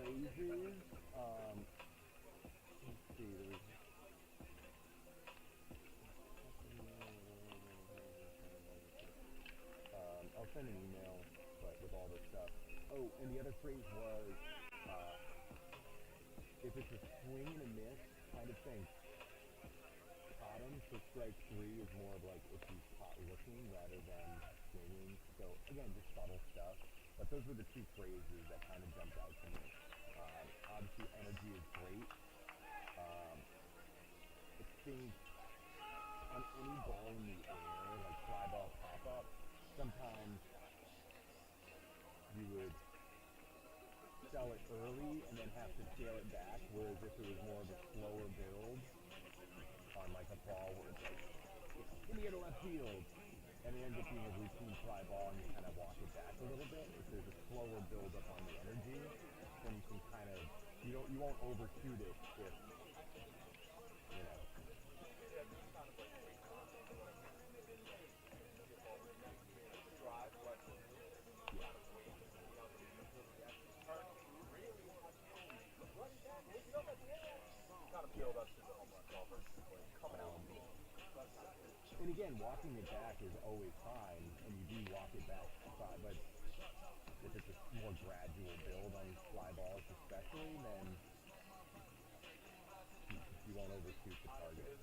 phases. Let's see. I'll send an email, but with all this stuff. Oh, and the other phrase was, uh, if it's a swing and a miss kind of thing, bottom, so strike three is more of like if he's caught looking rather than swinging. So again, just subtle stuff. But those were the two phrases that kind of jumped out to me. Obviously, energy is great. I think on any ball in the air, like fly ball, pop up, sometimes you would sell it early and then have to scale it back. Whereas if it was more of a slower build on like a ball where it's like, give me to left field, and it ends up being a routine fly ball and you kind of walk it back a little bit. If there's a slower build up on the energy, then you can kind of, you won't overshoot it if, you know. And again, walking it back is always fine, and you do walk it back fine, but if it's a more gradual build on fly balls especially, then you won't overshoot the target.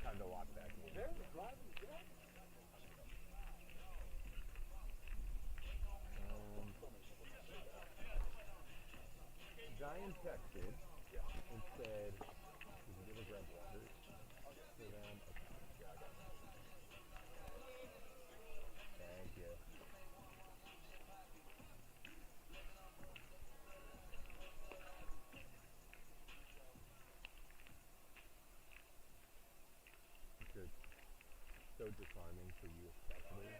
Time to walk back. Zion texted and said, "Did you ever grab water for them?" Thank you. It's so disarming for you especially.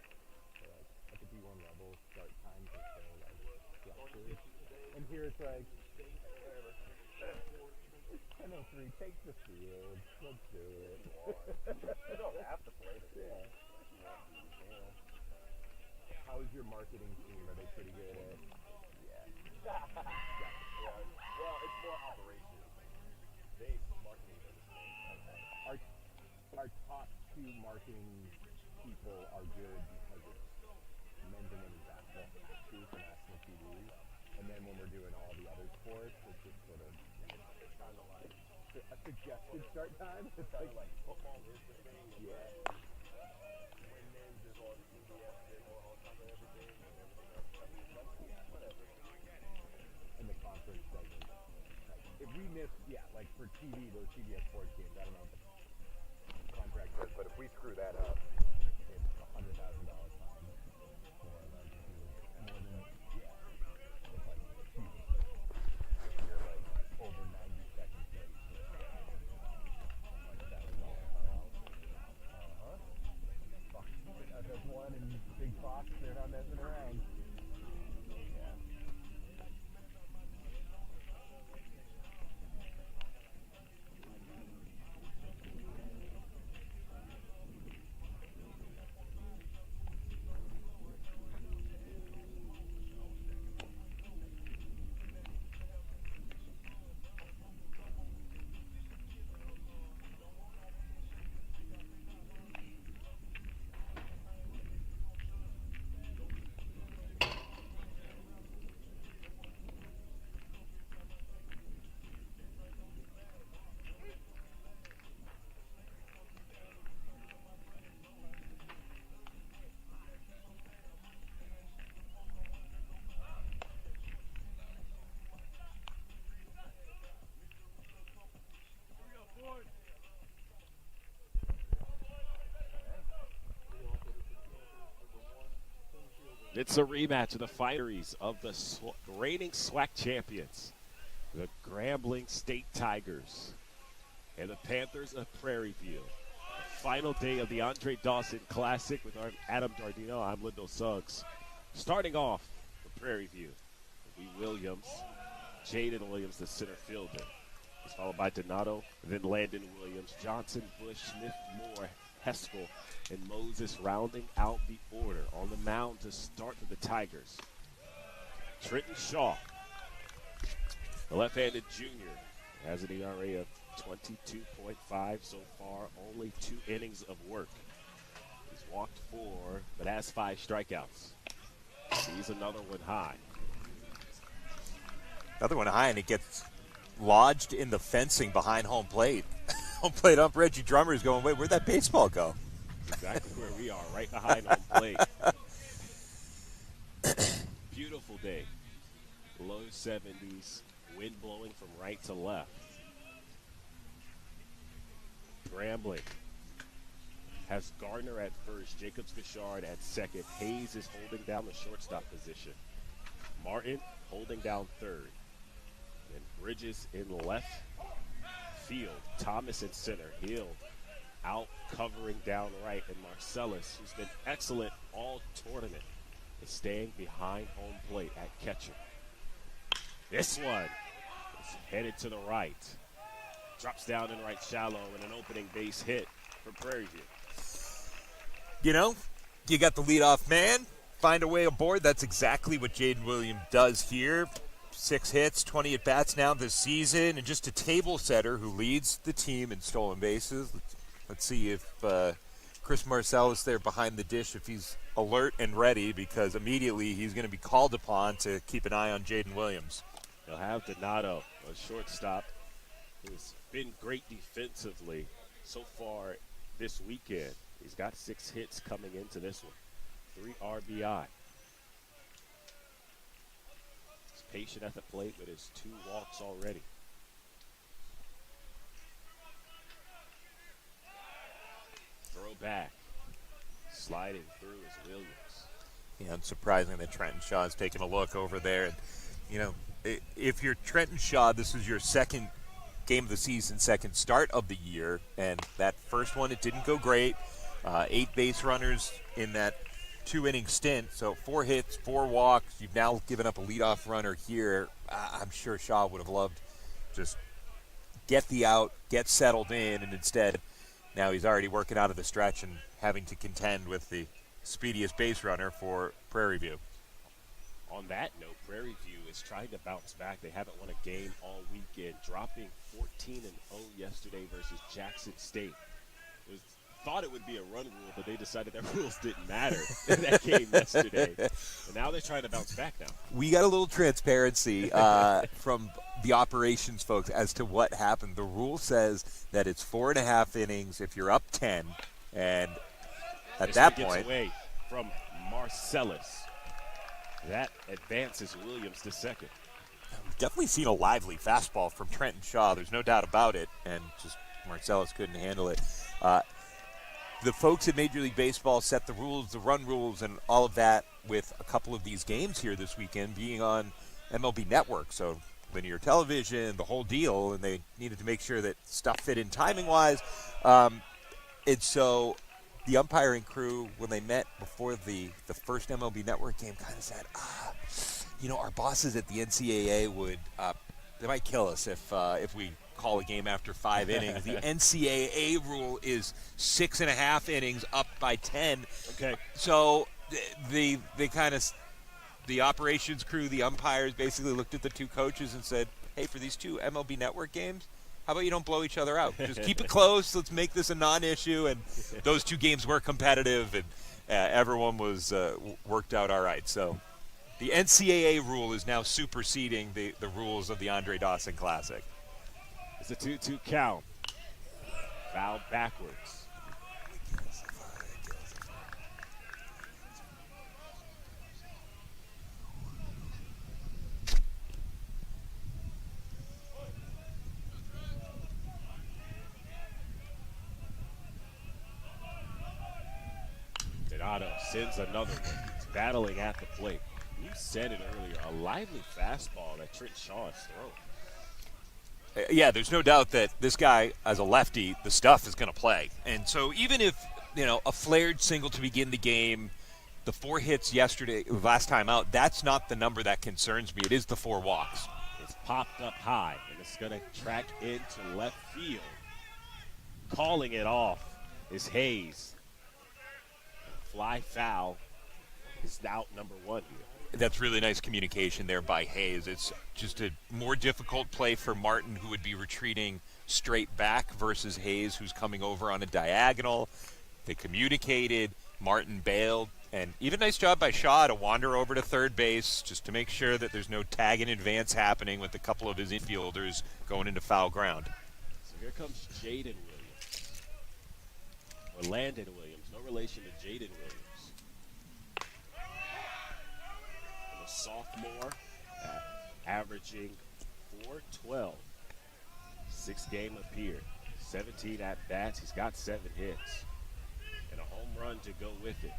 So like at the D1 level, start times are so like structured. And here it's like 10:03, take the field. Let's do it. You don't have to play this. Yeah. How's your marketing team? Are they pretty good at? Yeah. Well, it's more operations. They marketing is Our top two marketing people are good because it's men's and women's basketball too for national TV. And then when we're doing all the other sports, it's just sort of kind of like a suggested start time. It's kind of like football is the thing. Yeah. When men's is on CBS, they're more on top of everything, and everything else. Whatever. And the conference doesn't. Like, if we miss, like for TV, those CBS sports games, I don't know what the contract says, but if we screw that up, it's $100,000 fine. More than, it's like huge. You're like over 90 seconds late. $100,000 fine. Fuck, there's one in Big Fox, they're not messing around. Yeah. It's a rematch of the fineries of the reigning SWAC champions, the Grambling State Tigers, and the Panthers of Prairie View. The final day of the Andre Dawson Classic with Adam Giardino. I'm Lindo Suggs. Starting off the Prairie View, will be Williams, Jaden Williams, the center fielder. He's followed by Donato, then Landon Williams, Johnson, Bush, Smith, Moore, Heskell, and Moses rounding out the order. On the mound to start for the Tigers, Trenton Shaw, the left-handed junior, has an ERA of 22.5 so far, only 2 innings of work. He's walked 4, but has 5 strikeouts. He's another one high. Another one high, and it gets lodged in the fencing behind home plate. Home plate ump Reggie Drummer is going, wait, where'd that baseball go? Exactly where we are, right behind home plate. Beautiful day. Low 70s, wind blowing from right to left. Grambling has Gardner at first, Jacobs Bouchard at second. Hayes is holding down the shortstop position. Martin holding down third. And Bridges in left field. Thomas in center. Hill out covering down right. And Marcellus, who's been excellent all tournament, is staying behind home plate at catcher. This one is headed to the right. Drops down in right shallow and an opening base hit for Prairie View. You know, you got the leadoff man, find a way aboard. That's exactly what Jaden Williams does here. 6 hits, 20 at-bats now this season, and just a table setter who leads the team in stolen bases. Let's see if Chris Marcellus there behind the dish, if he's alert and ready, because immediately he's going to be called upon to keep an eye on Jaden Williams. They'll have Donato, a shortstop, who's been great defensively so far this weekend. He's got 6 hits coming into this one, 3 RBI. He's patient at the plate with his 2 walks already. Throw back, sliding through is Williams. Yeah, unsurprising that Trenton Shaw is taking a look over there. And, you know, if you're Trenton Shaw, this is your second game of the season, second start of the year, and that first one, it didn't go great. 8 base runners in that 2-inning stint, so 4 hits, 4 walks. You've now given up a leadoff runner here. I'm sure Shaw would have loved just get the out, get settled in, and instead now he's already working out of the stretch and having to contend with the speediest base runner for Prairie View. On that note, Prairie View is trying to bounce back. They haven't won a game all weekend, dropping 14-0 yesterday versus Jackson State. Thought it would be a run rule, but they decided that rules didn't matter in that game yesterday. And now they're trying to bounce back now. We got a little transparency from the operations folks as to what happened. The rule says that it's 4.5 innings if you're up 10, and at This that one gets point, away from Marcellus. That advances Williams to second. we've definitely seen a lively fastball from Trenton Shaw. There's no doubt about it, and just Marcellus couldn't handle it. The folks at Major League Baseball set the rules, the run rules, and all of that with a couple of these games here this weekend being on MLB Network. So linear television, the whole deal, and they needed to make sure that stuff fit in timing-wise. And so the umpiring crew, when they met before the first MLB Network game, kind of said, you know, our bosses at the NCAA would they might kill us if we call a game after 5 innings. The NCAA rule is 6.5 innings up by 10. Okay. So the operations crew, the umpires basically looked at the 2 coaches and said, hey, for these 2 MLB Network games, how about you don't blow each other out? Just keep it close. Let's make this a non-issue. And those 2 games were competitive, and everyone was worked out all right. So the NCAA rule is now superseding the rules of the Andre Dawson Classic. It's a 2-2 count. Foul backwards. Donato sends another one. battling at the plate. You said it earlier, a lively fastball that Trent Shaw has thrown. Yeah, there's no doubt that this guy, as a lefty, the stuff is going to play. And so even if, a flared single to begin the game, the 4 hits yesterday, last time out, that's not the number that concerns me. It is the 4 walks. It's popped up high, and it's going to track into left field. Calling it off is Hayes. Fly foul is out number 1 here. That's really nice communication there by Hayes. It's just a more difficult play for Martin, who would be retreating straight back, versus Hayes, who's coming over on a diagonal. They communicated. Martin bailed. And even nice job by Shaw to wander over to third base just to make sure that there's no tag in advance happening with a couple of his infielders going into foul ground. So here comes Jaden Williams. Or Landon Williams. No relation to Jaden Williams. And a sophomore averaging .412. 6-game appear. 17 at-bats. He's got 7 hits. And a home run to go with it.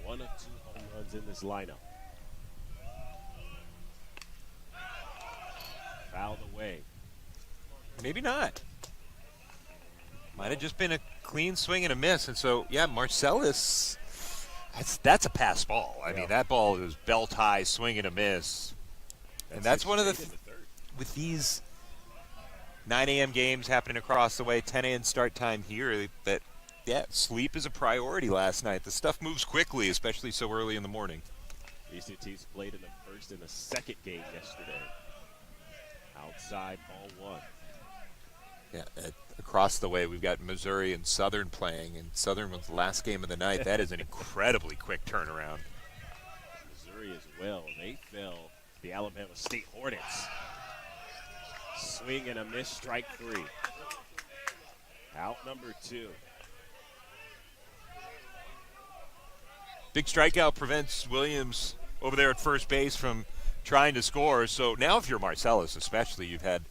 1 of 2 home runs in this lineup. Fouled away. Maybe not. Might have just been a clean swing and a miss. And so, yeah, Marcellus, that's a pass ball. I mean, that ball is belt high, swing and a miss. And that's one of the with these 9 a.m. games happening across the way, 10 a.m. start time here, that sleep is a priority last night. The stuff moves quickly, especially so early in the morning. These 2 teams played in the first and the second game yesterday. Outside, ball 1. Yeah, across the way, we've got Missouri and Southern playing, and Southern was the last game of the night. That is an incredibly quick turnaround. Missouri as well. They fell to the Alabama State Hornets. Swing and a miss, strike 3. Out number 2. Big strikeout prevents Williams over there at first base from trying to score. So now if you're Marcellus especially, you've had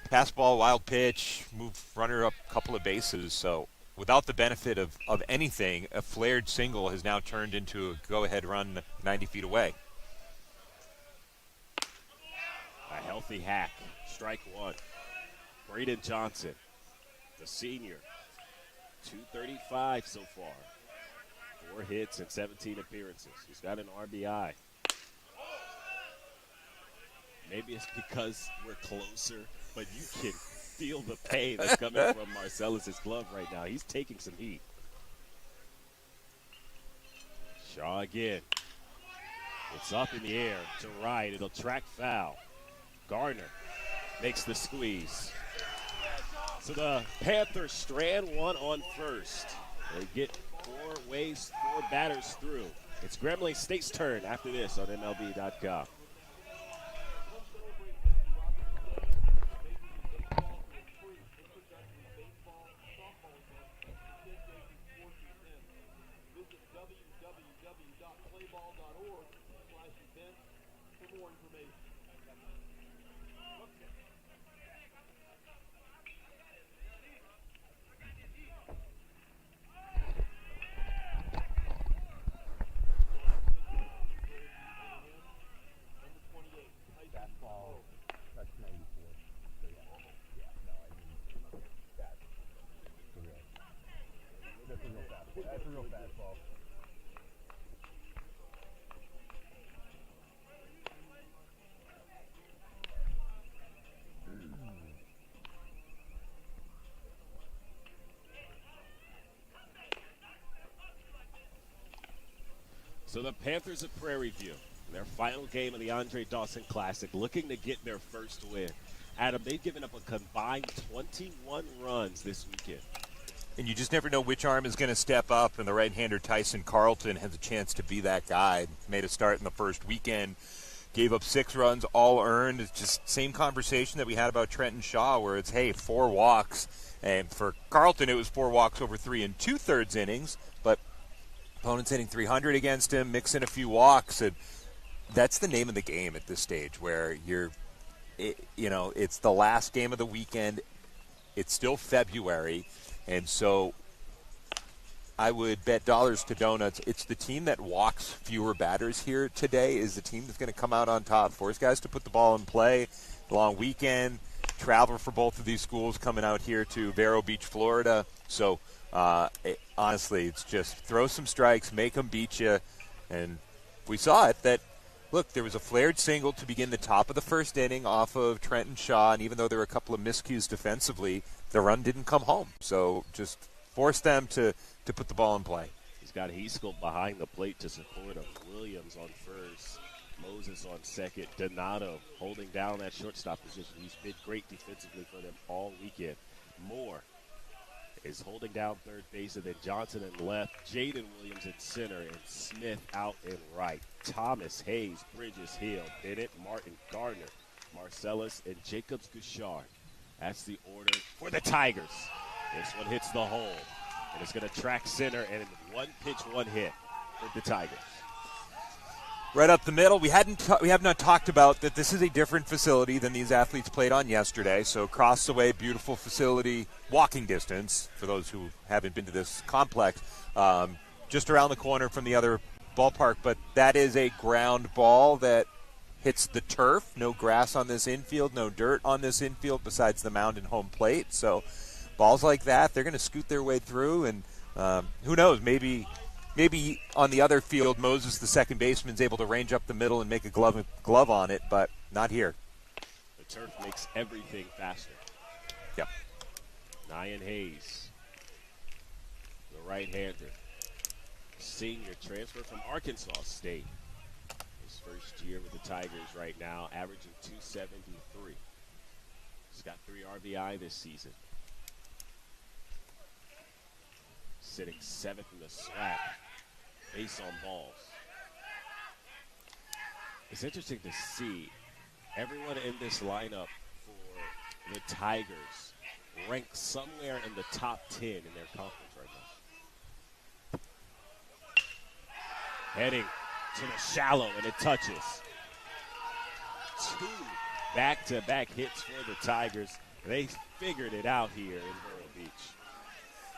pass ball, wild pitch, move runner up a couple of bases. So without the benefit of anything, a flared single has now turned into a go-ahead run 90 feet away. A healthy hack. Strike 1. Braden Johnson, the senior. 235 so far. 4 hits and 17 appearances. He's got an RBI. Maybe it's because we're closer, but you can feel the pain that's coming from Marcellus's glove right now. He's taking some heat. Shaw again. It's up in the air to right. It'll track foul. Garner makes the squeeze. So the Panthers strand 1 on first. They get 4 batters through. It's Grambling State's turn after this on MLB.com. That's a real fastball. So the Panthers of Prairie View, their final game of the Andre Dawson Classic, looking to get their first win. Adam, they've given up a combined 21 runs this weekend. And you just never know which arm is going to step up, and the right-hander Tyson Carlton has a chance to be that guy. Made a start in the first weekend, gave up 6 runs, all earned. It's just same conversation that we had about Trenton Shaw, where it's, hey, 4 walks. And for Carlton, it was 4 walks over 3 2/3 innings, but opponent's hitting 300 against him, mixing a few walks, and that's the name of the game at this stage, where it's the last game of the weekend. It's still February. And so I would bet dollars to donuts. It's the team that walks fewer batters here today is the team that's going to come out on top. Force guys to put the ball in play. Long weekend, travel for both of these schools coming out here to Vero Beach, Florida. So, honestly, it's just throw some strikes, make them beat you. And we saw it that, look, there was a flared single to begin the top of the first inning off of Trenton Shaw, and even though there were a couple of miscues defensively, the run didn't come home. So just force them to put the ball in play. He's got Heaskill behind the plate to support him. Williams on first. Moses on second. Donato holding down that shortstop position. He's been great defensively for them all weekend. Moore is holding down third base, and then Johnson in left. Jaden Williams in center, and Smith out in right. Thomas, Hayes, Bridges, Hill, Bennett, Martin, Gardner, Marcellus, and Jacobs Gouchard. That's the order for the Tigers. This one hits the hole, and it's going to track center, and one pitch, one hit for the Tigers. Right up the middle, we have not talked about that this is a different facility than these athletes played on yesterday. So across the way, beautiful facility, walking distance for those who haven't been to this complex, just around the corner from the other ballpark. But that is a ground ball that hits the turf. No grass on this infield, no dirt on this infield besides the mound and home plate. So balls like that, they're going to scoot their way through, and who knows, maybe on the other field, Moses, the second baseman, is able to range up the middle and make a glove on it, but not here. The turf makes everything faster. Yep. Nyan Hayes, the right-hander. Senior transfer from Arkansas State. His first year with the Tigers right now, averaging 273. He's got 3 RBI this season. Sitting 7th in the SWAC, base on balls. It's interesting to see everyone in this lineup for the Tigers ranked somewhere in the top 10 in their conference right now. Heading to the shallow, and it touches. 2 back-to-back hits for the Tigers. They figured it out here in Vero Beach.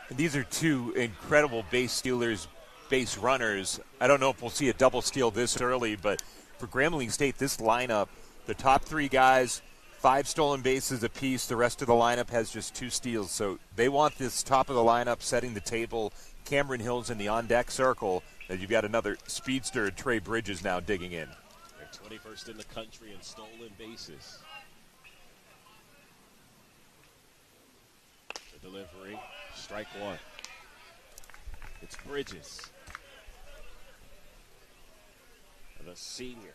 And these are 2 incredible base stealers, base runners. I don't know if we'll see a double steal this early, but for Grambling State, this lineup, the top 3 guys, 5 stolen bases apiece. The rest of the lineup has just 2 steals. So they want this top of the lineup setting the table. Cameron Hill's in the on-deck circle. And you've got another speedster, Trey Bridges, now digging in. They're 21st in the country in stolen bases. The delivery. Strike 1. It's Bridges. The senior.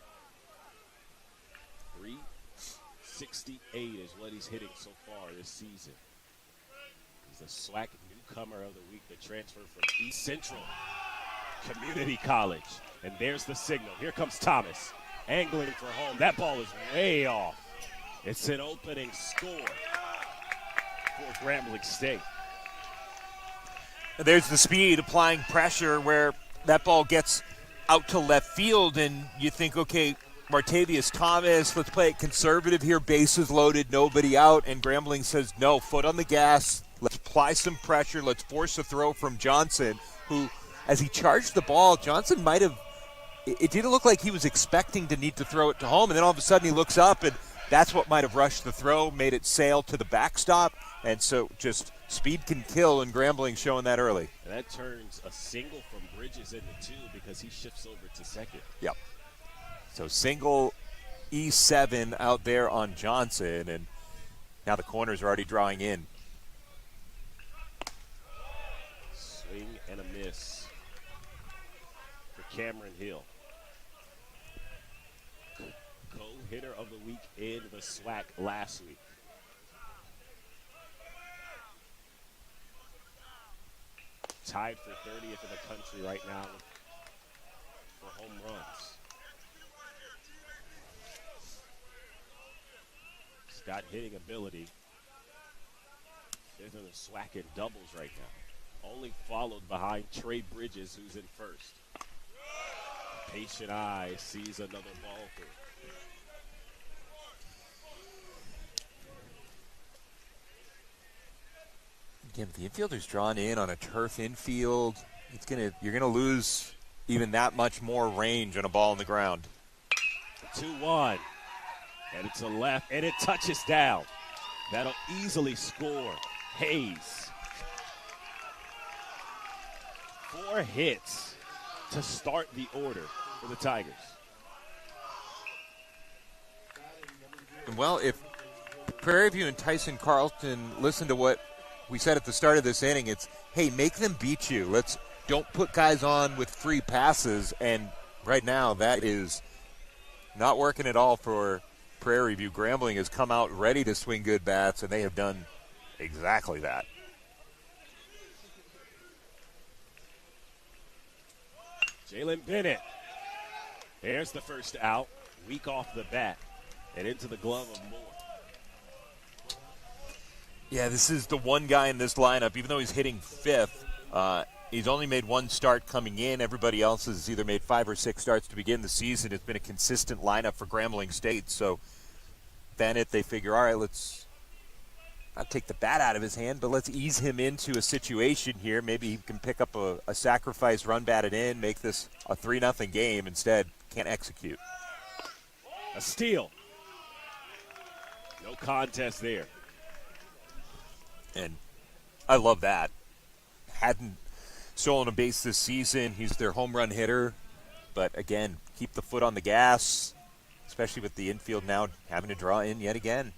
368 is what he's hitting so far this season. He's the SWAC newcomer of the week, the transfer from East Central Community College. And there's the signal. Here comes Thomas, angling for home. That ball is way off. It's an opening score for Grambling State. There's the speed, applying pressure where that ball gets out to left field, and you think, okay, Martavius Thomas, let's play it conservative here, bases loaded, nobody out, and Grambling says, no, foot on the gas, let's apply some pressure, let's force a throw from Johnson, who, as he charged the ball, Johnson might have, it didn't look like he was expecting to need to throw it to home, and then all of a sudden he looks up, and that's what might have rushed the throw, made it sail to the backstop, and so just speed can kill, and Grambling showing that early. And that turns a single from Bridges into 2 because he shifts over to second. Yep. So single E7 out there on Johnson, and now the corners are already drawing in. Swing and a miss for Cameron Hill. Co-hitter of the week in the SWAC last week. Tied for 30th in the country right now for home runs. He's got hitting ability. 5th in the SWAC in doubles right now. Only followed behind Trey Bridges, who's in first. A patient eye sees another ball through. Again, the infielders drawn in on a turf infield. you're gonna lose even that much more range on a ball on the ground. 2-1. And it's a left, and it touches down. That'll easily score Hayes. 4 hits to start the order for the Tigers. Well, if Prairie View and Tyson Carlton listen to what we said at the start of this inning, it's, hey, make them beat you. Don't put guys on with free passes. And right now, that is not working at all for Prairie View. Grambling has come out ready to swing good bats, and they have done exactly that. Jalen Bennett. There's the first out. Weak off the bat and into the glove of Moore. Yeah, this is the one guy in this lineup, even though he's hitting 5th, he's only made 1 start coming in. Everybody else has either made 5 or 6 starts to begin the season. It's been a consistent lineup for Grambling State. So Bennett, they figure, all right, let's not take the bat out of his hand, but let's ease him into a situation here. Maybe he can pick up a sacrifice, run batted in, make this a 3-0 game. Instead, can't execute. A steal. No contest there. And I love that. Hadn't stolen a base this season. He's their home run hitter. But again, keep the foot on the gas, especially with the infield now having to draw in yet again.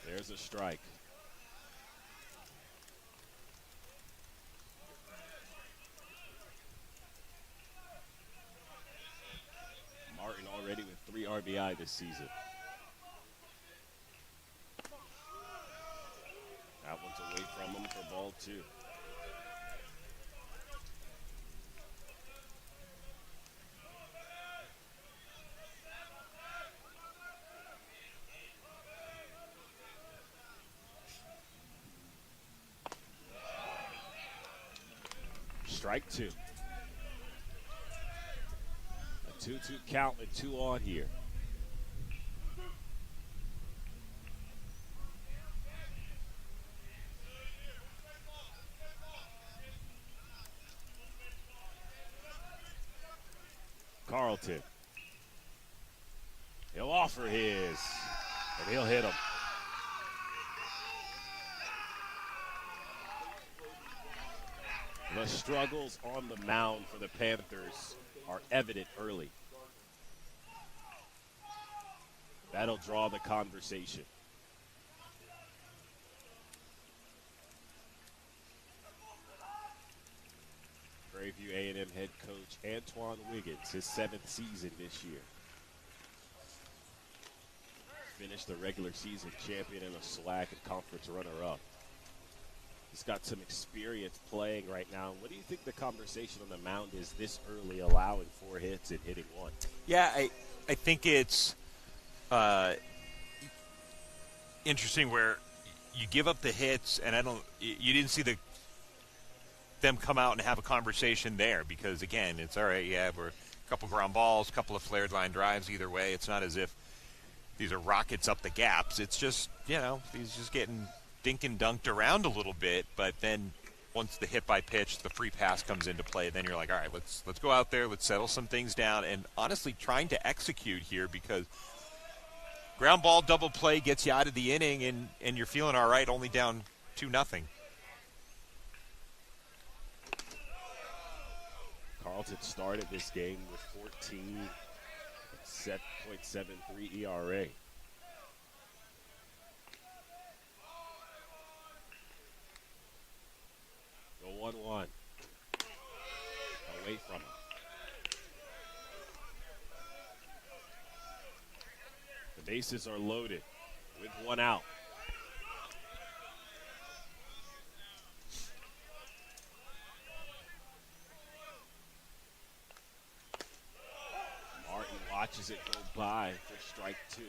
There's a strike. Martin already with 3 RBI this season. That one's away from him for ball 2. Strike 2. A 2-2 count with 2 on here. Carlton. He'll offer his, and he'll hit him. The struggles on the mound for the Panthers are evident early. That'll draw the conversation. Prairie View A&M head coach Antoine Wiggins, his 7th season this year. Finished the regular season champion and a SWAC and conference runner-up. He's got some experience playing right now. What do you think the conversation on the mound is this early, allowing 4 hits and hitting 1? Yeah, I think it's interesting where you give up the hits, and you didn't see them come out and have a conversation there because, again, it's all right, yeah, we're a couple ground balls, a couple of flared line drives either way. It's not as if these are rockets up the gaps. It's just, he's just getting dink and dunked around a little bit, but then once the hit by pitch, the free pass comes into play, then you're like, all right, let's go out there, let's settle some things down, and honestly trying to execute here because ground ball double play gets you out of the inning, and you're feeling all right, only down 2-0. Carlton started this game with 14.73 ERA. The 1-1. Away from him. The bases are loaded with 1 out. Martin watches it go by for strike 2.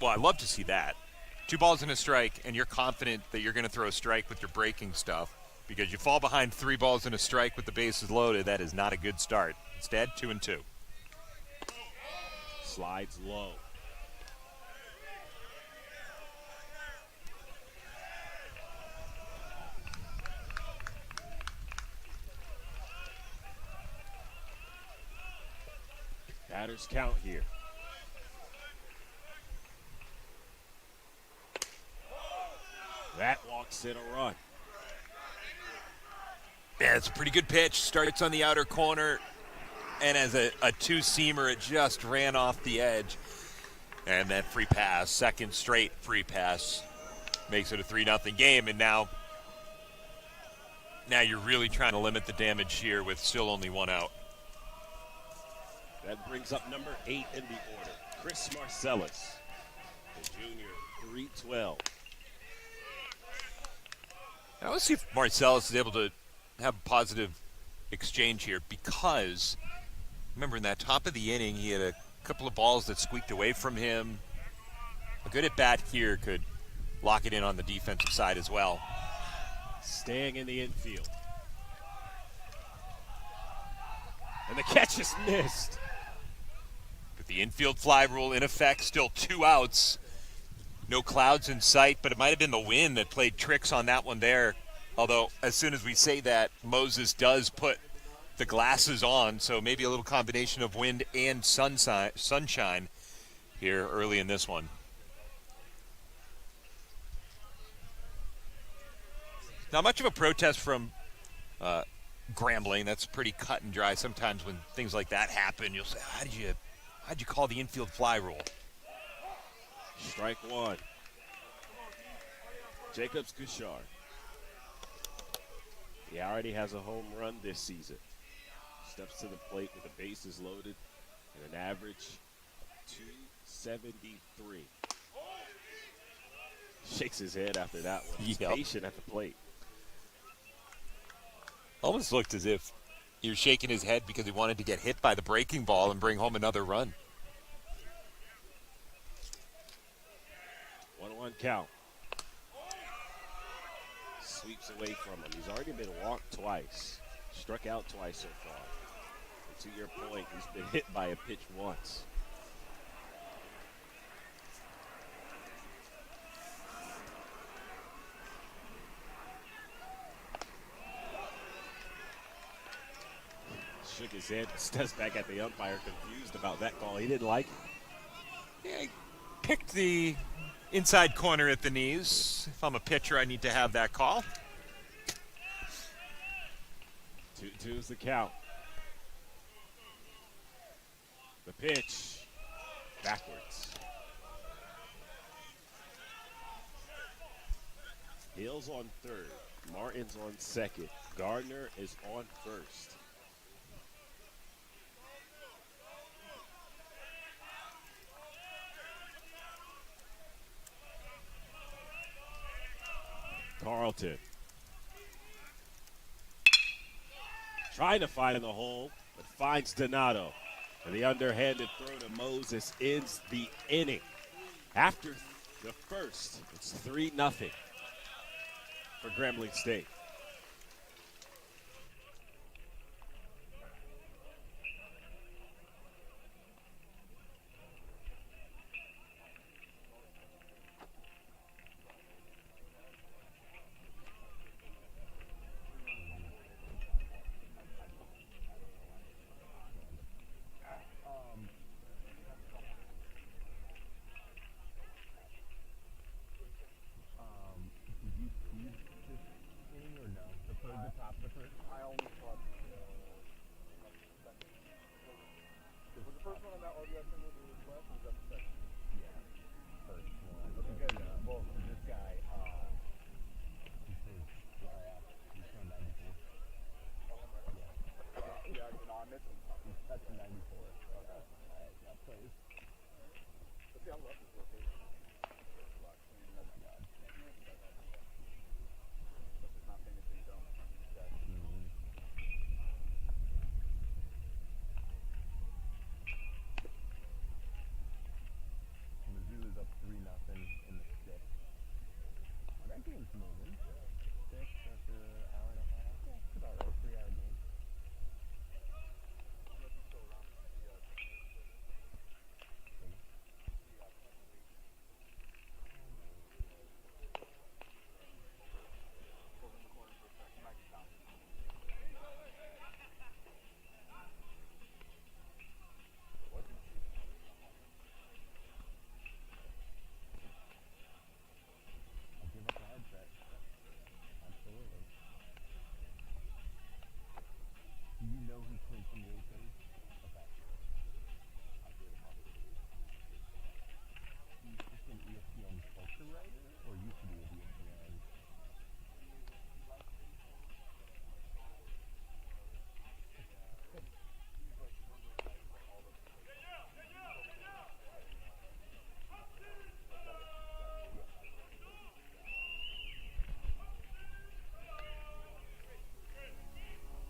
Well, I love to see that. 2 balls and a strike, and you're confident that you're going to throw a strike with your breaking stuff. Because you fall behind 3 balls and a strike with the bases loaded, that is not a good start. Instead, 2-2. Slides low. Batter's count here. That walks in a run. Yeah, it's a pretty good pitch. Starts on the outer corner, and as a two-seamer, it just ran off the edge. And that free pass, second straight free pass, makes it a 3-0 game. And now you're really trying to limit the damage here with still only one out. That brings up number 8 in the order, Chris Marcellus, the junior, 312. Now let's see if Marcellus is able to have a positive exchange here, because remember in that top of the inning he had a couple of balls that squeaked away from him. A good at bat here could lock it in on the defensive side as well. Staying in the infield. And the catch is missed. With the infield fly rule in effect, still 2 outs. No clouds in sight, but it might have been the wind that played tricks on that one there. Although, as soon as we say that, Moses does put the glasses on, so maybe a little combination of wind and sunshine here early in this one. Not much of a protest from Grambling. That's pretty cut and dry. Sometimes when things like that happen, you'll say, how'd you call the infield fly rule? Strike one. Jacobs Gushard. He already has a home run this season. Steps to the plate with the bases loaded and an average of 273. Shakes his head after that one. He's patient at the plate. Almost looked as if he was shaking his head because he wanted to get hit by the breaking ball and bring home another run. 1-1 count. Sweeps away from him. He's already been walked twice. Struck out twice so far. And to your point, he's been hit by a pitch once. Shook his head, steps back at the umpire, confused about that call. He didn't like it. Yeah, he picked the inside corner at the knees. If I'm a pitcher, I need to have that call. 2-2 is the count. The pitch. Backwards. Hill's on third. Martin's on second. Gardner is on first. Carlton. Trying to find the hole, but finds Donato. And the underhanded throw to Moses ends the inning. After the first, it's 3-0 for Grambling State.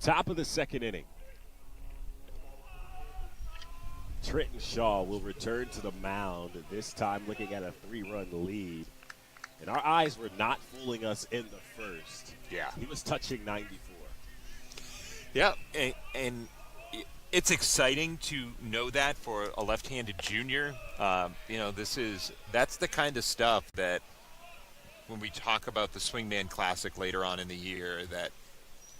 Top of the second inning. Trenton Shaw will return to the mound, this time looking at a 3-run lead. And our eyes were not fooling us in the first. Yeah. He was touching 94. Yeah, and it's exciting to know that for a left-handed junior. That's the kind of stuff that when we talk about the Swingman Classic later on in the year, that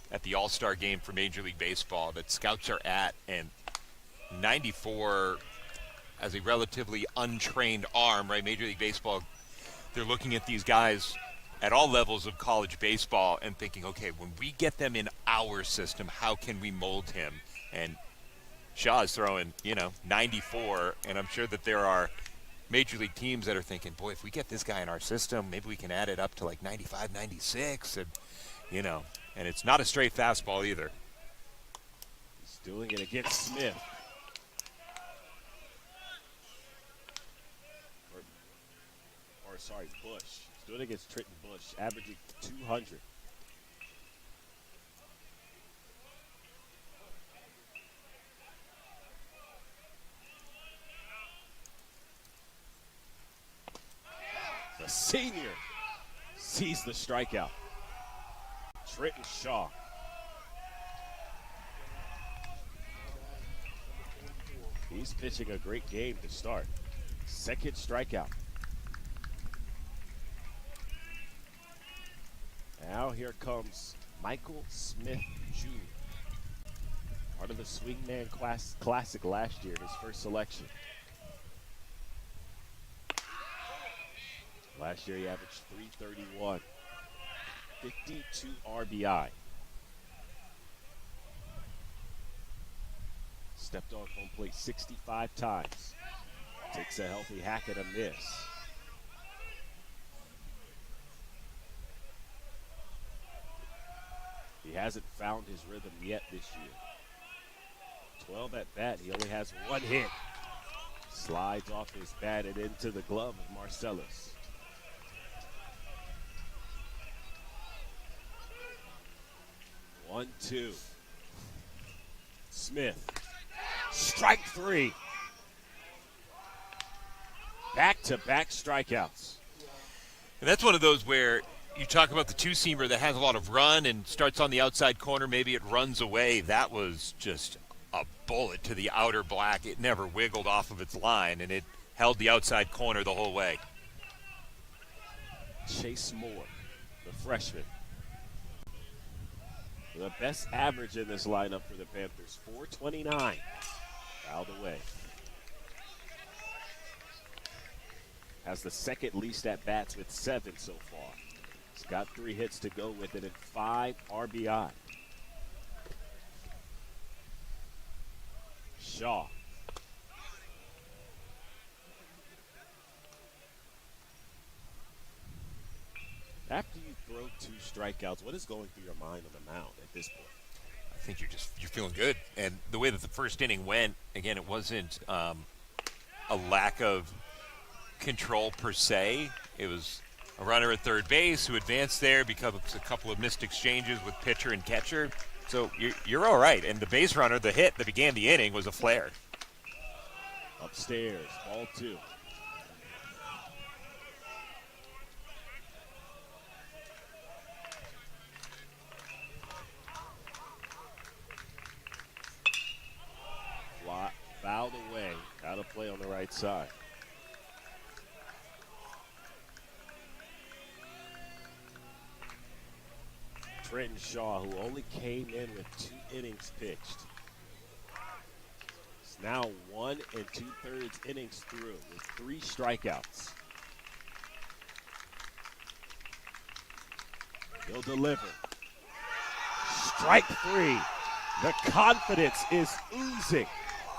at the All-Star game for Major League Baseball, that scouts are at, and 94 as a relatively untrained arm, right? Major League Baseball, they're looking at these guys at all levels of college baseball and thinking, okay, when we get them in our system, how can we mold him? And Shaw's throwing, 94, and I'm sure that there are major league teams that are thinking, boy, if we get this guy in our system, maybe we can add it up to like 95, 96, and, and it's not a straight fastball either. He's doing it against Smith. Bush. He's doing it against Trenton Bush, averaging 200. The senior sees the strikeout. Trenton Shaw. He's pitching a great game to start. Second strikeout. Now here comes Michael Smith Jr., part of the Swingman Classic last year, his first selection. Last year he averaged 331, 52 RBI. Stepped on home plate 65 times. Takes a healthy hack and a miss. He hasn't found his rhythm yet this year. 12 at bat, he only has one hit. Slides off his bat and into the glove of Marcellus. One, two. Smith. Strike three. Back-to-back strikeouts. And that's one of those where you talk about the two-seamer that has a lot of run and starts on the outside corner. Maybe it runs away. That was just a bullet to the outer black. It never wiggled off of its line, and it held the outside corner the whole way. Chase Moore, the freshman. The best average in this lineup for the Panthers, 429. Fouled away. Has the second least at-bats with 7 so far. He's got 3 hits to go with it and 5 RBI. Shaw. After you throw 2 strikeouts, what is going through your mind on the mound at this point? I think you're feeling good. And the way that the first inning went, again, it wasn't a lack of control per se. It was a runner at third base who advanced there because of a couple of missed exchanges with pitcher and catcher. So you're all right. And the base runner, the hit that began the inning, was a flare. Upstairs, ball 2. Fouled away. Out of play on the right side. Trenton Shaw, who only came in with 2 innings pitched. It's now 1 2/3 innings through with 3 strikeouts. He'll deliver. Strike 3. The confidence is oozing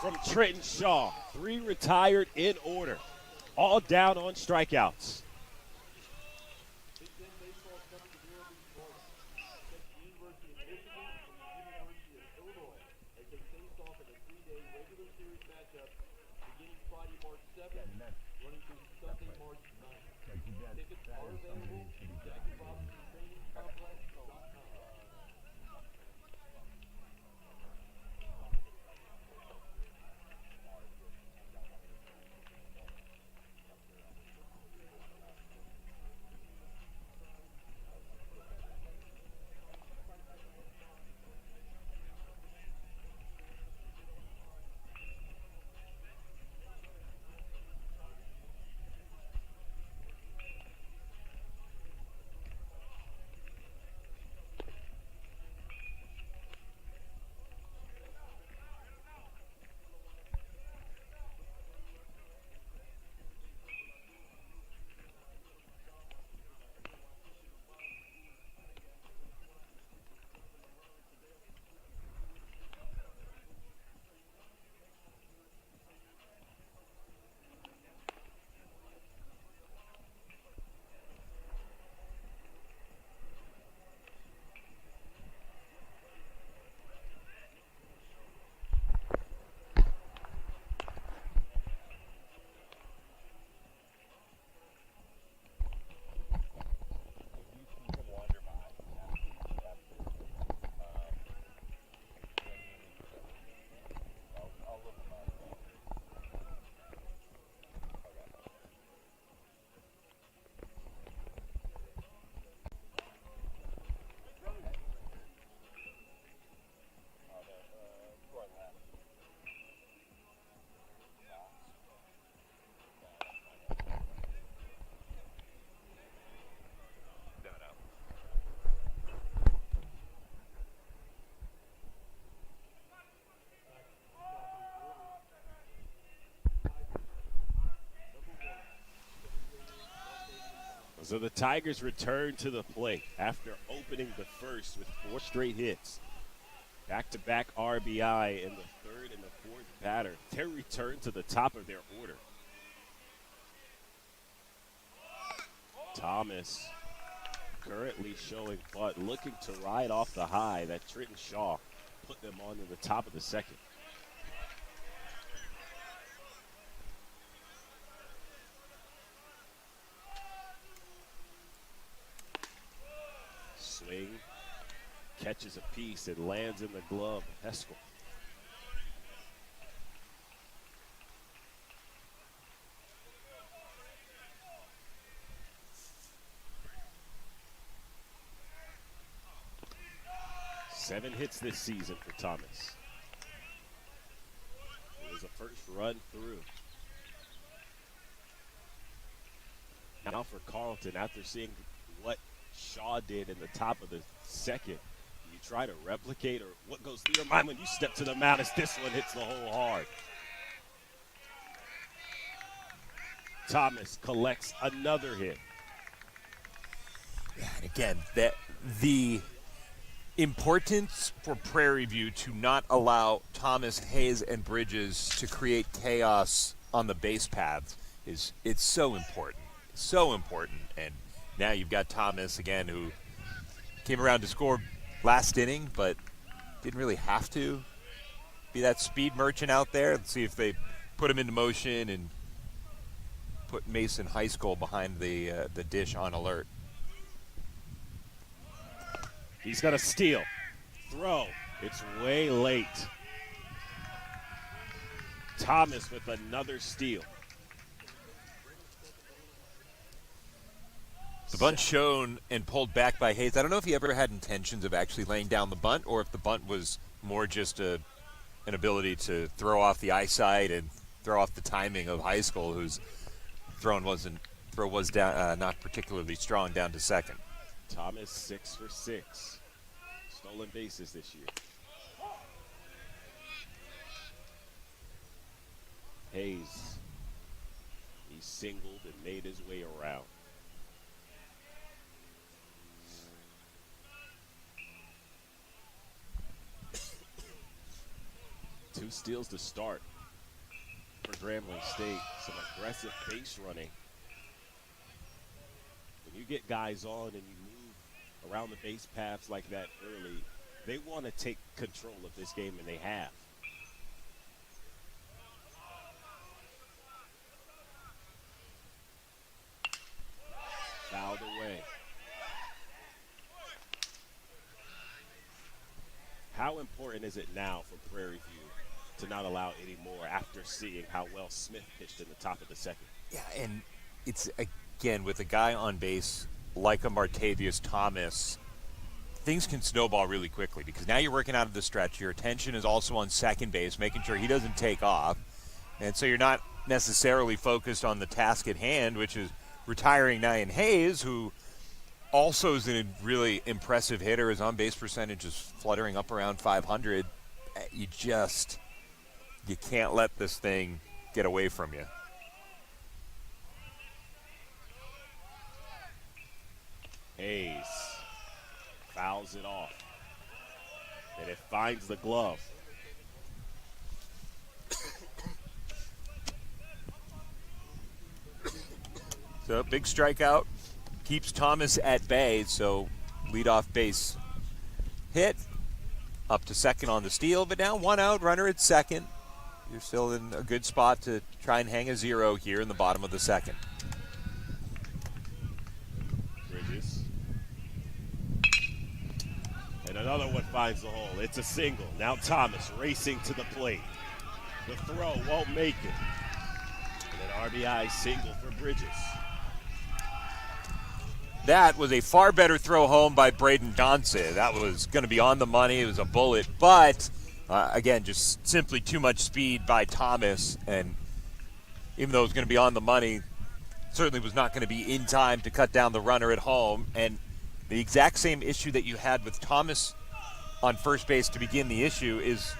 from Trenton Shaw. 3 retired in order. All down on strikeouts. So the Tigers return to the plate after opening the first with 4 straight hits. Back-to-back RBI in the third and the fourth batter. They return to the top of their order. Thomas currently showing butt, looking to ride off the high that Trenton Shaw put them on to the top of the second. Swing, catches a piece and lands in the glove of Heskell. Seven hits this season for Thomas. It was a first run through. Now for Carlton, after seeing what Shaw did in the top of the second, you try to replicate, or what goes through your mind when you step to the mound as this one hits the hole hard? Thomas collects another hit. Yeah, and again, the importance for Prairie View to not allow Thomas, Hayes, and Bridges to create chaos on the base paths it's so important. So important. And now you've got Thomas again, who came around to score last inning, but didn't really have to be that speed merchant out there. Let's see if they put him into motion and put Mason High School behind the dish on alert. He's got a steal. Throw. It's way late. Thomas with another steal. The bunt shown and pulled back by Hayes. I don't know if he ever had intentions of actually laying down the bunt, or if the bunt was more just an ability to throw off the eyesight and throw off the timing of High School, whose throw was down, not particularly strong down to second. Thomas 6 for 6. Stolen bases this year. Hayes. He singled and made his way around. Two steals to start for Grambling State. Some aggressive base running. When you get guys on and you move around the base paths like that early, they want to take control of this game, and they have. Fouled away. How important is it now for Prairie View to not allow any more after seeing how well Smith pitched in the top of the second? Yeah, and it's, again, with a guy on base like a Martavius Thomas, things can snowball really quickly, because now you're working out of the stretch. Your attention is also on second base, making sure he doesn't take off. And so you're not necessarily focused on the task at hand, which is retiring Nyan Hayes, who also is a really impressive hitter. His on-base percentage is fluttering up around 500. You can't let this thing get away from you. Hayes fouls it off, and it finds the glove. So big strikeout keeps Thomas at bay, so leadoff base hit, up to second on the steal, but now one out, runner at second. You're still in a good spot to try and hang a zero here in the bottom of the second. Bridges. And another one finds the hole. It's a single. Now Thomas racing to the plate. The throw won't make it. And an RBI single for Bridges. That was a far better throw home by Braden Dawson. That was going to be on the money. It was a bullet, but again, just simply too much speed by Thomas. And even though it was going to be on the money, certainly was not going to be in time to cut down the runner at home. And the exact same issue that you had with Thomas on first base to begin the issue is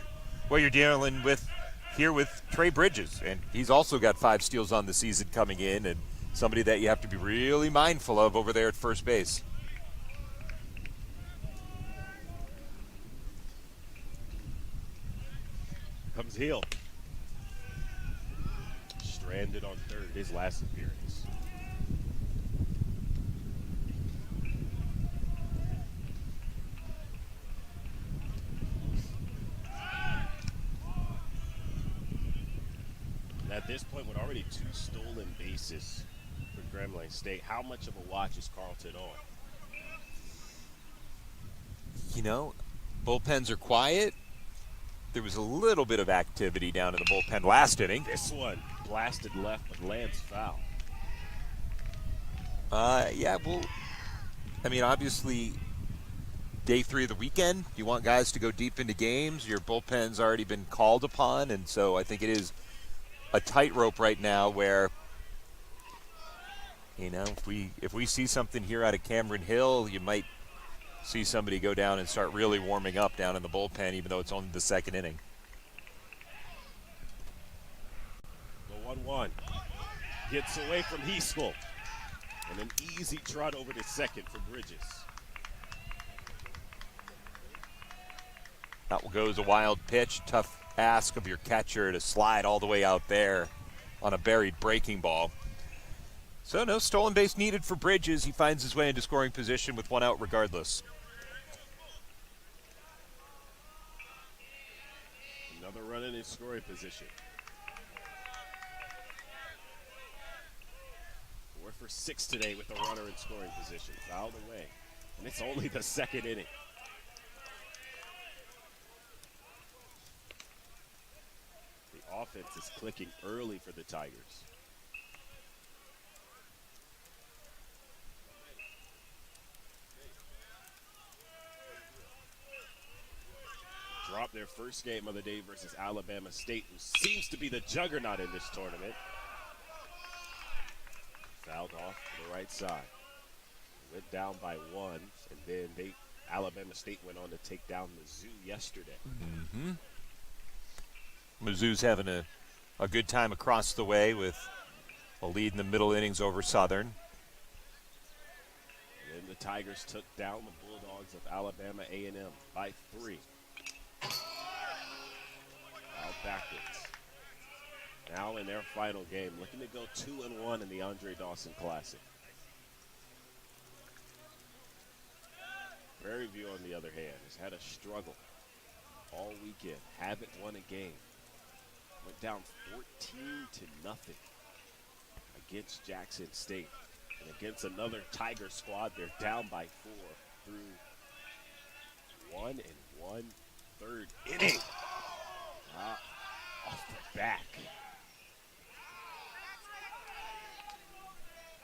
what you're dealing with here with Trey Bridges. And he's also got 5 steals on the season coming in, and somebody that you have to be really mindful of over there at first base. Comes Hill. Stranded on third, his last appearance. And at this point, with already 2 stolen bases for Grambling State, how much of a watch is Carleton on? You know, bullpens are quiet. There was a little bit of activity down in the bullpen last inning. This one blasted left, but lands foul. Yeah, well, I mean, obviously, day 3 of the weekend, you want guys to go deep into games. Your bullpen's already been called upon, and so I think it is a tightrope right now where, you know, if we see something here out of Cameron Hill, you might see somebody go down and start really warming up down in the bullpen, even though it's only the 2nd inning. The 1-1 gets away from Heaskell, and an easy trot over to second for Bridges. That goes a wild pitch. Tough ask of your catcher to slide all the way out there on a buried breaking ball. So no stolen base needed for Bridges. He finds his way into scoring position with 1 out regardless. Another run in his scoring position. 4 for 6 today with a runner in scoring position. Fouled away. And it's only the 2nd inning. The offense is clicking early for the Tigers. Dropped their first game of the day versus Alabama State, who seems to be the juggernaut in this tournament. Fouled off to the right side. Went down by 1, and then Alabama State went on to take down Mizzou yesterday. Mm-hmm. Mizzou's having a good time across the way with a lead in the middle innings over Southern. And then the Tigers took down the Bulldogs of Alabama A&M by 3. Out backwards. Now in their final game, looking to go 2-1 in the Andre Dawson Classic. Prairie View, on the other hand, has had a struggle all weekend. Haven't won a game. Went down 14-0 against Jackson State. And against another Tiger squad, they're down by 4 through 1 1/3 inning. Off the back.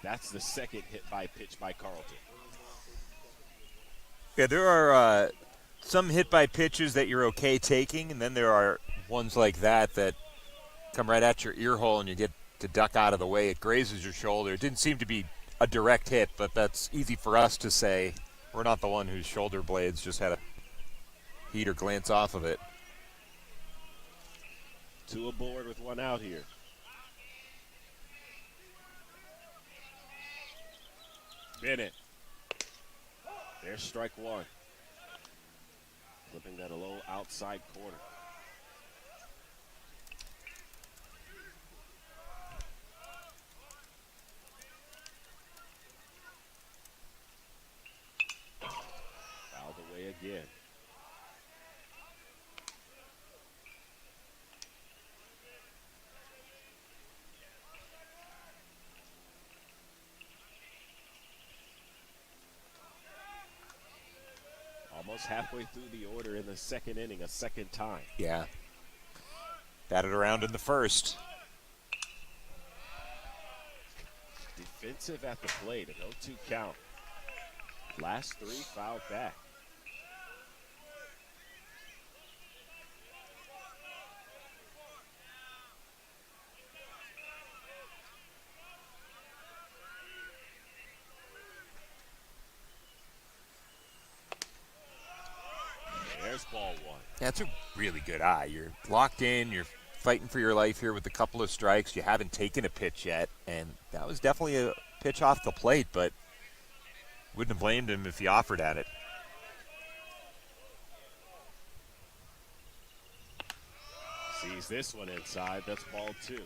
That's the second hit by pitch by Carleton. Yeah, there are some hit by pitches that you're okay taking, and then there are ones like that come right at your ear hole and you get to duck out of the way. It grazes your shoulder. It didn't seem to be a direct hit, but that's easy for us to say. We're not the one whose shoulder blades just had a heat or glance off of it. 2 aboard with 1 out here. Bennett. There's strike 1. Flipping that a low outside corner. Fouled away again. Almost halfway through the order in the 2nd inning, a second time. Yeah. Batted around in the first. Defensive at the plate, an 0-2 count. Last 3 fouled back. There's ball 1. That's a really good eye. You're locked in. You're fighting for your life here with a couple of strikes. You haven't taken a pitch yet, and that was definitely a pitch off the plate, but wouldn't have blamed him if he offered at it. Sees this one inside. That's ball 2.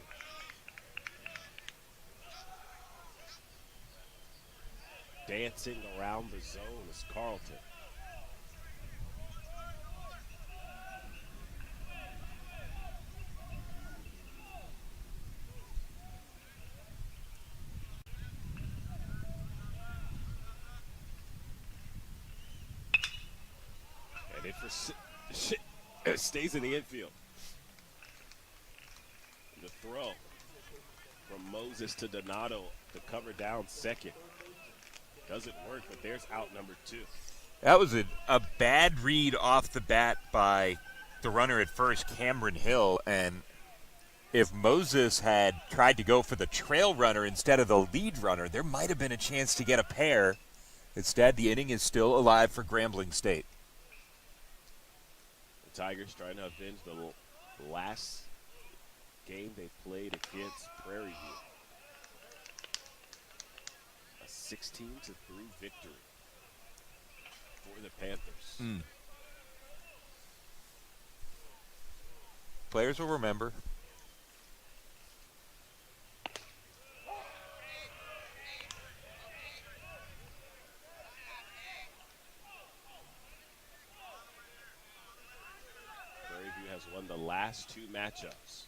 Dancing around the zone is Carlton. And it stays in the infield. The throw from Moses to Donato to cover down second. Doesn't work, but there's out number 2. That was a bad read off the bat by the runner at first, Cameron Hill. And if Moses had tried to go for the trail runner instead of the lead runner, there might have been a chance to get a pair. Instead, the inning is still alive for Grambling State. The Tigers trying to avenge the last game they played against Prairie View. A 16-3 victory for the Panthers. Players will remember. Prairie View has won the last 2 matchups.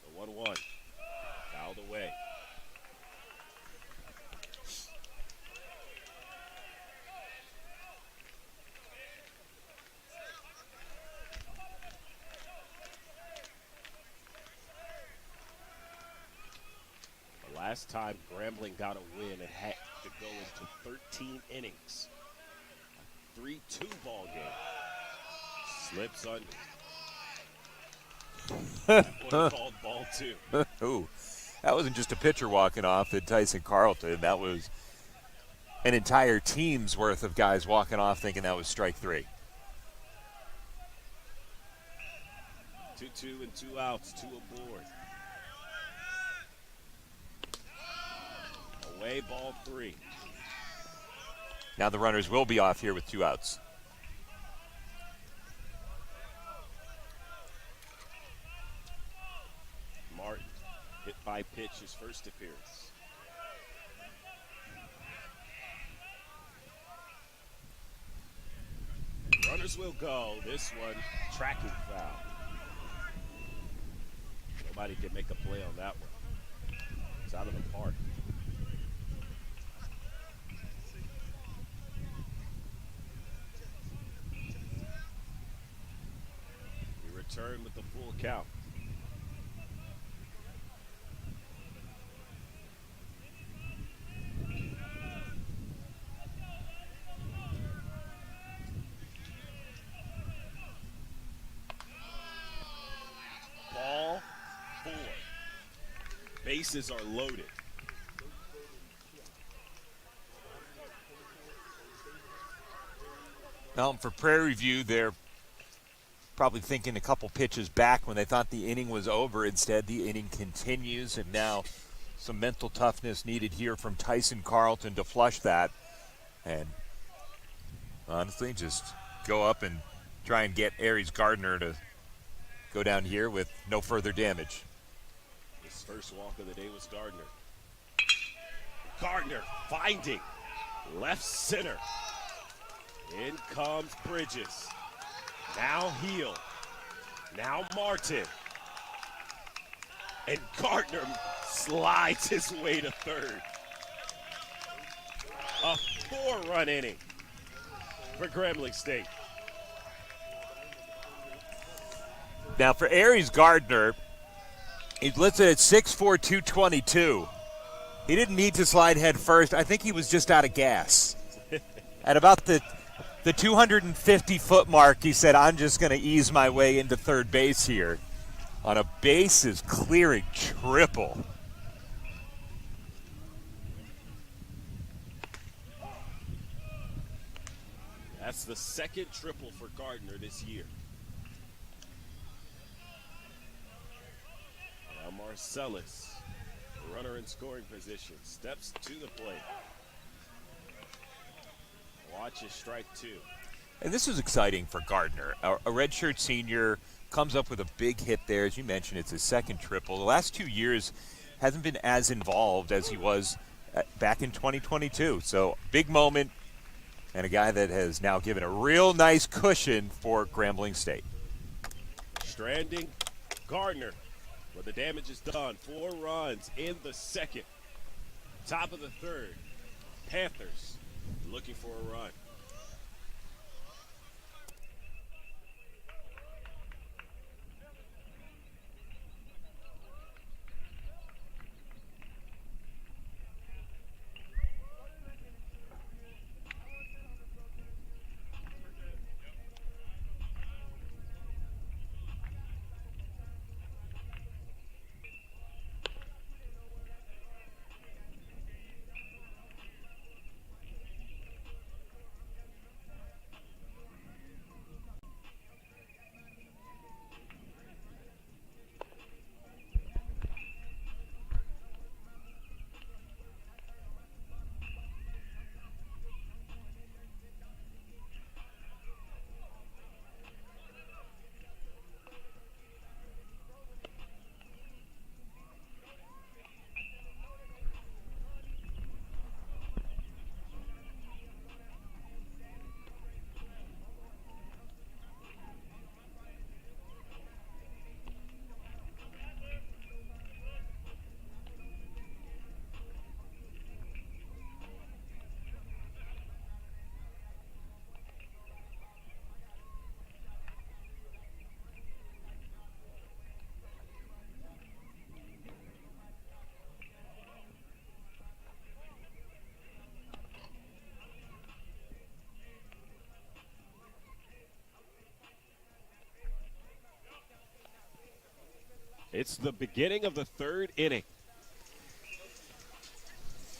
The 1-1 fouled away. The last time Grambling got a win, it had to go into 13 innings. A 3-2 ball game. Slips under. What called ball 2. Ooh, that wasn't just a pitcher walking off at Tyson Carlton. That was an entire team's worth of guys walking off thinking that was strike 3. 2-2 and 2 outs, 2 aboard. Away, ball 3. Now the runners will be off here with 2 outs. Martin, hit by pitch, his first appearance. Runners will go. This one, tracking foul. Nobody can make a play on that one. It's out of the park. We return with the full count. Ball 4. Bases are loaded. Now for Prairie View, they're probably thinking a couple pitches back when they thought the inning was over. Instead, the inning continues, and now some mental toughness needed here from Tyson Carlton to flush that. And honestly, just go up and try and get Aries Gardner to go down here with no further damage. His first walk of the day was Gardner. Gardner finding left center. In comes Bridges. Now Heel. Now Martin. And Gardner slides his way to third. A 4-run inning for Grambling State. Now for Aries Gardner, he's listed at 6'4", 222. He didn't need to slide head first. I think he was just out of gas. At about the 250-foot mark, he said, I'm just going to ease my way into third base here on a bases clearing triple. That's the second triple for Gardner this year. Marcellus, runner in scoring position, steps to the plate. Watches strike 2. And this is exciting for Gardner. A redshirt senior comes up with a big hit there. As you mentioned, it's his second triple. The last 2 years hasn't been as involved as he was back in 2022. So big moment, and a guy that has now given a real nice cushion for Grambling State. Stranding Gardner, but the damage is done. 4 runs in the second. Top of the third. Panthers looking for a run. It's the beginning of the third inning.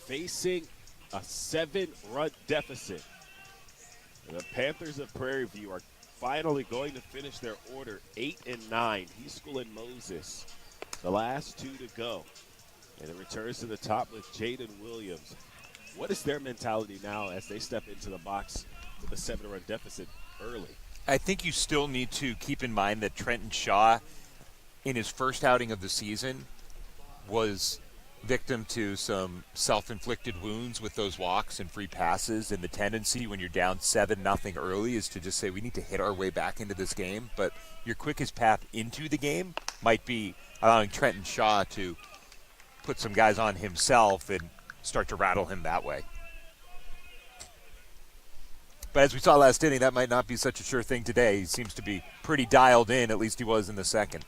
Facing a 7-run deficit. And the Panthers of Prairie View are finally going to finish their order 8 and 9. Heaskell and Moses, the last 2 to go. And it returns to the top with Jaden Williams. What is their mentality now as they step into the box with a 7-run deficit early? I think you still need to keep in mind that Trenton Shaw, in his first outing of the season, was victim to some self-inflicted wounds with those walks and free passes, and the tendency when you're down 7-0 early is to just say we need to hit our way back into this game. But your quickest path into the game might be allowing Trenton Shaw to put some guys on himself and start to rattle him that way. But as we saw last inning, that might not be such a sure thing today. He seems to be pretty dialed in, at least he was in the second.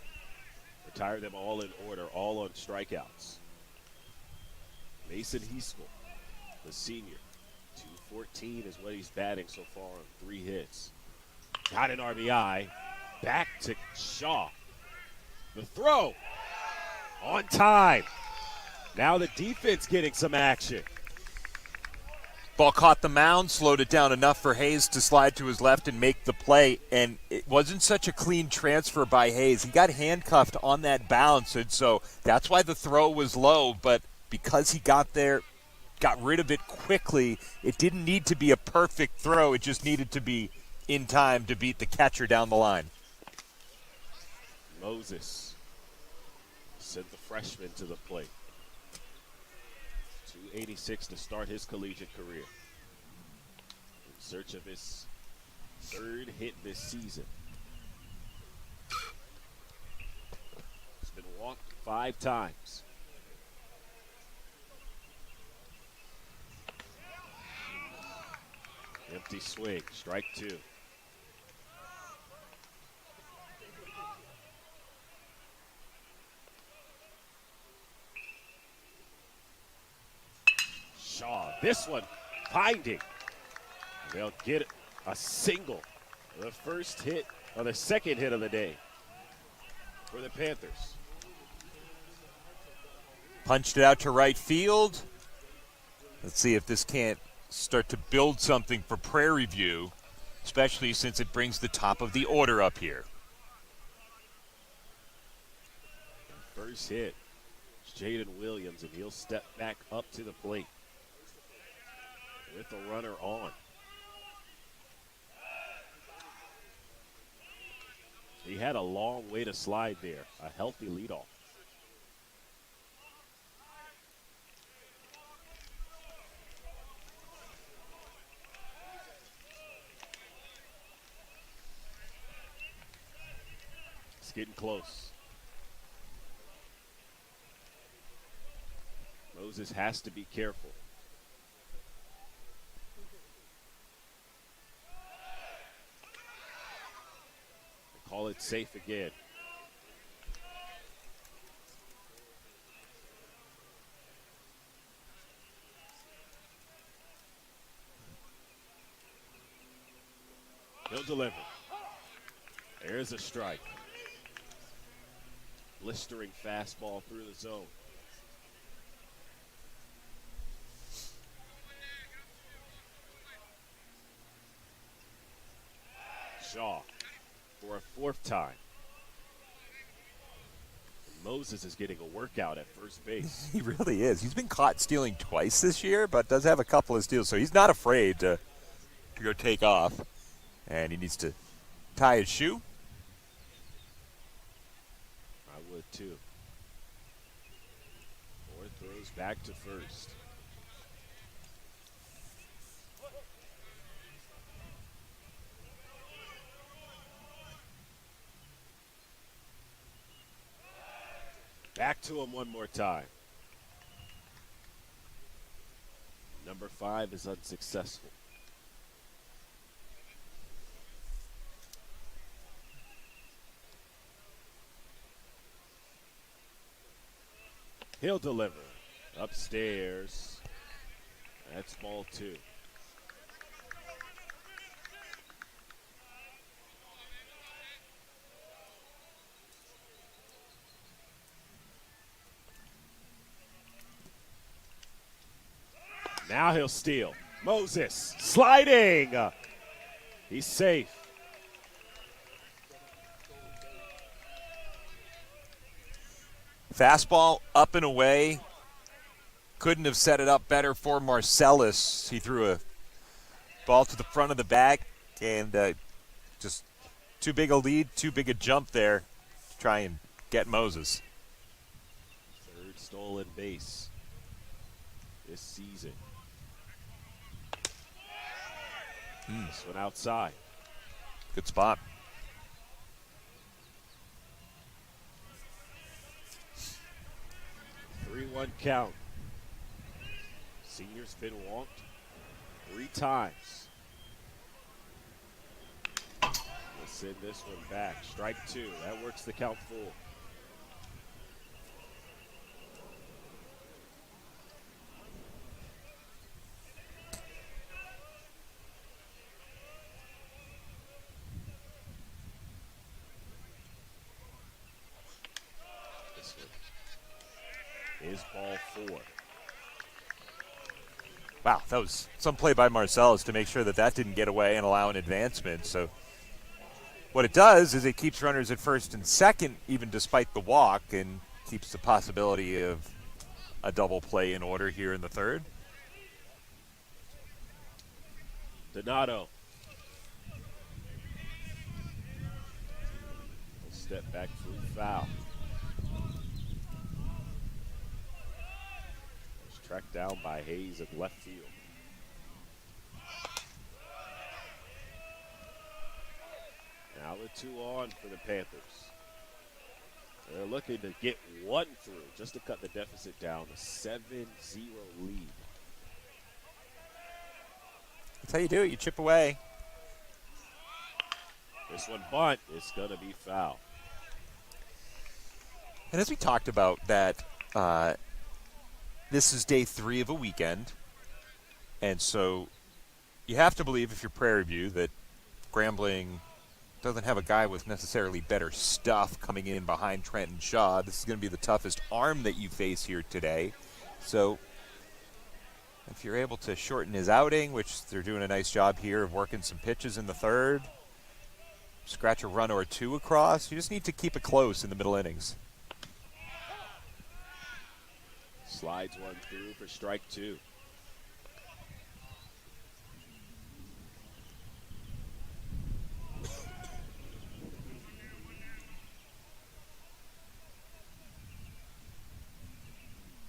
Retire them all in order, all on strikeouts. Mason Heaskell, the senior, 214 is what he's batting so far on 3 hits. Got an RBI. Back to Shaw. The throw. On time. Now the defense getting some action. Ball caught the mound, slowed it down enough for Hayes to slide to his left and make the play, and it wasn't such a clean transfer by Hayes. He got handcuffed on that bounce, and so that's why the throw was low, but because he got there, got rid of it quickly, it didn't need to be a perfect throw. It just needed to be in time to beat the catcher down the line. Moses sent the freshman to the plate. 286 to start his collegiate career. In search of his 3rd hit this season. He's been walked 5 times. Empty swing, strike 2. Shaw, this one finding. They'll get a single. The first hit, or the second hit of the day for the Panthers. Punched it out to right field. Let's see if this can't start to build something for Prairie View, especially since it brings the top of the order up here. First hit Jaden Williams, and he'll step back up to the plate with the runner on. He had a long way to slide there. A healthy leadoff. It's getting close. Moses has to be careful. They call it safe again. He'll deliver. There's a strike. Blistering fastball through the zone. Shaw for a fourth time. Moses is getting a workout at first base. He really is. He's been caught stealing twice this year, but does have a couple of steals, so he's not afraid to go take off. And he needs to tie his shoe. I would too. Or throws back to first. Back to him one more time. Number 5 is unsuccessful. He'll deliver. Upstairs. That's ball 2. Now he'll steal. Moses sliding. He's safe. Fastball up and away. Couldn't have set it up better for Marcellus. He threw a ball to the front of the bag, and just too big a lead, too big a jump there to try and get Moses. Third stolen base this season. This one outside. Good spot. Three 3-1 count. Senior's been walked 3 times. We'll send this one back. Strike 2. That works the count full. This one is ball 4. Wow, that was some play by Marcellus to make sure that that didn't get away and allow an advancement. So what it does is it keeps runners at first and second even despite the walk, and keeps the possibility of a double play in order here in the third. Donato. He'll step back through foul. Was tracked down by Hayes at left field. Now the 2 on for the Panthers. They're looking to get 1 through just to cut the deficit down to 7-0 lead. That's how you do it. You chip away. This one bunt is going to be foul. And as we talked about, that this is day 3 of a weekend. And so you have to believe, if you're Prairie View, that Grambling doesn't have a guy with necessarily better stuff coming in behind Trenton Shaw. This is going to be the toughest arm that you face here today. So if you're able to shorten his outing, which they're doing a nice job here of working some pitches in the third, scratch a run or 2 across, you just need to keep it close in the middle innings. Slides one through for strike two.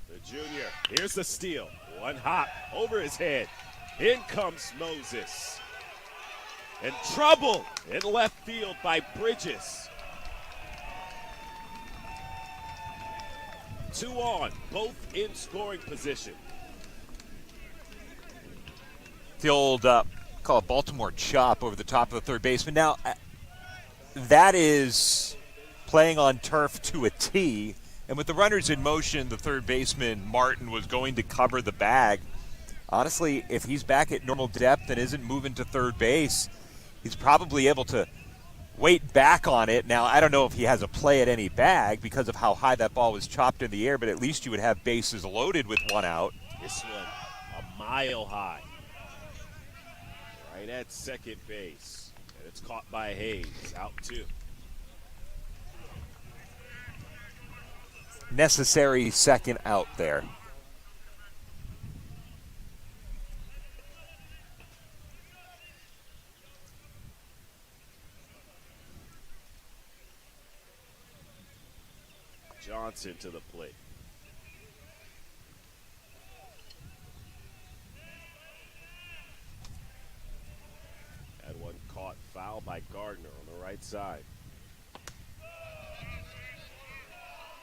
The junior, here's the steal. One hop over his head. In comes Moses. And trouble in left field by Bridges. 2 on, both in scoring position. The old, call it Baltimore chop over the top of the third baseman. Now, that is playing on turf to a T. And with the runners in motion, the third baseman, Martin, was going to cover the bag. Honestly, if he's back at normal depth and isn't moving to third base, he's probably able to wait back on it. Now, I don't know if he has a play at any bag because of how high that ball was chopped in the air, but at least you would have bases loaded with one out. This one a mile high. Right at second base. And it's caught by Hayes. Out 2. Necessary second out there. Johnson to the plate. Had one caught foul by Gardner on the right side.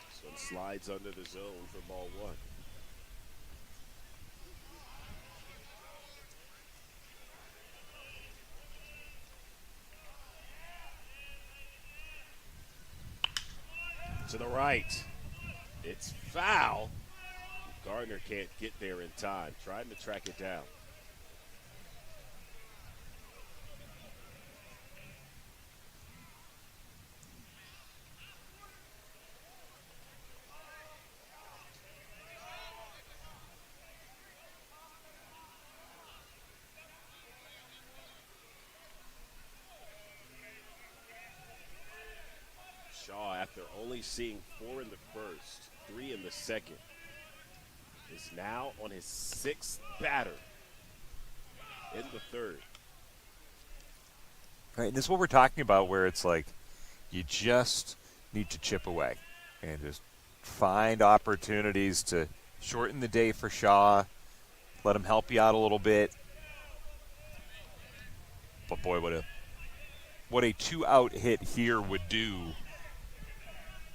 This one slides under the zone for ball 1. To the right. It's foul. Gardner can't get there in time. Trying to track it down. Shaw, after only seeing 4 in the first, 3 in the second, is now on his 6th batter in the third. Right, and this is what we're talking about, where it's like you just need to chip away and just find opportunities to shorten the day for Shaw, let him help you out a little bit. But boy, what a 2-out hit here would do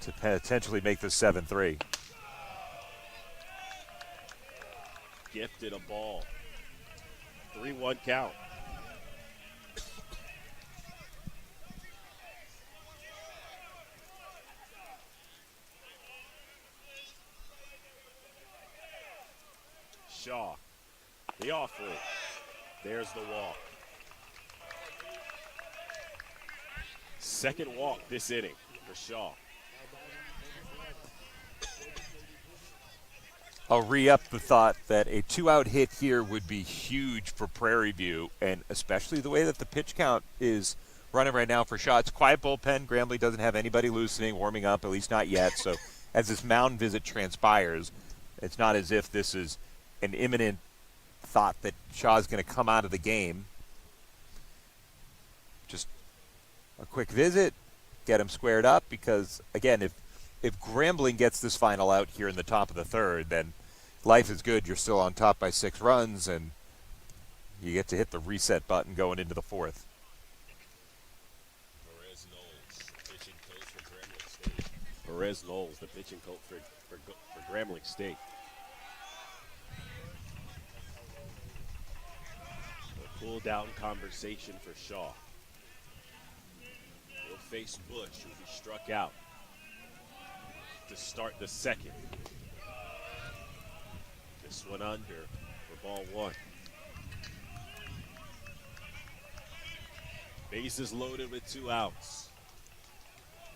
to potentially make this 7-3. Gifted a ball. 3-1 count. Shaw, the offering. There's the walk. Second walk this inning for Shaw. I'll re-up the thought that a 2-out hit here would be huge for Prairie View, and especially the way that the pitch count is running right now for Shaw. It's a quiet bullpen. Grambling doesn't have anybody loosening, warming up, at least not yet. So as this mound visit transpires, it's not as if this is an imminent thought that Shaw's going to come out of the game. Just a quick visit, get him squared up, because, again, if Grambling gets this final out here in the top of the third, then life is good. You're still on top by 6 runs, and you get to hit the reset button going into the fourth. Perez Knowles, pitching coach for Grambling State. Perez Knowles, the pitching coach for Grambling State. A cool-down conversation for Shaw. He'll face Bush, who he struck out to start the second. This one under for ball 1. Bases loaded with 2 outs.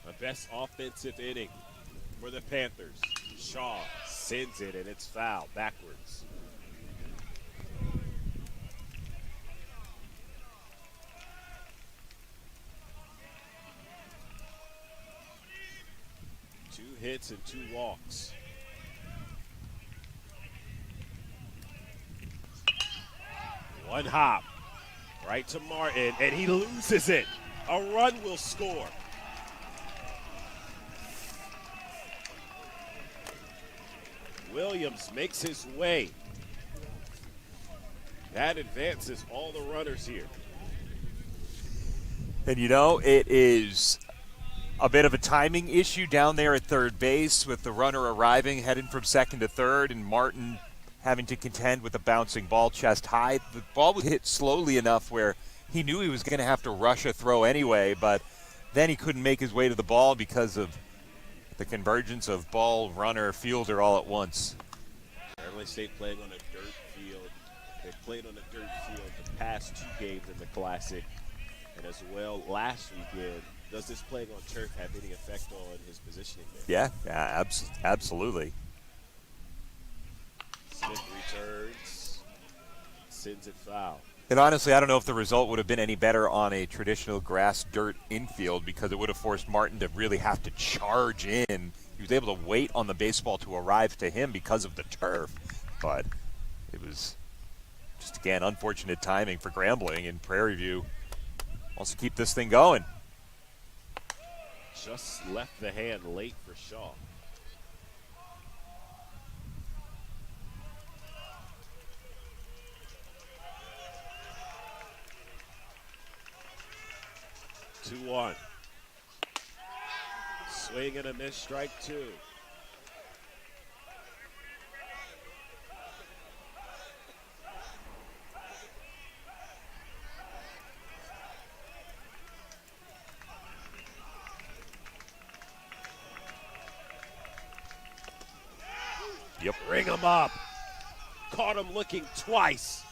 The best offensive inning for the Panthers. Shaw sends it, and it's foul backwards. Hits and 2 walks. One hop. Right to Martin, and he loses it. A run will score. Williams makes his way. That advances all the runners here. And it is a bit of a timing issue down there at third base with the runner arriving, heading from second to third, and Martin having to contend with a bouncing ball chest high. The ball was hit slowly enough where he knew he was going to have to rush a throw anyway, but then he couldn't make his way to the ball because of the convergence of ball, runner, fielder all at once. Grambling State playing on a dirt field. They played on a dirt field the past 2 games in the Classic, and as well last weekend. Does this playing on turf have any effect on his positioning there? Yeah, absolutely. Smith returns, sends it foul. And honestly, I don't know if the result would have been any better on a traditional grass dirt infield because it would have forced Martin to really have to charge in. He was able to wait on the baseball to arrive to him because of the turf. But it was just, again, unfortunate timing for Grambling, and Prairie View wants to keep this thing going. Just left the hand late for Shaw. Two one. Swing and a miss, strike two. Yep. Ring him up. Caught him looking twice.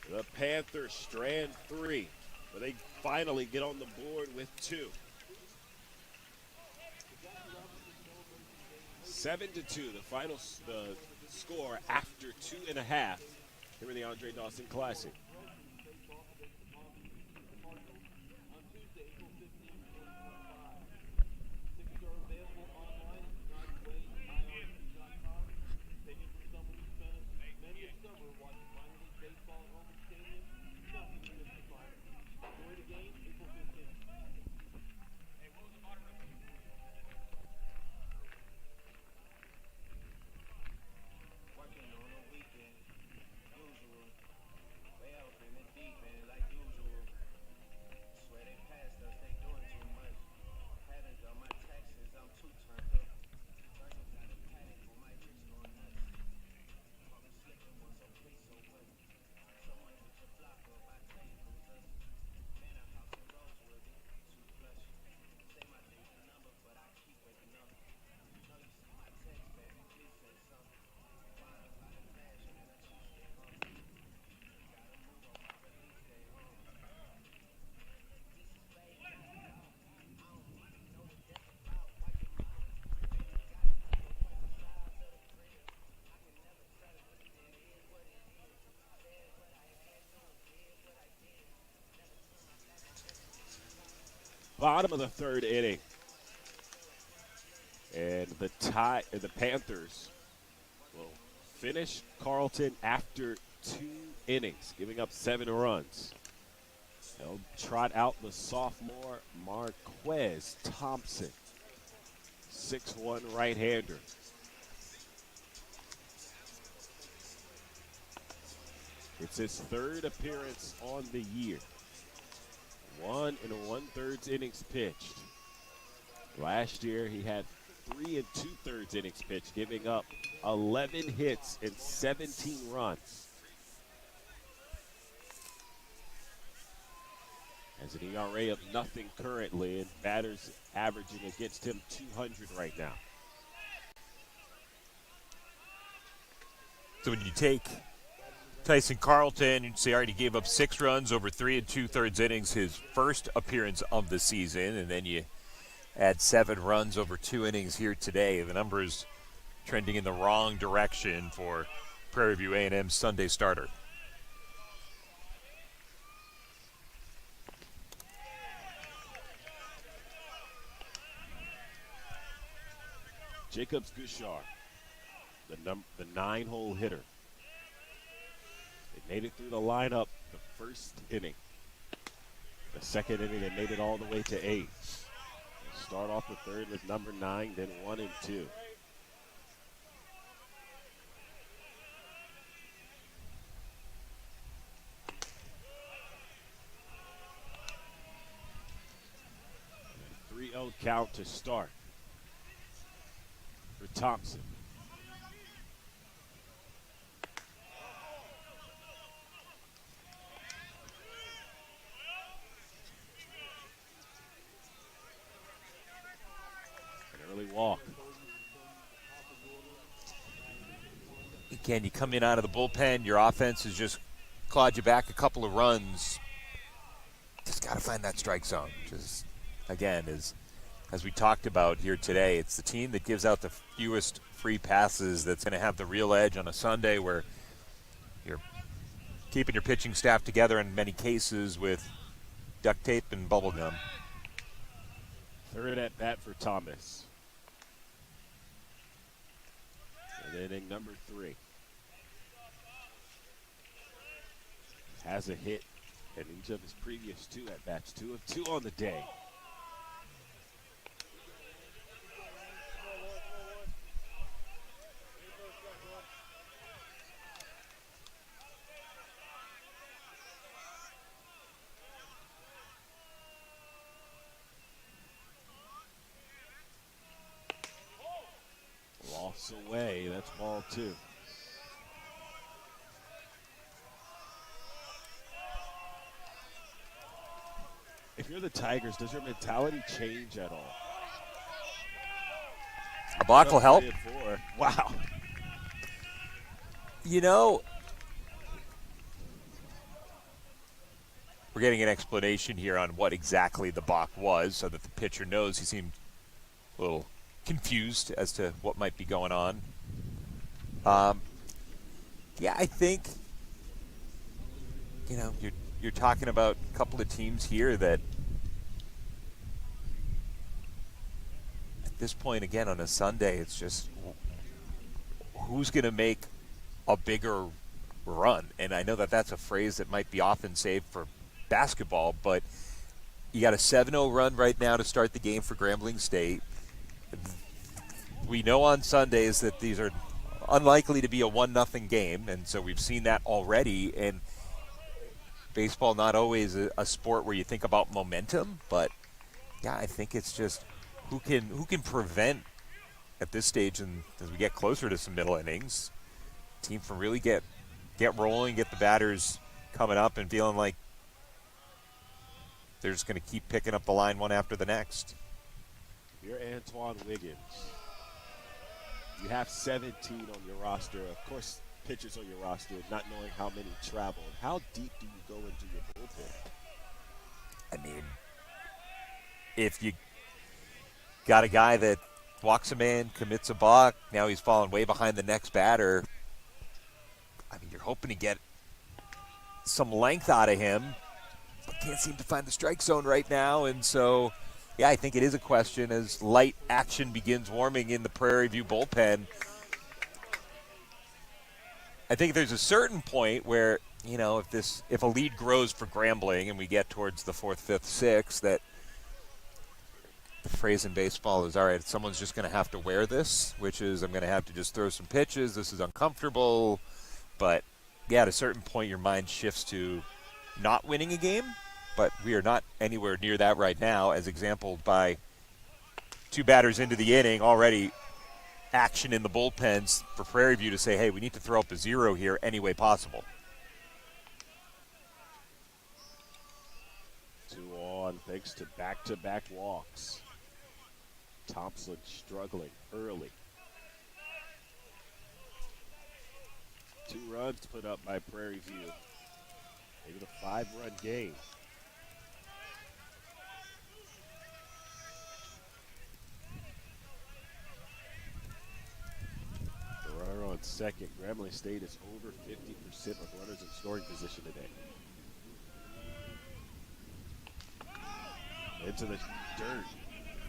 The Panthers strand 3, but they finally get on the board with 2. 7-2, the final score after 2.5 here in the Andre Dawson Classic. Bottom of the 3rd inning. And the Panthers will finish Carleton after 2 innings, giving up 7 runs. They'll trot out the sophomore Marquez Thompson, 6'1" right-hander. It's his 3rd appearance on the year. 1 1/3 innings pitched. Last year he had 3 2/3 innings pitched, giving up 11 hits and 17 runs. Has an ERA of nothing currently, and batters averaging against him 200 right now. So when you take Tyson Carleton, you'd say already gave up 6 runs over 3 2/3 innings, his first appearance of the season, and then you add 7 runs over 2 innings here today. The number is trending in the wrong direction for Prairie View A&M's Sunday starter. Jacobs Gushar, the 9-hole hitter. They made it through the lineup the first inning. The second inning, they made it all the way to 8. They start off the third with number 9, then 1 and 2. And a 3-0 count to start for Thompson. Early walk. Again, you come in out of the bullpen, your offense has just clawed you back a couple of runs. Just got to find that strike zone. Just, again, as we talked about here today, it's the team that gives out the fewest free passes that's going to have the real edge on a Sunday where you're keeping your pitching staff together in many cases with duct tape and bubble gum. Third at bat for Thomas. And inning number 3. Has a hit in each of his previous 2 at bats. 2 of 2 on the day. Lofts away. That's ball 2. If you're the Tigers, does your mentality change at all? A block will help. 3 and 4. Wow. You know, we're getting an explanation here on what exactly the balk was so that the pitcher knows. He seemed a little confused as to what might be going on. Yeah, I think, you know, you're talking about a couple of teams here that at this point, again, on a Sunday, it's just who's going to make a bigger run. And I know that that's a phrase that might be often saved for basketball, but you got a 7-0 run right now to start the game for Grambling State. We know on Sundays that these are unlikely to be a 1-0 game, and so we've seen that already. And baseball not always a sport where you think about momentum, but yeah, I think it's just who can prevent at this stage, and as we get closer to some middle innings, team from really get rolling, get the batters coming up and feeling like they're just going to keep picking up the line one after the next. You're Antoine Wiggins. You have 17 on your roster. Of course, pitchers on your roster, not knowing how many travel. How deep do you go into your bullpen? I mean, if you got a guy that walks a man, commits a balk, now he's falling way behind the next batter, I mean, you're hoping to get some length out of him, but can't seem to find the strike zone right now. And so, yeah, I think it is a question as light action begins warming in the Prairie View bullpen. I think there's a certain point where, you know, if a lead grows for Grambling and we get towards the 4th, 5th, 6th, that the phrase in baseball is, all right, someone's just going to have to wear this, which is I'm going to have to just throw some pitches. This is uncomfortable. But, yeah, at a certain point your mind shifts to not winning a game. But we are not anywhere near that right now, as exampled by 2 batters into the inning, already action in the bullpens for Prairie View to say, hey, we need to throw up a 0 here any way possible. 2 on thanks to back-to-back walks. Thompson struggling early. 2 runs put up by Prairie View. Maybe a 5-run game. The runner on second. Grambling State is over 50% of runners in scoring position today. Into the dirt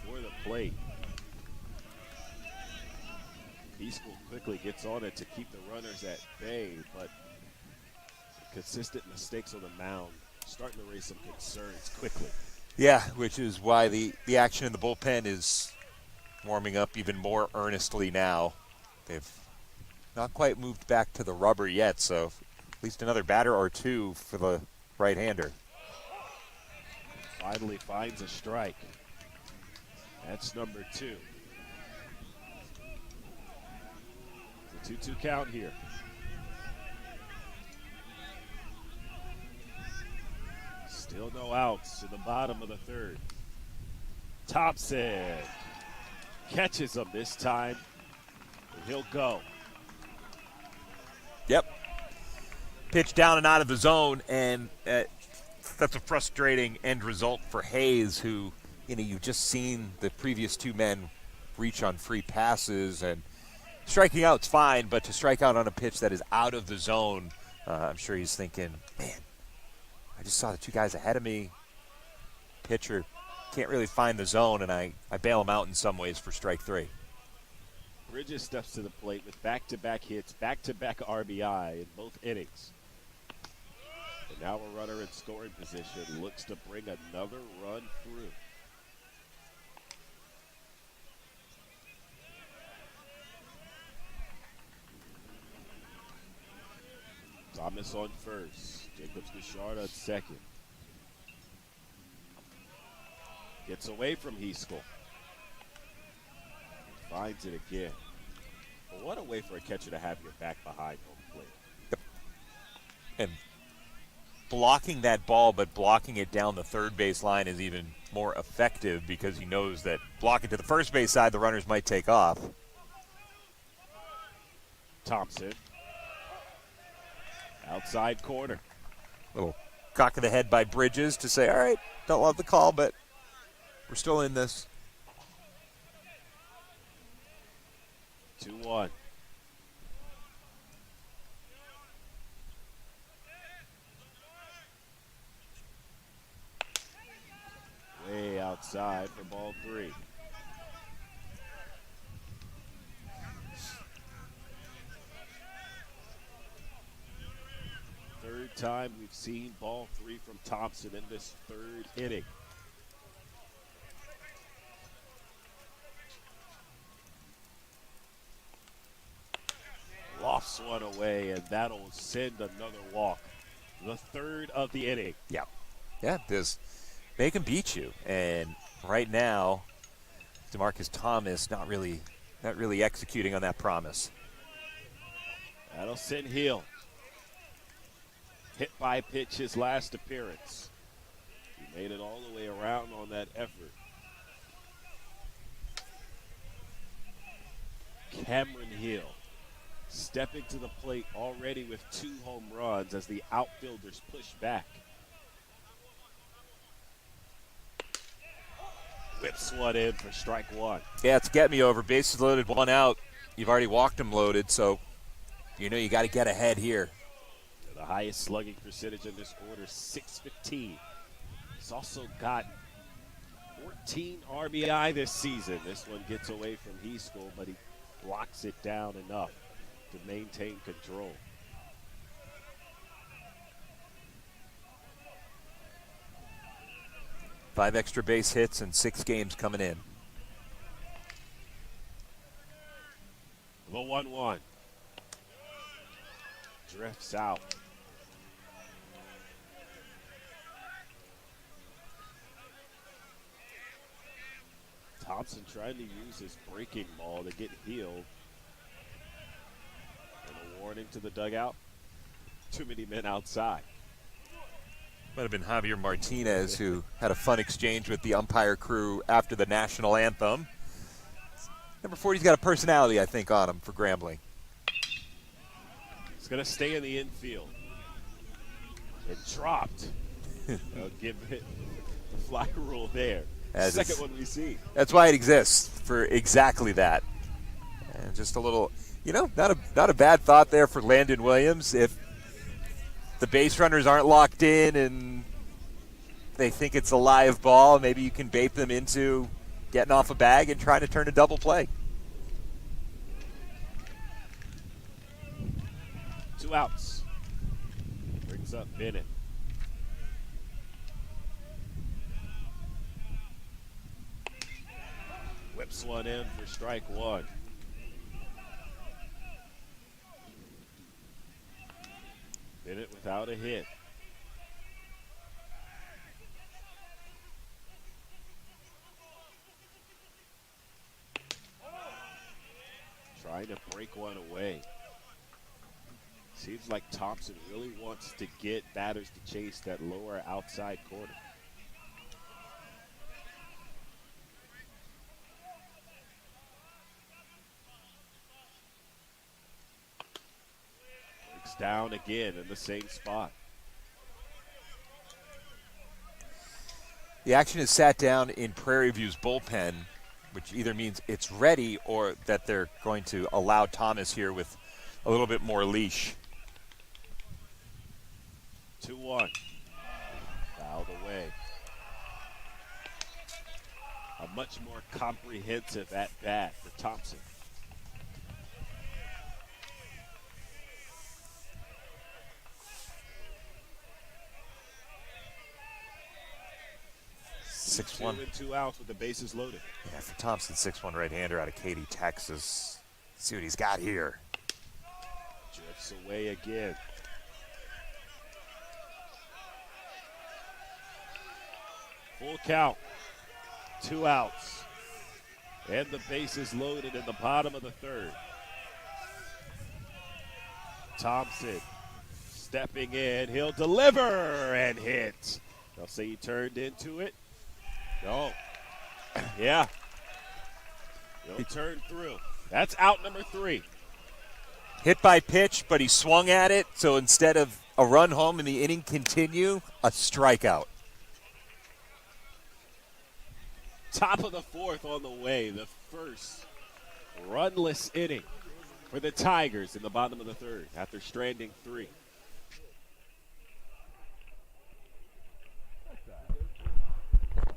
for the plate. Peaceful quickly gets on it to keep the runners at bay, but consistent mistakes on the mound starting to raise some concerns quickly. Yeah, which is why the action in the bullpen is warming up even more earnestly now. They've not quite moved back to the rubber yet, so at least another batter or two for the right-hander. Finally finds a strike. That's number 2. It's a 2-2 count here. Still no outs to the bottom of the 3rd. Thompson catches him this time, and he'll go. Yep. Pitch down and out of the zone, and that's a frustrating end result for Hayes, who, you've just seen the previous 2 men reach on free passes, and striking out's fine, but to strike out on a pitch that is out of the zone, I'm sure he's thinking, man, I just saw the 2 guys ahead of me. Pitcher can't really find the zone, and I bail him out in some ways for strike 3. Bridges steps to the plate with back-to-back hits, back-to-back RBI in both innings. And now a runner in scoring position looks to bring another run through. Thomas on first. Jacobs Gashard on second. Gets away from Heaskell. Finds it again. But what a way for a catcher to have your back behind home plate. Yep. And blocking that ball, but blocking it down the third base line is even more effective because he knows that blocking to the first base side, the runners might take off. Thompson. Outside corner. Little cock of the head by Bridges to say, all right, don't love the call, but we're still in this. 2-1. Way outside for ball 3. Third time we've seen ball 3 from Thompson in this 3rd inning. Lofts one away, and that'll send another walk. The 3rd of the inning. Yeah. Yeah, they can beat you. And right now, DeMarcus Thomas not really executing on that promise. That'll send Hill. Hit by pitch his last appearance. He made it all the way around on that effort. Cameron Hill stepping to the plate already with 2 home runs as the outfielders push back. Whips one in for strike 1. Yeah, it's get me over. Bases loaded, 1 out. You've already walked them loaded, so you got to get ahead here. The highest slugging percentage in this order, .615. He's also got 14 RBI this season. This one gets away from Heaskell, but he blocks it down enough to maintain control. Five extra base hits and 6 games coming in. The 1-1. Drifts out. Thompson trying to use his breaking ball to get Healed. And a warning to the dugout. Too many men outside. Might have been Javier Martinez who had a fun exchange with the umpire crew after the national anthem. Number 40's got a personality, I think, on him for Grambling. He's going to stay in the infield. It dropped. I'll give it the fly rule there. Second one we see. That's why it exists, for exactly that. And just a little, not a bad thought there for Landon Williams. If the base runners aren't locked in and they think it's a live ball, maybe you can bait them into getting off a bag and trying to turn a double play. 2 outs. Brings brings up Bennett. Whips one in for strike one. Bennett without a hit. Trying to break one away. Seems like Thompson really wants to get batters to chase that lower outside corner. Breaks down again in the same spot. The action is sat down in Prairie View's bullpen, which either means it's ready or that they're going to allow Thomas here with a little bit more leash. 2-1. Fouled away. A much more comprehensive at-bat for Thompson. Six 1. 2 and 2 outs with the bases loaded. Yeah, for Thompson, 6'1" right-hander out of Katy, Texas. Let's see what he's got here. Drifts away again. Full count. 2 outs. And the bases loaded in the bottom of the third. Thompson stepping in. He'll deliver and hit. They'll say he turned into it. No. Yeah. He'll turn through. That's out number 3. Hit by pitch, but he swung at it, so instead of a run home and the inning continue, a strikeout. Top of the 4th on the way. The first runless inning for the Tigers in the bottom of the 3rd after stranding 3.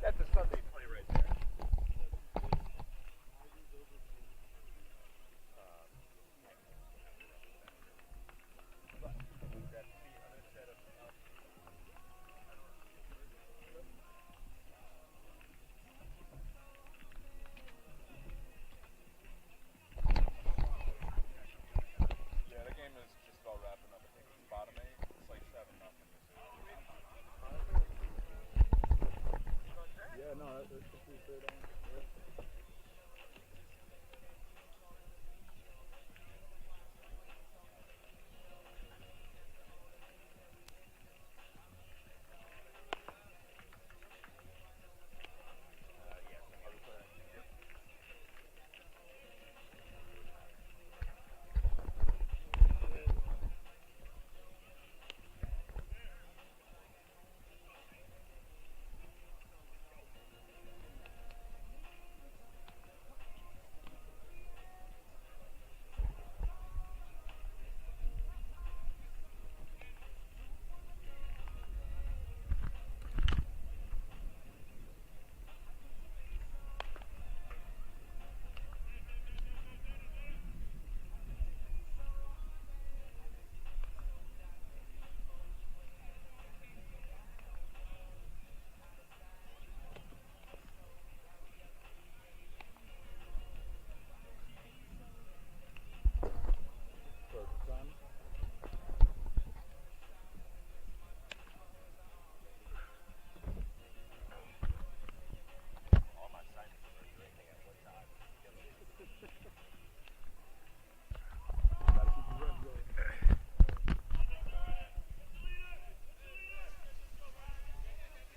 That's a Sunday play right there. Yeah, the game is just about wrapping up. I think it's bottom 8. It's like 7-0. Yeah, no, that's pretty straight on. Yeah.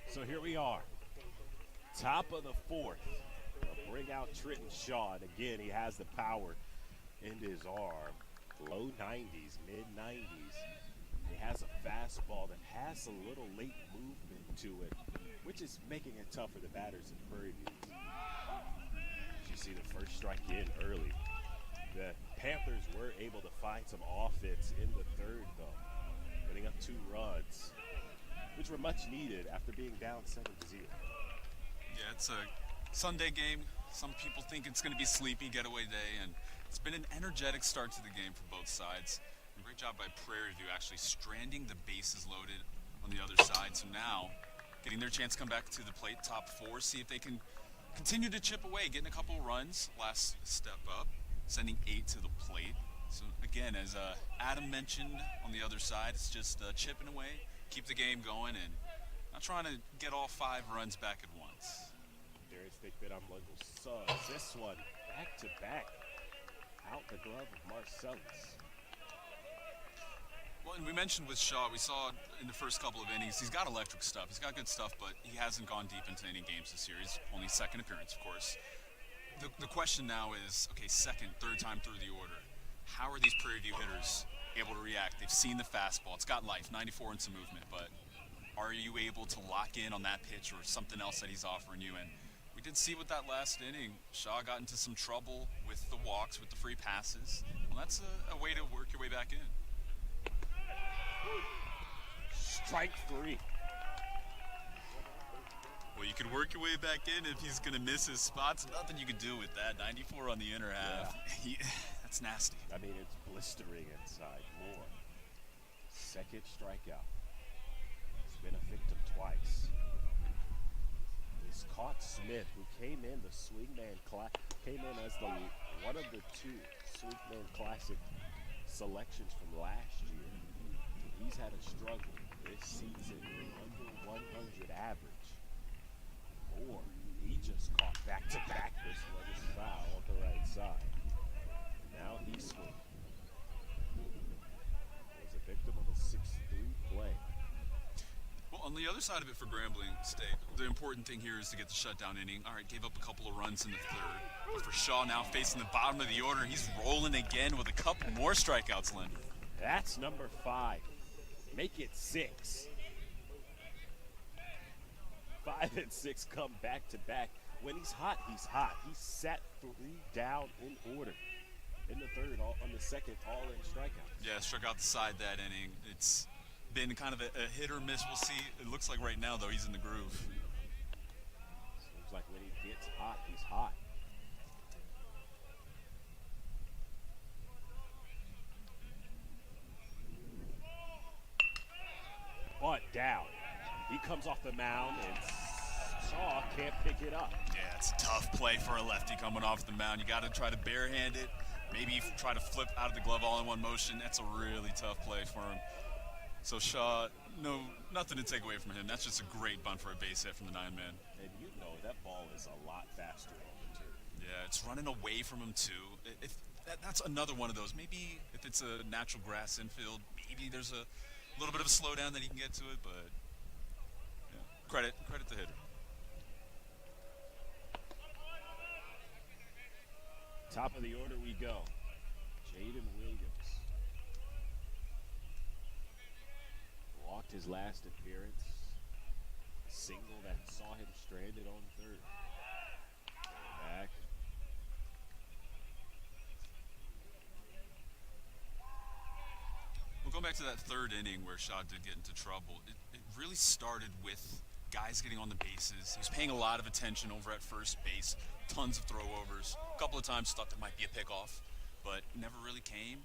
So here we are. Top of the 4th. They'll bring out Trenton Shaw. And again, he has the power into his arm. Low 90s, mid 90s. He has a fastball that has a little late movement to it, which is making it tough for the batters in Prairie View. You see the first strike in early. The Panthers were able to find some offense in the 3rd, though, putting up 2 runs, which were much needed after being down 7-0. Yeah, it's a Sunday game. Some people think it's going to be sleepy getaway day, and it's been an energetic start to the game for both sides. Great job by Prairie View actually stranding the bases loaded on the other side. So now getting their chance to come back to the plate, top four, see if they can continue to chip away, getting a couple runs, last step up, sending 8 to the plate. So again, as Adam mentioned on the other side, it's just chipping away, keep the game going, and not trying to get all 5 runs back at once. Darius Thickbit on Lundell Suggs. This one back to back. Out the glove of Marcellus. Well, and we mentioned with Shaw, we saw in the first couple of innings, he's got electric stuff. He's got good stuff, but he hasn't gone deep into any games this series. Only second appearance, of course. The question now is, okay, second, third time through the order. How are these Prairie View hitters able to react? They've seen the fastball. It's got life, 94 and some movement, but are you able to lock in on that pitch or something else that he's offering you? And we did see with that last inning, Shaw got into some trouble with the walks, with the free passes. Well, that's a way to work your way back in. Strike 3. Well, you can work your way back in if he's going to miss his spots. Nothing you can do with that. 94 on the inner half. Yeah. That's nasty. I mean, it's blistering inside. More. Second strikeout. He's been a victim twice. He's caught Smith, who came in the Swingman came in as one of the 2 Swingman Classic selections from last year. He's had a struggle this season, under 100 average. Or he just caught back-to-back. This one is foul on the right side. Now he's swinging. Was a victim of a 6-3 play. Well, on the other side of it for Grambling State, the important thing here is to get the shutdown inning. All right, gave up a couple of runs in the third. But for Shaw now facing the bottom of the order, he's rolling again with a couple more strikeouts, Lynn. That's number 5. Make it 6. 5 and 6 come back to back. When he's hot, he's hot. He sat 3 down in order. In the third, on the second, all in strikeouts. Yeah, struck out the side that inning. It's been kind of a hit or miss. We'll see. It looks like right now, though, he's in the groove. Seems like when he gets hot, he's hot. But down. He comes off the mound, and Shaw can't pick it up. Yeah, it's a tough play for a lefty coming off the mound. You got to try to barehand it. Maybe try to flip out of the glove all in one motion. That's a really tough play for him. So Shaw, nothing to take away from him. That's just a great bunt for a base hit from the 9-man. And you know that ball is a lot faster on the 2. Yeah, it's running away from him too. That's another one of those. Maybe if it's a natural grass infield, maybe there's a little bit of a slowdown that he can get to it, but yeah, credit the hitter. Top of the order we go. Jaden Williams. Walked his last appearance. A single that saw him stranded on third. Back. We'll go back to that third inning where Shaw did get into trouble. It really started with guys getting on the bases. He was paying a lot of attention over at first base. Tons of throwovers. A couple of times thought there might be a pickoff, but never really came.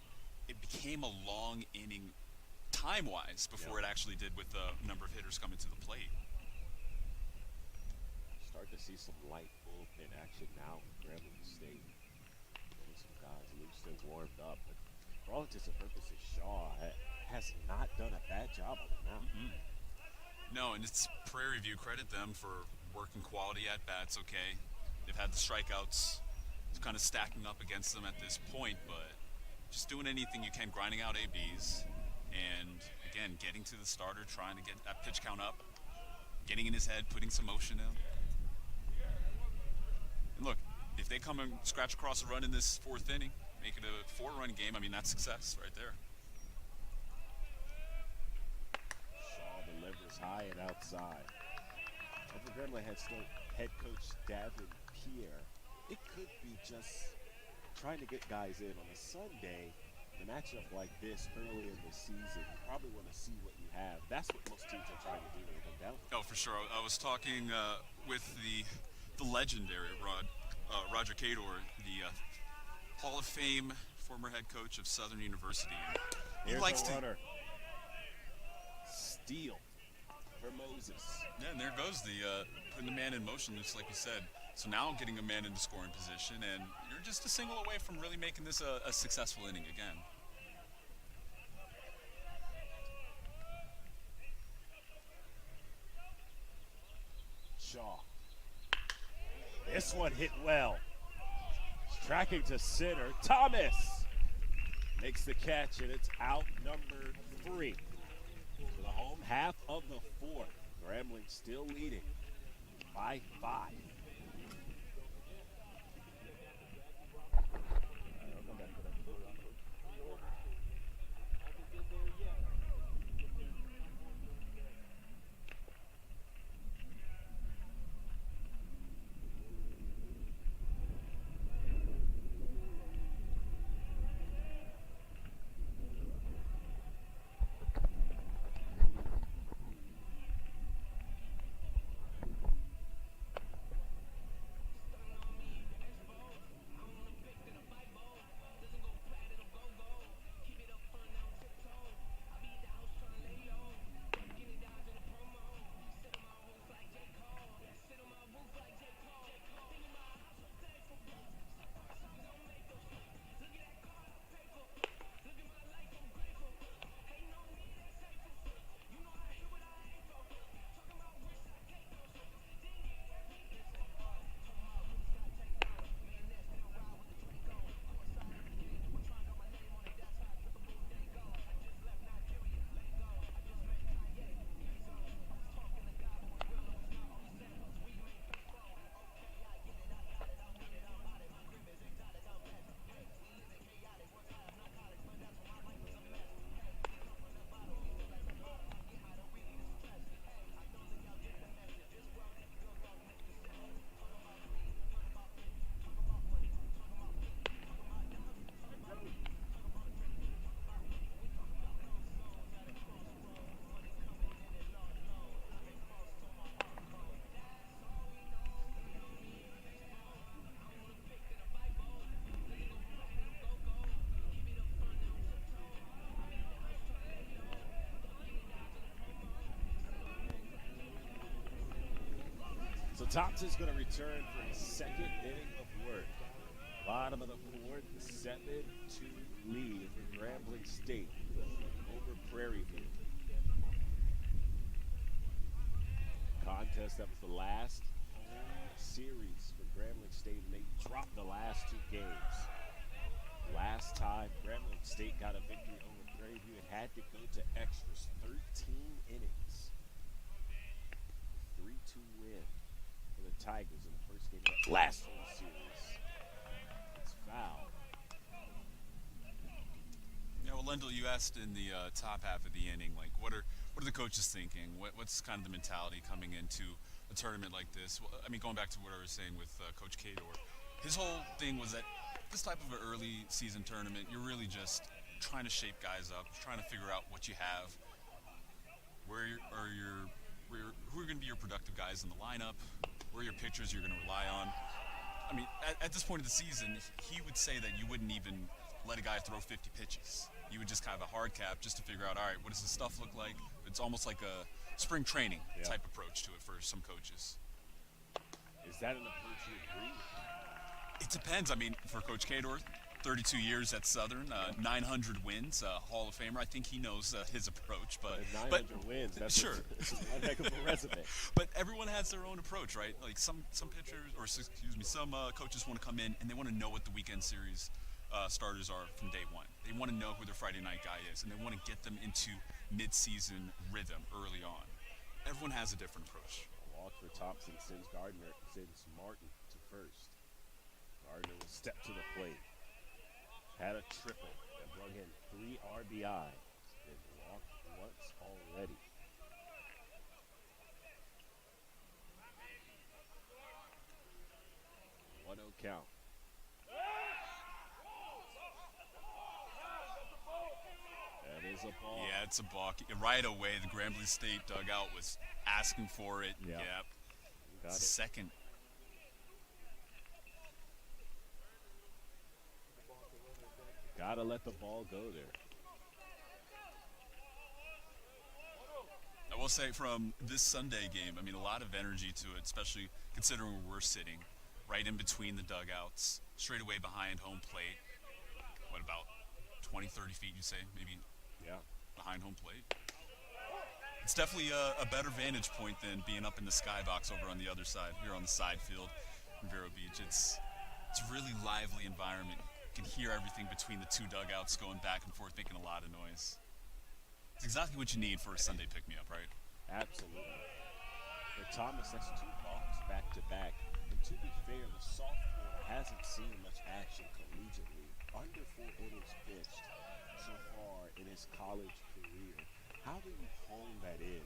It became a long inning time-wise before it actually did with the number of hitters coming to the plate. Start to see some light bullpen action now with Grambling State. Getting some guys loose and warmed up. But for all intents and purposes, Shaw has not done a bad job on the mound. Mm-hmm. No, and it's Prairie View. Credit them for working quality at bats, okay? They've had the strikeouts kind of stacking up against them at this point, but just doing anything you can, grinding out ABs, and again, getting to the starter, trying to get that pitch count up, getting in his head, putting some motion in. And look, if they come and scratch across a run in this 4th inning, make it a 4-run game, I mean, that's success right there. Shaw delivers high and outside. Over Grambling head coach Davin Pierre. It could be just trying to get guys in on a Sunday. A matchup like this early in the season, you probably want to see what you have. That's what most teams are trying to do when they come down. Oh, for sure. I was talking with the legendary Roger Cador, the Hall of Fame former head coach of Southern University. And He Here's likes a to. runner. Steal for Moses. Yeah, and there goes the putting the man in motion, just like you said. So now getting a man into scoring position, and you're just a single away from really making this a successful inning again. Shaw. This one hit well. He's tracking to center. Thomas makes the catch, and it's out number 3 for the home half of the 4th. Grambling still leading by 5. So Thompson's going to return for his 2nd inning of work. Bottom of the 4th, 7-2 lead for Grambling State over Prairie View. Contest that was the last series for Grambling State, and they dropped the last 2 games. Last time Grambling State got a victory over Prairie View, it had to go to extras, 13 innings. 3-2 win for the Tigers in the first game of the last home series. It's foul. Yeah, well, Lendl, you asked in the top half of the inning, like, what are the coaches thinking? What's kind of the mentality coming into a tournament like this? Well, I mean, going back to what I was saying with Coach Cador, his whole thing was that this type of an early season tournament, you're really just trying to shape guys up, trying to figure out what you have, who are going to be your productive guys in the lineup, where are your pitchers you're going to rely on. I mean, at this point of the season, he would say that you wouldn't even let a guy throw 50 pitches. You would just kind of a hard cap just to figure out, all right, what does this stuff look like? It's almost like a spring training type approach to it for some coaches. Is that an approach you agree with? It depends. I mean, for Coach Cador, 32 years at Southern, 900 wins, Hall of Famer. I think he knows his approach. But 900 wins, that's sure. a heck of a resume. But everyone has their own approach, right? Like some pitchers, or excuse me, some coaches want to come in and they want to know what the weekend series starters are from day one. They want to know who their Friday night guy is, and they want to get them into mid-season rhythm early on. Everyone has a different approach. A walk for Thompson sends Gardner, sends Martin to first. Gardner will step to the plate. Had a triple that brought in 3 RBIs. And walked once already. 1-0 count. That is a ball. Yeah, it's a balk. Right away, the Grambling State dugout was asking for it. Yeah. Yep. Got it. Second. Gotta let the ball go there. will say from this Sunday game, I mean, a lot of energy to it, especially considering where we're sitting, right in between the dugouts, straight away behind home plate. What, about 20, 30 feet, you say, maybe Yeah. behind home plate? It's definitely a better vantage point than being up in the skybox over on the other side, here on the side field in Vero Beach. It's a really lively environment. You can hear everything between the two dugouts going back and forth, making a lot of noise. It's exactly what you need for a Sunday pick-me-up, right? Absolutely. For Thomas, that's 2 walks back to back. And to be fair, the sophomore hasn't seen much action collegiately. Under 4 innings pitched so far in his college career. How do you hone that in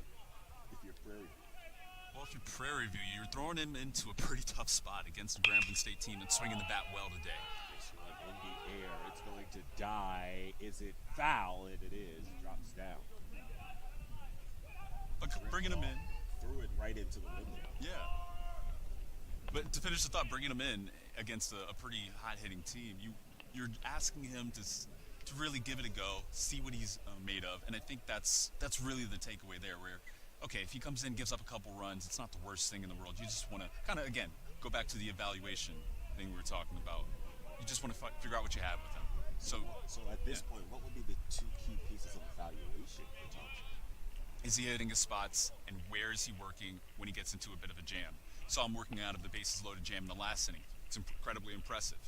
if you're Prairie View? Well, if you're Prairie View, you're throwing him into a pretty tough spot against the Grambling State team and swinging the bat well today. This one in the air. It's going to die. Is it foul? And it is. It drops down. But bringing him in. Threw it right into the window. Yeah. But to finish the thought, bringing him in against a pretty hot-hitting team, you're asking him to really give it a go, see what he's made of, and I think that's really the takeaway there. Where, okay, if he comes in, gives up a couple runs, it's not the worst thing in the world. You just want to kind of, again, go back to the evaluation thing we were talking about. You just want to figure out what you have with him. So at this point, what would be the 2 key pieces of evaluation for Thompson? is he hitting his spots, and where is he working when he gets into a bit of a jam? Saw him working out of the bases loaded jam in the last inning. It's incredibly impressive.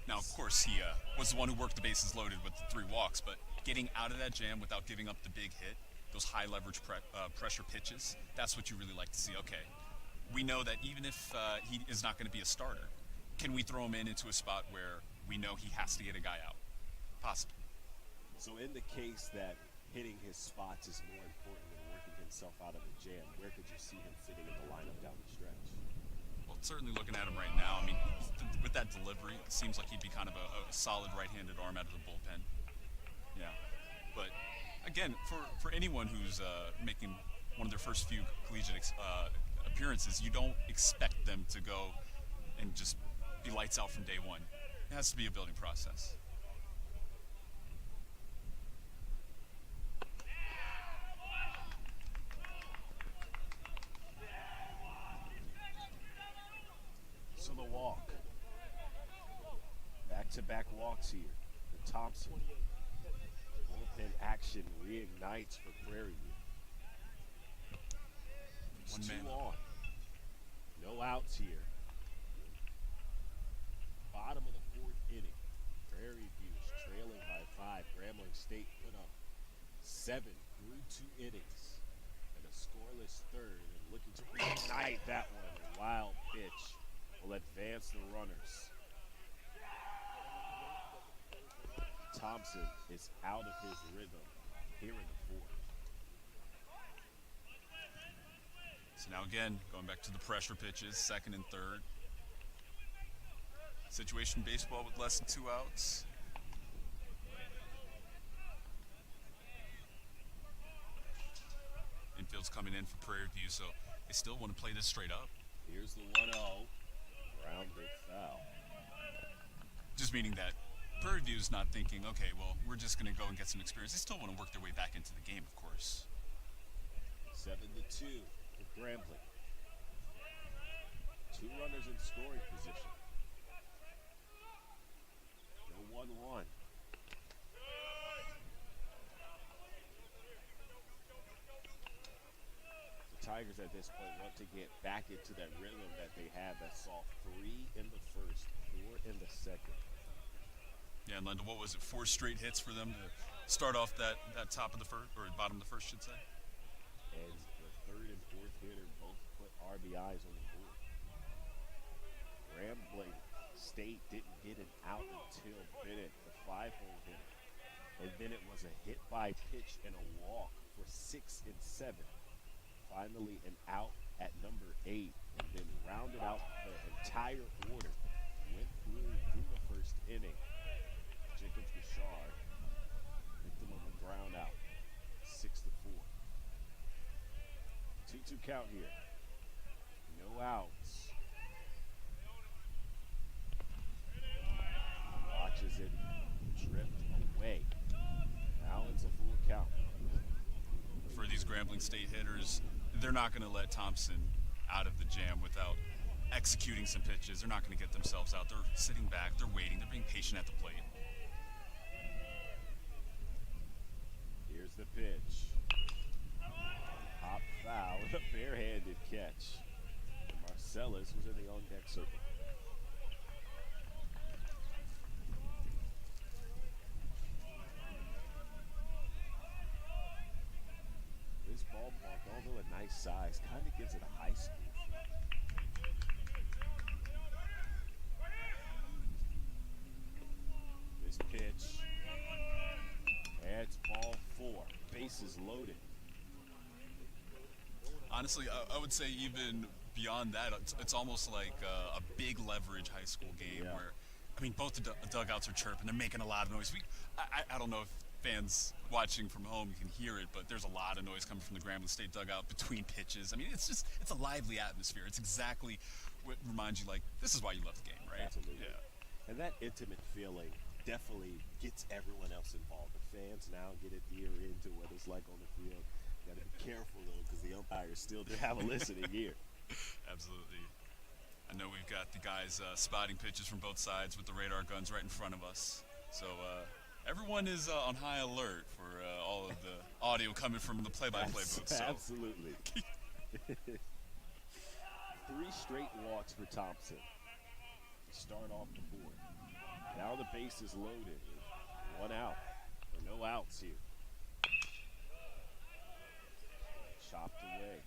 Now, of course, he was the one who worked the bases loaded with the 3 walks, but getting out of that jam without giving up the big hit, those high leverage pressure pitches, that's what you really like to see. Okay, we know that even if he is not going to be a starter, can we throw him into a spot where we know he has to get a guy out? Possibly. So in the case that hitting his spots is more important than working himself out of the jam, where could you see him fitting in the lineup down the stretch? Well, certainly looking at him right now, I mean, with that delivery, it seems like he'd be kind of a solid right-handed arm out of the bullpen. Yeah. But, again, for anyone who's making one of their first few collegiate appearances, you don't expect them to go and just be lights out from day one. It has to be a building process. So the walk. Back-to-back walks here for Thompson. Bullpen action reignites for Prairie View. It's One 2 man. on. No outs here. Bottom of the 4th inning. Prairie View is trailing by 5. Grambling State put up 7 through 2 innings. And a scoreless 3rd. And looking to reignite that one. A wild pitch will advance the runners. Thompson is out of his rhythm here in the 4th. So now again, going back to the pressure pitches, 2nd and 3rd. Situation baseball with less than 2 outs. Infield's coming in for Prairie View, so they still want to play this straight up. Here's the 1-0. Grounded foul. Just meaning that Prairie View is not thinking, okay, well, we're just going to go and get some experience. They still want to work their way back into the game, of course. 7-2 for Grambling. 2 runners in scoring position. No 1-1. The Tigers at this point want to get back into that rhythm that they had that saw 3 in the 1st, 4 in the 2nd. Yeah, and Linda, what was it, 4 straight hits for them to start off that top of the 1st, or bottom of the 1st, should say? And the 3rd and 4th hitter both put RBIs on the board. Grambling State didn't get an out until Bennett, the 5-hole hitter. And then it was a hit by pitch and a walk for 6 and 7. Finally an out at number 8, and then rounded out the entire order. Went through the 1st inning. Jacob Bouchard hit them on the ground out. 6-4. 2-2 count here. No outs. Watches it drift away. Now it's a full count. For these Grambling State hitters, they're not going to let Thompson out of the jam without executing some pitches. They're not going to get themselves out. They're sitting back. They're waiting. They're being patient at the plate. Here's the pitch. Hop foul with a barehanded catch. Marcellus was in the on-deck circle. This ballpark, although a nice size, kind of gives it a high school feel. This pitch. That's ball 4. Bases loaded. Honestly, I would say even beyond that, it's almost like a big leverage high school game where, I mean, both the dugouts are chirping. They're making a lot of noise. I don't know if fans watching from home can hear it, but there's a lot of noise coming from the Grambling State dugout between pitches. I mean, it's a lively atmosphere. It's exactly what reminds you, like, this is why you love the game, right? Absolutely. Yeah. And that intimate feeling definitely gets everyone else involved. The fans now get a deer into what it's like on the field. Got to be careful, though, because the umpires still do have a listening ear. Absolutely. I know we've got the guys spotting pitches from both sides with the radar guns right in front of us. So everyone is on high alert for all of the audio coming from the play-by-play booth. So. Absolutely. 3 straight walks for Thompson to start off the board. Now the base is loaded with 1 out, or no outs here. Chopped away.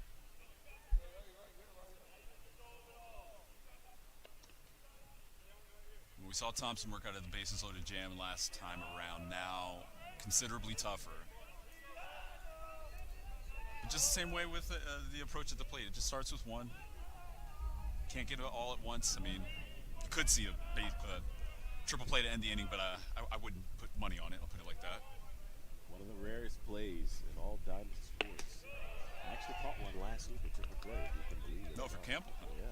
We saw Thompson work out of the bases loaded jam last time around. Now considerably tougher. But just the same way with the approach at the plate. It just starts with 1. Can't get it all at once. I mean, you could see a triple play to end the inning, but I wouldn't put money on it. I'll put it like that. One of the rarest plays in all Diamond sports. I actually caught one last week at triple play, if you can believe it. No, for Campbell. Yeah.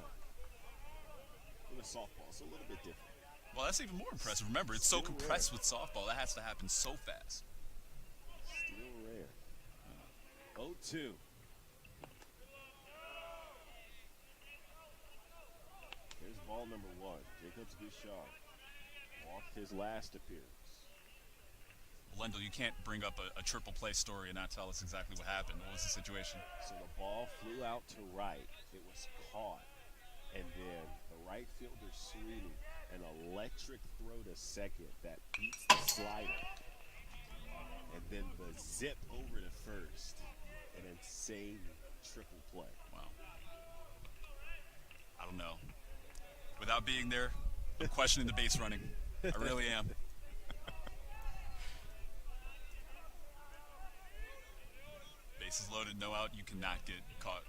With a softball, it's a little bit different. Well, that's even more impressive. Remember, it's so compressed with softball. That has to happen so fast. Still rare. 0-2. Here's ball number 1. Jacobs Bouchard walked his last appearance. Lendl, you can't bring up a triple play story and not tell us exactly what happened. What was the situation? So the ball flew out to right. It was caught. And then the right fielder Sweeney, an electric throw to second that beats the slider. And then the zip over to first. An insane triple play. Wow. I don't know. Without being there, I'm questioning the base running. I really am. Bases loaded, no out. You cannot get caught.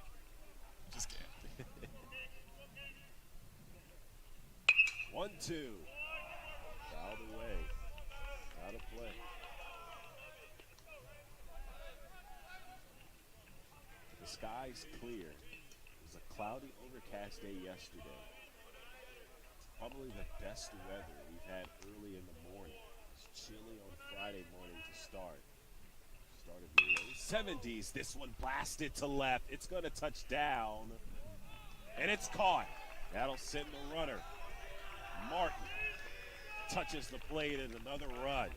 You just can't. 1-2. Fouled away. Out of play. The sky's clear. It was a cloudy, overcast day yesterday. Probably the best weather we've had early in the morning. It's chilly on Friday morning to start. Started in the low 70s. This one blasted to left. It's going to touch down. And it's caught. That'll send the runner. Martin touches the plate and another run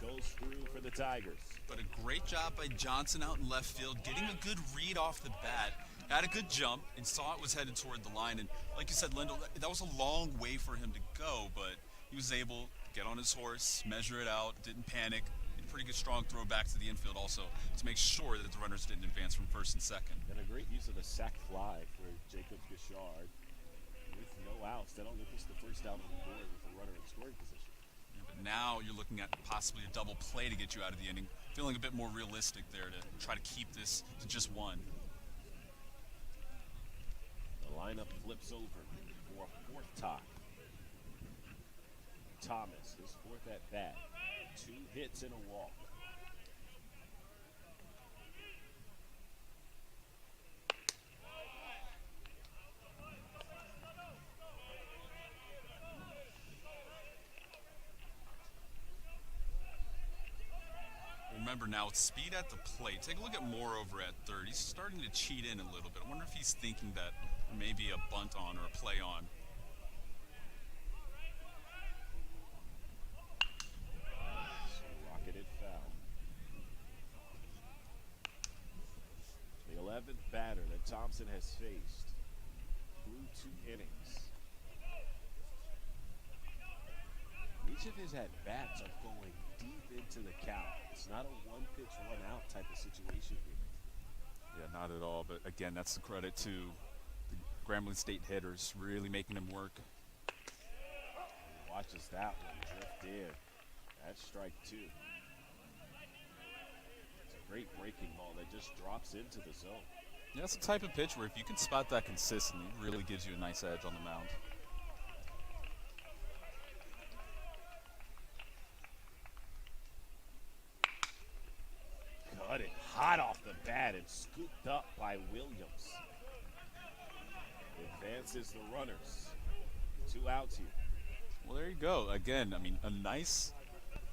goes through for the Tigers. But a great job by Johnson out in left field, getting a good read off the bat. Had a good jump and saw it was headed toward the line. And like you said, Lendl, that was a long way for him to go, but he was able to get on his horse, measure it out, didn't panic. A pretty good strong throw back to the infield also to make sure that the runners didn't advance from first and second. And a great use of the sac fly for Jacobs Bouchard. With no outs, that'll look us the first out on the board with a runner in scoring position. Yeah, but now you're looking at possibly a double play to get you out of the inning. Feeling a bit more realistic there to try to keep this to just 1. The lineup flips over for a 4th tie. Thomas, his 4th at bat. 2 hits and a walk. remember now, with speed at the plate, take a look at Moore over at third. He's starting to cheat in a little bit. I wonder if he's thinking that maybe a bunt on or a play on. Rocketed foul. The 11th batter that Thompson has faced through 2 innings. Each of his at-bats are going deep into the count. It's not a one-pitch, one-out type of situation here. Yeah, not at all. But again, that's the credit to the Grambling State hitters really making him work. Watches that one drift in. That's strike 2. It's a great breaking ball that just drops into the zone. Yeah, it's the type of pitch where if you can spot that consistently, it really gives you a nice edge on the mound. Cut it hot off the bat and scooped up by Williams. Advances the runners. 2 outs here. Well, there you go. Again, I mean, a nice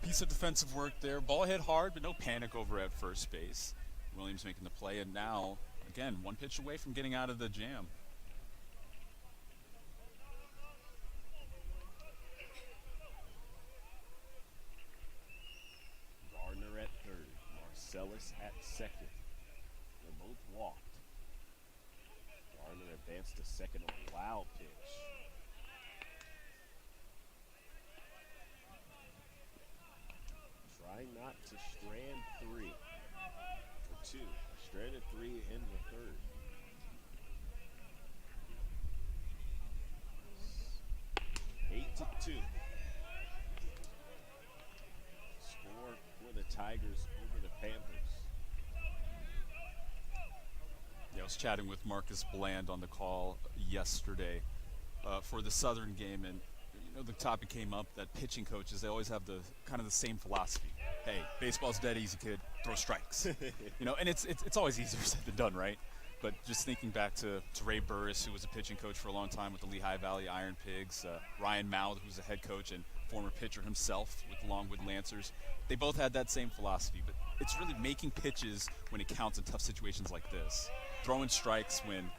piece of defensive work there. Ball hit hard, but no panic over at first base. Williams making the play, and now, again, 1 pitch away from getting out of the jam. Gardner at third. Marcellus at second. They're both walked. Gardner advanced to second on a wild pitch. Trying not to strand 3. Or 2. Stranded 3 in the third. Eight to 2. Score for the Tigers over the Panthers. Yeah, I was chatting with Marcus Bland on the call yesterday for the Southern game, and you know the topic came up that pitching coaches, they always have the kind of the same philosophy. Hey, baseball's dead easy, kid. Throw strikes. You know, and it's always easier said than done, right? But just thinking back to Ray Burris, who was a pitching coach for a long time with the Lehigh Valley Iron Pigs, Ryan Mouth, who's a head coach and former pitcher himself with Longwood Lancers. They both had that same philosophy, but it's really making pitches when it counts in tough situations like this. Throwing strikes when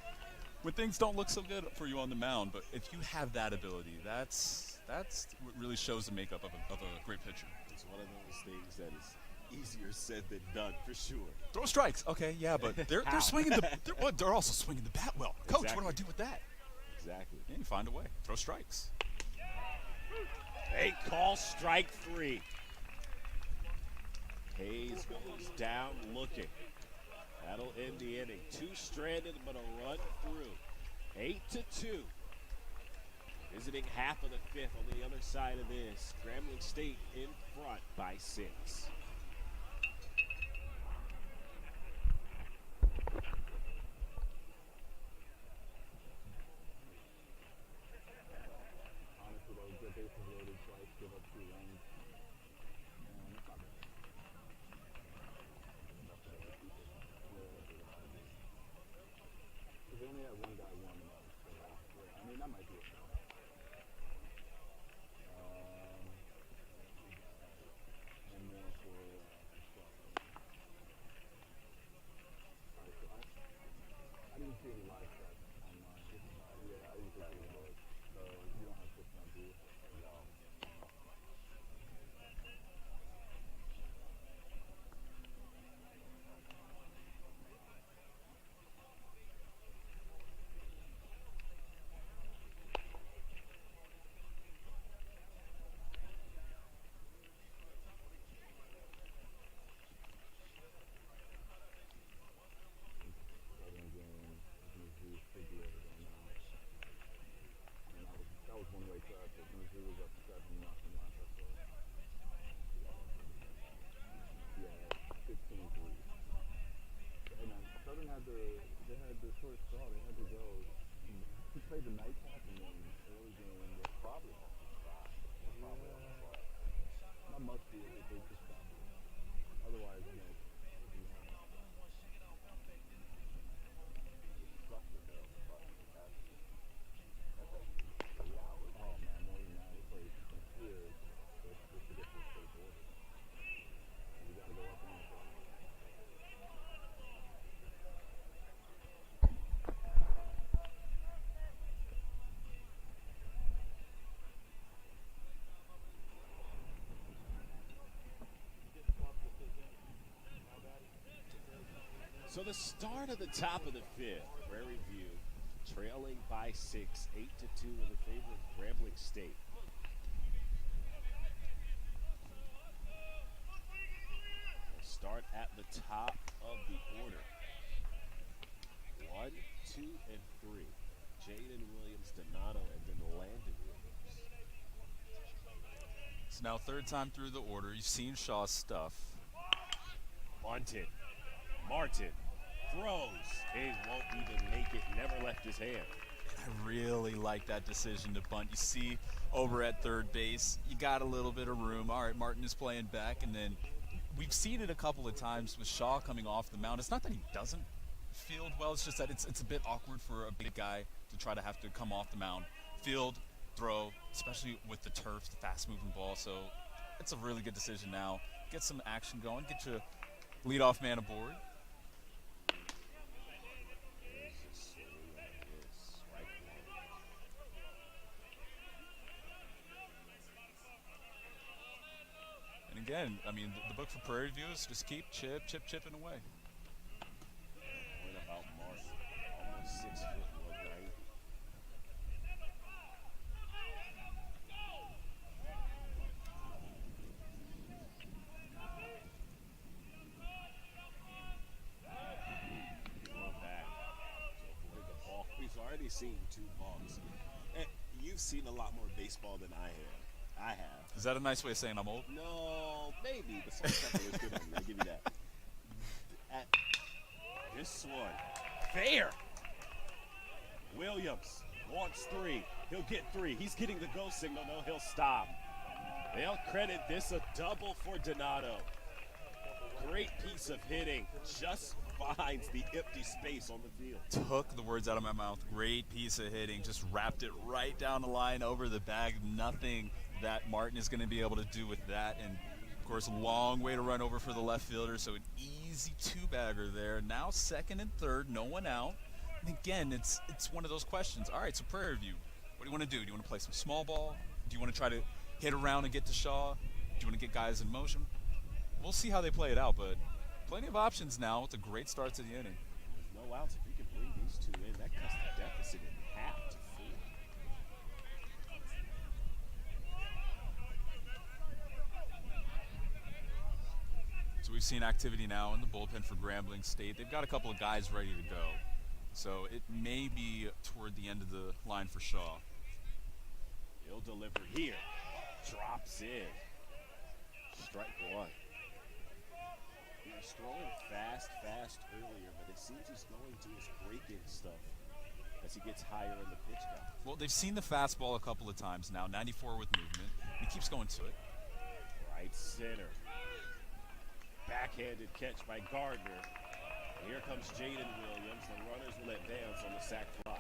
things don't look so good for you on the mound. But if you have that ability, that's what really shows the makeup of a great pitcher. It's one of those things that is easier said than done, for sure. Throw strikes. Okay, yeah, but they're swinging they're also swinging the bat well. Coach, Exactly. what do I do with that? Exactly. Yeah, you find a way. Throw strikes. They call strike 3. Hayes goes down looking. That'll end the inning. 2 stranded, but a run through. 8 to 2. Visiting half of the 5th on the other side of this. Grambling State in front by 6. Honestly, though, good bases loaded twice, give up 2 runs. That's not bad. Because they only had one guy warming up. So, yeah, I mean, that might be a shot. And more for Struck. Alright, so I didn't see any live stats online. Yeah, I usually see those. So you don't have to push on, do you? No. Southern game, Mizzou should be able to go now. And that was one-way traffic. Mizzou was up 7-0 last episode. Yeah, 15-3. And then Southern had the short straw. They had to go. He played the nightcap and then early game. They probably lost the spot. Not much to it if they just stopped it. Otherwise, you know, it'd be hard. Oh man, more than that, it's like here, it's just a different state border. You gotta go up on the the start of the top of the fifth, Prairie View trailing by 6, 8-2 in the favor of Grambling State. We'll start at the top of the order. 1, 2, and 3. Jaden Williams, Donato, and then Landon Williams. It's now third time through the order. You've seen Shaw's stuff. Bunted. Martin throws. He won't even make it. Never left his hand. I really like that decision to bunt. You see over at third base, you got a little bit of room. All right, Martin is playing back, and then we've seen it a couple of times with Shaw coming off the mound. It's not that he doesn't field well, it's just that it's a bit awkward for a big guy to try to have to come off the mound. Field, throw, especially with the turf, the fast-moving ball. So it's a really good decision now. Get some action going, get your leadoff man aboard. And again, I mean, the book for Prairie View is just keep chipping away. What about Martin? Almost 6 foot, 190. Going back. So avoid the ball. We've already seen 2 balls. And you've seen a lot more baseball than I have. Is that a nice way of saying I'm old? No, maybe, but some stuff was good on you. I'll give you that. This one, fair. Williams wants 3. He'll get 3. He's getting the go signal. No, he'll stop. They'll credit this a double for Donato. Great piece of hitting. Just finds the empty space on the field. Took the words out of my mouth. Great piece of hitting. Just wrapped it right down the line over the bag. Nothing that Martin is going to be able to do with that. And, of course, a long way to run over for the left fielder. So an easy 2-bagger there. Now second and third, no one out. And again, it's one of those questions. All right, so Prairie View, what do you want to do? Do you want to play some small ball? Do you want to try to hit around and get to Shaw? Do you want to get guys in motion? We'll see how they play it out, but plenty of options now with a great start to the inning. With no outs, if you can bring these 2 in, that cuts the deficit in half to 4. So we've seen activity now in the bullpen for Grambling State. They've got a couple of guys ready to go. So it may be toward the end of the line for Shaw. He'll deliver here. Drops in. Strike 1. He was throwing fast earlier, but it seems he's going to his break-in stuff as he gets higher in the pitch count. Well, they've seen the fastball a couple of times now, 94 with movement. He keeps going to it. Right center. Backhanded catch by Gardner. And here comes Jaden Williams. The runners will advance on the sac fly. I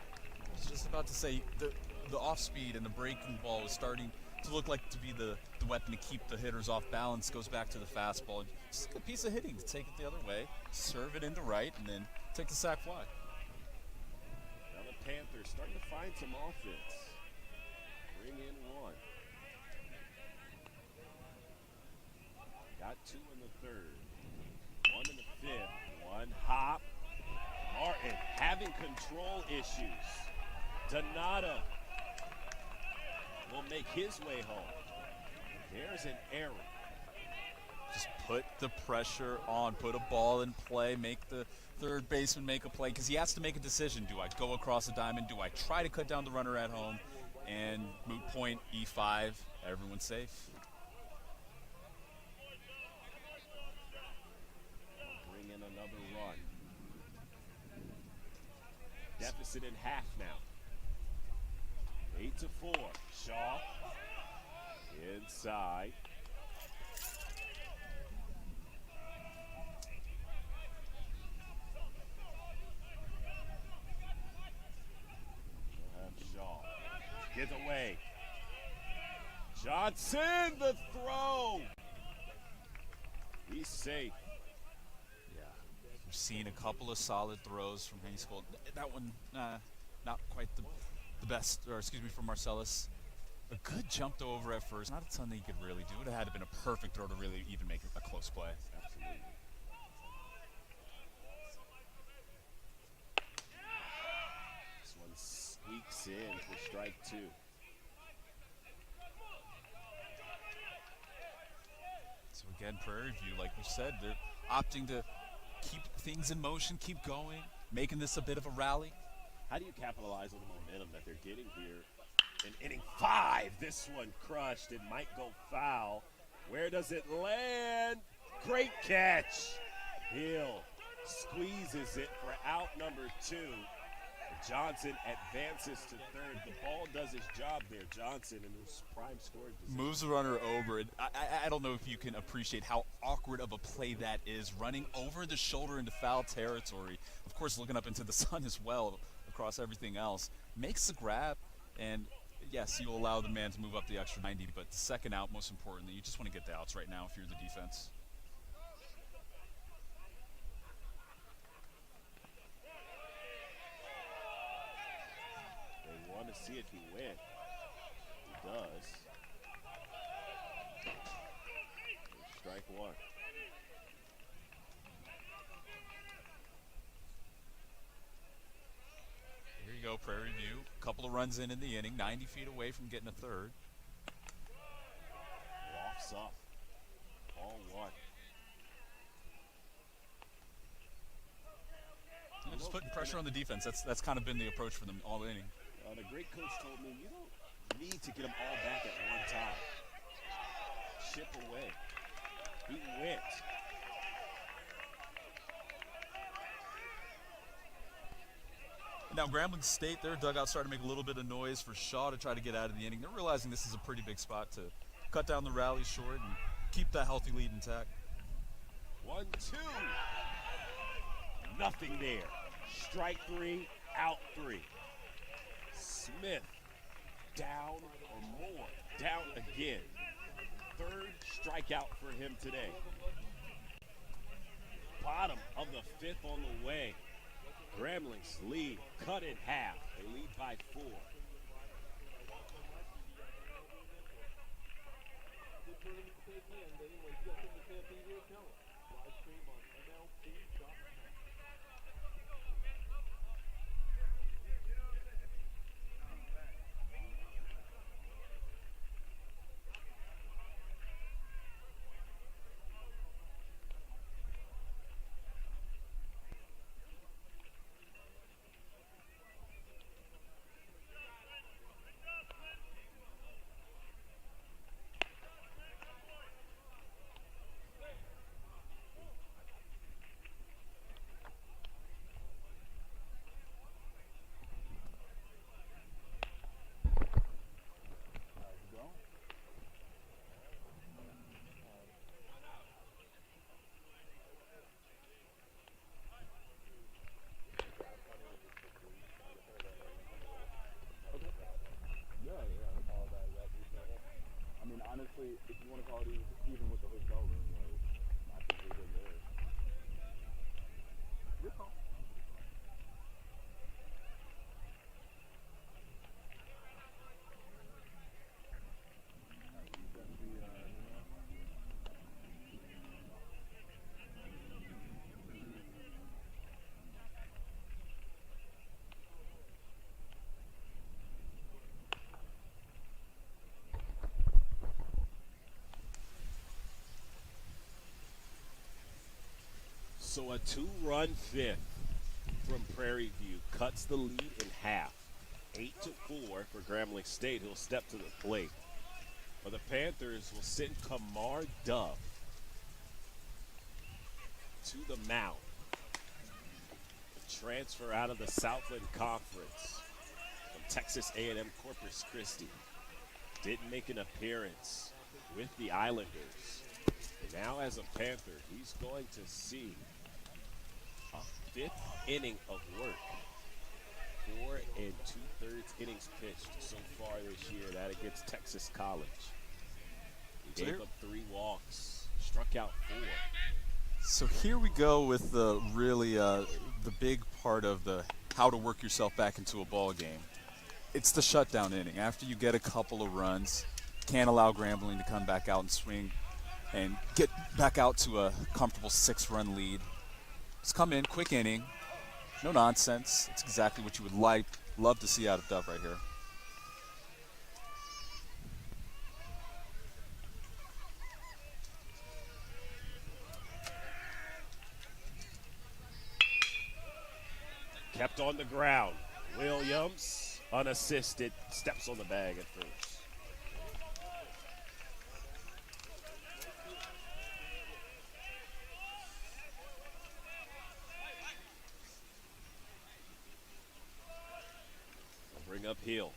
was just about to say, the off-speed and the breaking ball was starting to look like to be the weapon to keep the hitters off balance. Goes back to the fastball. Just a piece of hitting to take it the other way, serve it into right, and then take the sac fly. Now the Panthers starting to find some offense. Bring in 1. Got 2 in the 3rd. 1 in the 5th. 1 hop. Martin having control issues. Donato will make his way home. There's an error. Just put the pressure on, put a ball in play, make the third baseman make a play, because he has to make a decision. Do I go across the diamond? Do I try to cut down the runner at home? And moot point, E5, everyone's safe. Bring in another run. Deficit in half now. 8-4. Shaw inside. We'll have Shaw. Get away. Johnson, the throw. He's safe. Yeah, we've seen a couple of solid throws from Haynescold. That one, not quite the best, or excuse me, from Marcellus. A good jump though over at first. Not a ton that he could really do. It had to have been a perfect throw to really even make a close play. Absolutely. Weeks in for strike 2. So again, Prairie View, like we said, they're opting to keep things in motion, keep going, making this a bit of a rally. How do you capitalize on the momentum that they're getting here in inning 5? This one crushed. It might go foul. Where does it land? Great catch. Hill squeezes it for out number 2. Johnson advances to third. The ball does its job there. Johnson in his prime scoring position. Moves the runner over. And I don't know if you can appreciate how awkward of a play that is, running over the shoulder into foul territory. Of course, looking up into the sun as well across everything else. Makes the grab, and yes, you allow the man to move up the extra 90, but the second out, most importantly, you just want to get the outs right now if you're the defense. They want to see if he wins. He does. Strike 1. Here you go, Prairie View. A couple of runs in the inning, 90 feet away from getting a third. Walks up. Ball 1. Yeah, just putting pressure on the defense. That's kind of been the approach for them all inning. The great coach told me you don't need to get them all back at one time. Chip away. He went. Now, Grambling State, their dugout started to make a little bit of noise for Shaw to try to get out of the inning. They're realizing this is a pretty big spot to cut down the rally short and keep that healthy lead intact. 1-2. Nothing there. Strike 3, out 3. Smith down or more. Down again. Third strikeout for him today. Bottom of the 5th on the way. Grambling's lead cut in half. They lead by 4. Honestly, if you want to call it even with the hotel room, I think we're good there. Your call. So a 2-run 5th from Prairie View cuts the lead in half. 8-4 for Grambling State, who'll step to the plate. But the Panthers will send Kamar Dove to the mound. A transfer out of the Southland Conference from Texas A&M Corpus Christi. Didn't make an appearance with the Islanders. Now as a Panther, he's going to see a 5th inning of work. 4 2/3 innings pitched so far this year. That against Texas College. He gave up 3 walks, struck out 4. So here we go with the really the big part of the how to work yourself back into a ball game. It's the shutdown inning. After you get a couple of runs, can't allow Grambling to come back out and swing and get back out to a comfortable 6-run lead. Let's come in, quick inning, no nonsense. It's exactly what you would like love to see out of Dove right here. Kept on the ground. Williams, unassisted, steps on the bag at first. Bring up Hill.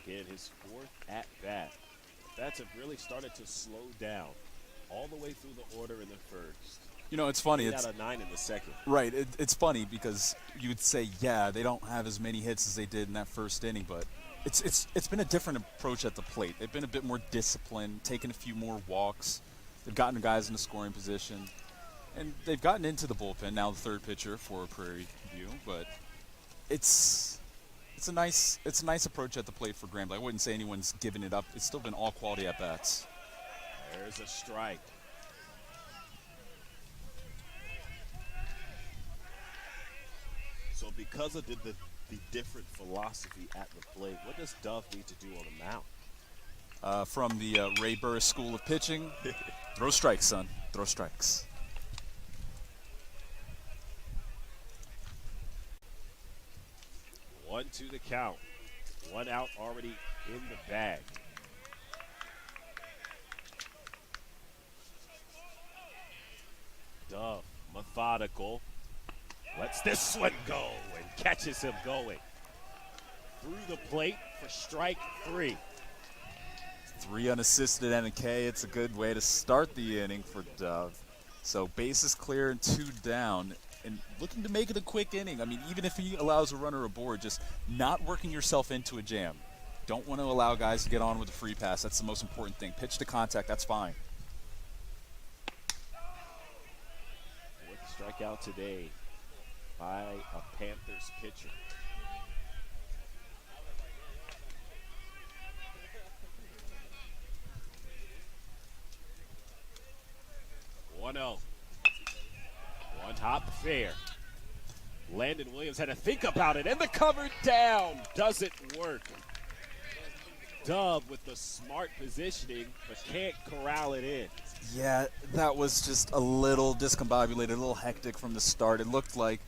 Again, his 4th at bat. Bats have really started to slow down all the way through the order in the first. You know, it's funny. 8 It's out of 9 in the second. right. It's funny because you would say, yeah, they don't have as many hits as they did in that first inning, but it's been a different approach at the plate. They've been a bit more disciplined, taken a few more walks. They've gotten guys in a scoring position, and they've gotten into the bullpen. Now the third pitcher for Prairie View, but it's a nice approach at the plate for Grambling. I wouldn't say anyone's given it up. It's still been all quality at bats. There's a strike. So because of the different philosophy at the plate, what does Dove need to do on the mound? From the Ray Burris School of Pitching, throw strikes, son. Throw strikes. One to the count. 1 out already in the bag. Dove, methodical. Lets this one go and catches him going. Through the plate for strike 3. 3 unassisted and a K. It's a good way to start the inning for Dove. So bases clear and 2 down, and looking to make it a quick inning. I mean, even if he allows a runner aboard, just not working yourself into a jam. Don't want to allow guys to get on with a free pass. That's the most important thing. Pitch to contact, that's fine. 4th strikeout today by a Panthers pitcher. One 0. One hop fair. Landon Williams had to think about it, and the cover down doesn't work. Dove with the smart positioning, but can't corral it in. Yeah, that was just a little discombobulated, a little hectic from the start. It looked like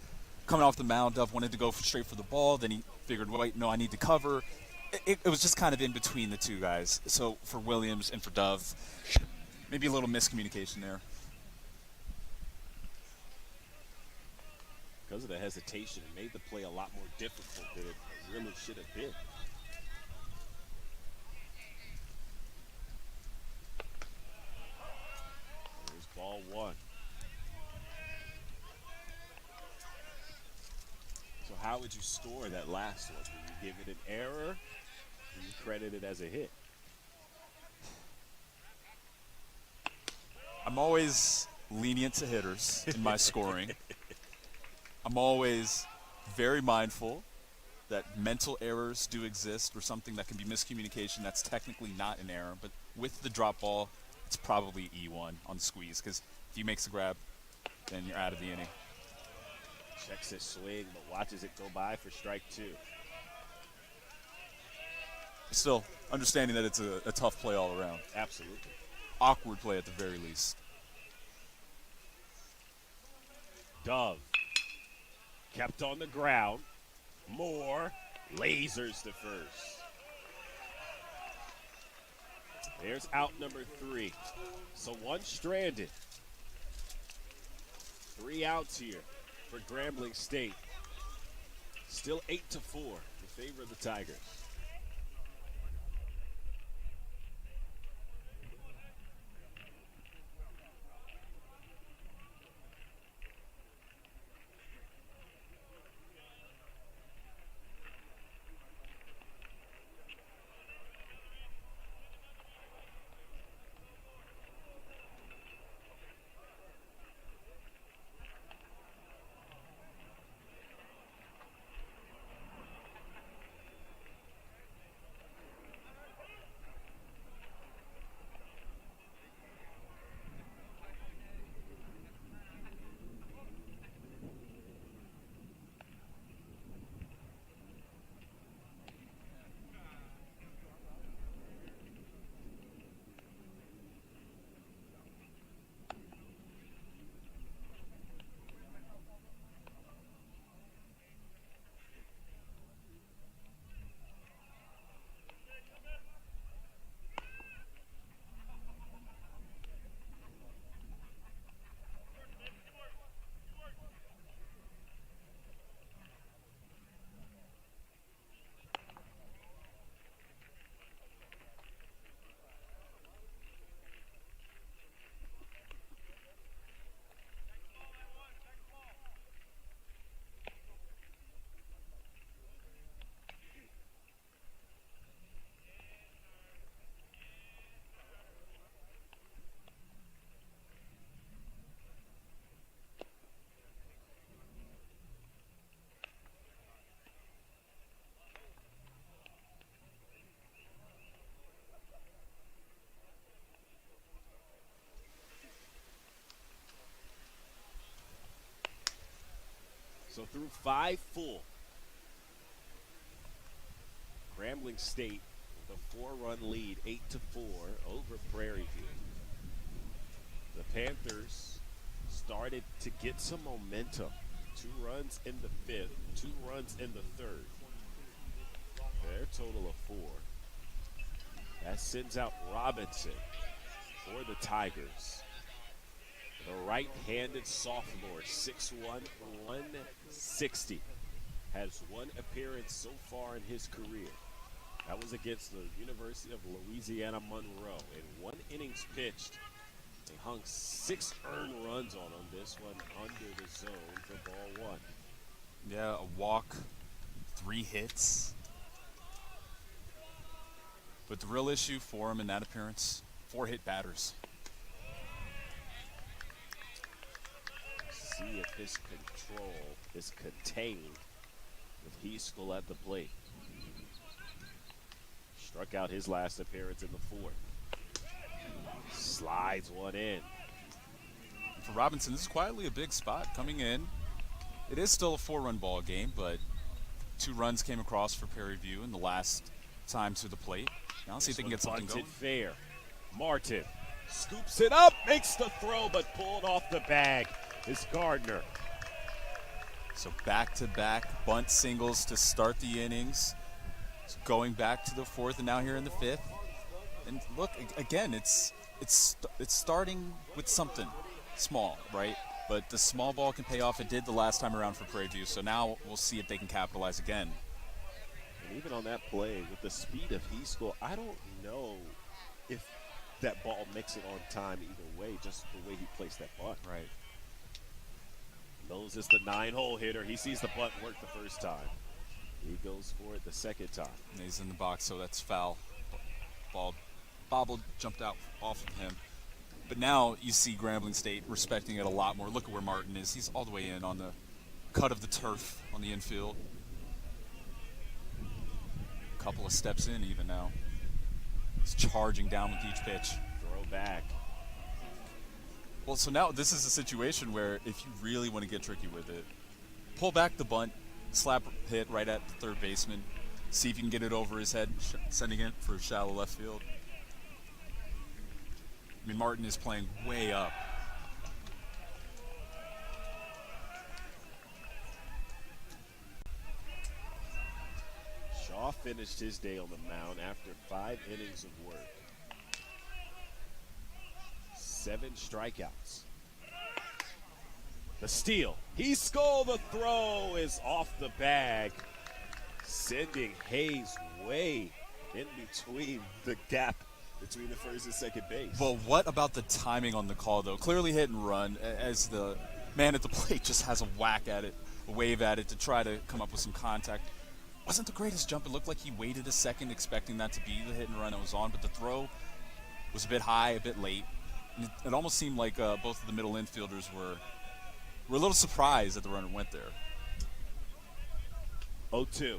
coming off the mound, Dove wanted to go straight for the ball. Then he figured, wait, no, I need to cover. It was just kind of in between the two guys. So for Williams and for Dove, maybe a little miscommunication there. Because of the hesitation, it made the play a lot more difficult than it really should have been. There's ball 1. So how would you score that last one? Do you give it an error? Do you credit it as a hit? I'm always lenient to hitters in my scoring. I'm always very mindful that mental errors do exist, or something that can be miscommunication that's technically not an error. But with the drop ball, it's probably E1 on the squeeze, because if he makes the grab, then you're out of the inning. Checks his swing, but watches it go by for strike 2. Still, understanding that it's a tough play all around. Absolutely. Awkward play at the very least. Dove kept on the ground. Moore lasers to first. There's out number 3. So 1 stranded. 3 outs here for Grambling State. Still 8-4 in favor of the Tigers. So through 5 full, Grambling State with a 4-run lead, 8-4 over Prairie View. The Panthers started to get some momentum. 2 runs in the 5th, 2 runs in the 3rd. Their total of 4. That sends out Robinson for the Tigers. The right-handed sophomore, 6'1", 160, has 1 appearance so far in his career. That was against the University of Louisiana Monroe. In 1 innings pitched, they hung 6 earned runs on him. This one under the zone for ball 1. Yeah, a walk, 3 hits. But the real issue for him in that appearance, 4 hit batters. See if his control is contained with Heaskell at the plate. Struck out his last appearance in the 4th. Slides one in. For Robinson, this is quietly a big spot coming in. It is still a 4-run ball game, but 2 runs came across for Prairie View in the last time to the plate. Now let's see if they can get something going. Fair. Martin scoops it up, makes the throw, but pulled off the bag is Gardner. So back-to-back bunt singles to start the innings. So going back to the 4th and now here in the 5th. And look, again, it's starting with something small, right? But the small ball can pay off. It did the last time around for Prairie View. So now we'll see if they can capitalize again. And even on that play, with the speed of Heaskell, I don't know if that ball makes it on time either way, just the way he placed that bunt. Right. Knows it's the 9-hole hitter. He sees the bunt work the first time. He goes for it the second time. And he's in the box, so that's foul. Ball bobbled, jumped out off of him. But now you see Grambling State respecting it a lot more. Look at where Martin is. He's all the way in on the cut of the turf on the infield. Couple of steps in even now. He's charging down with each pitch. Throw back. Well, so now this is a situation where if you really want to get tricky with it, pull back the bunt, slap hit right at the third baseman, see if you can get it over his head, sending it for shallow left field. I mean, Martin is playing way up. Shaw finished his day on the mound after 5 innings of work. 7 strikeouts. The steal. Heaskell, the throw is off the bag, sending Hayes way in between the gap between the first and second base. Well, what about the timing on the call, though? Clearly hit and run as the man at the plate just has a whack at it, a wave at it to try to come up with some contact. Wasn't the greatest jump. It looked like he waited a second expecting that to be the hit and run that was on, but the throw was a bit high, a bit late. And it almost seemed like both of the middle infielders were a little surprised that the runner went there. 0-2.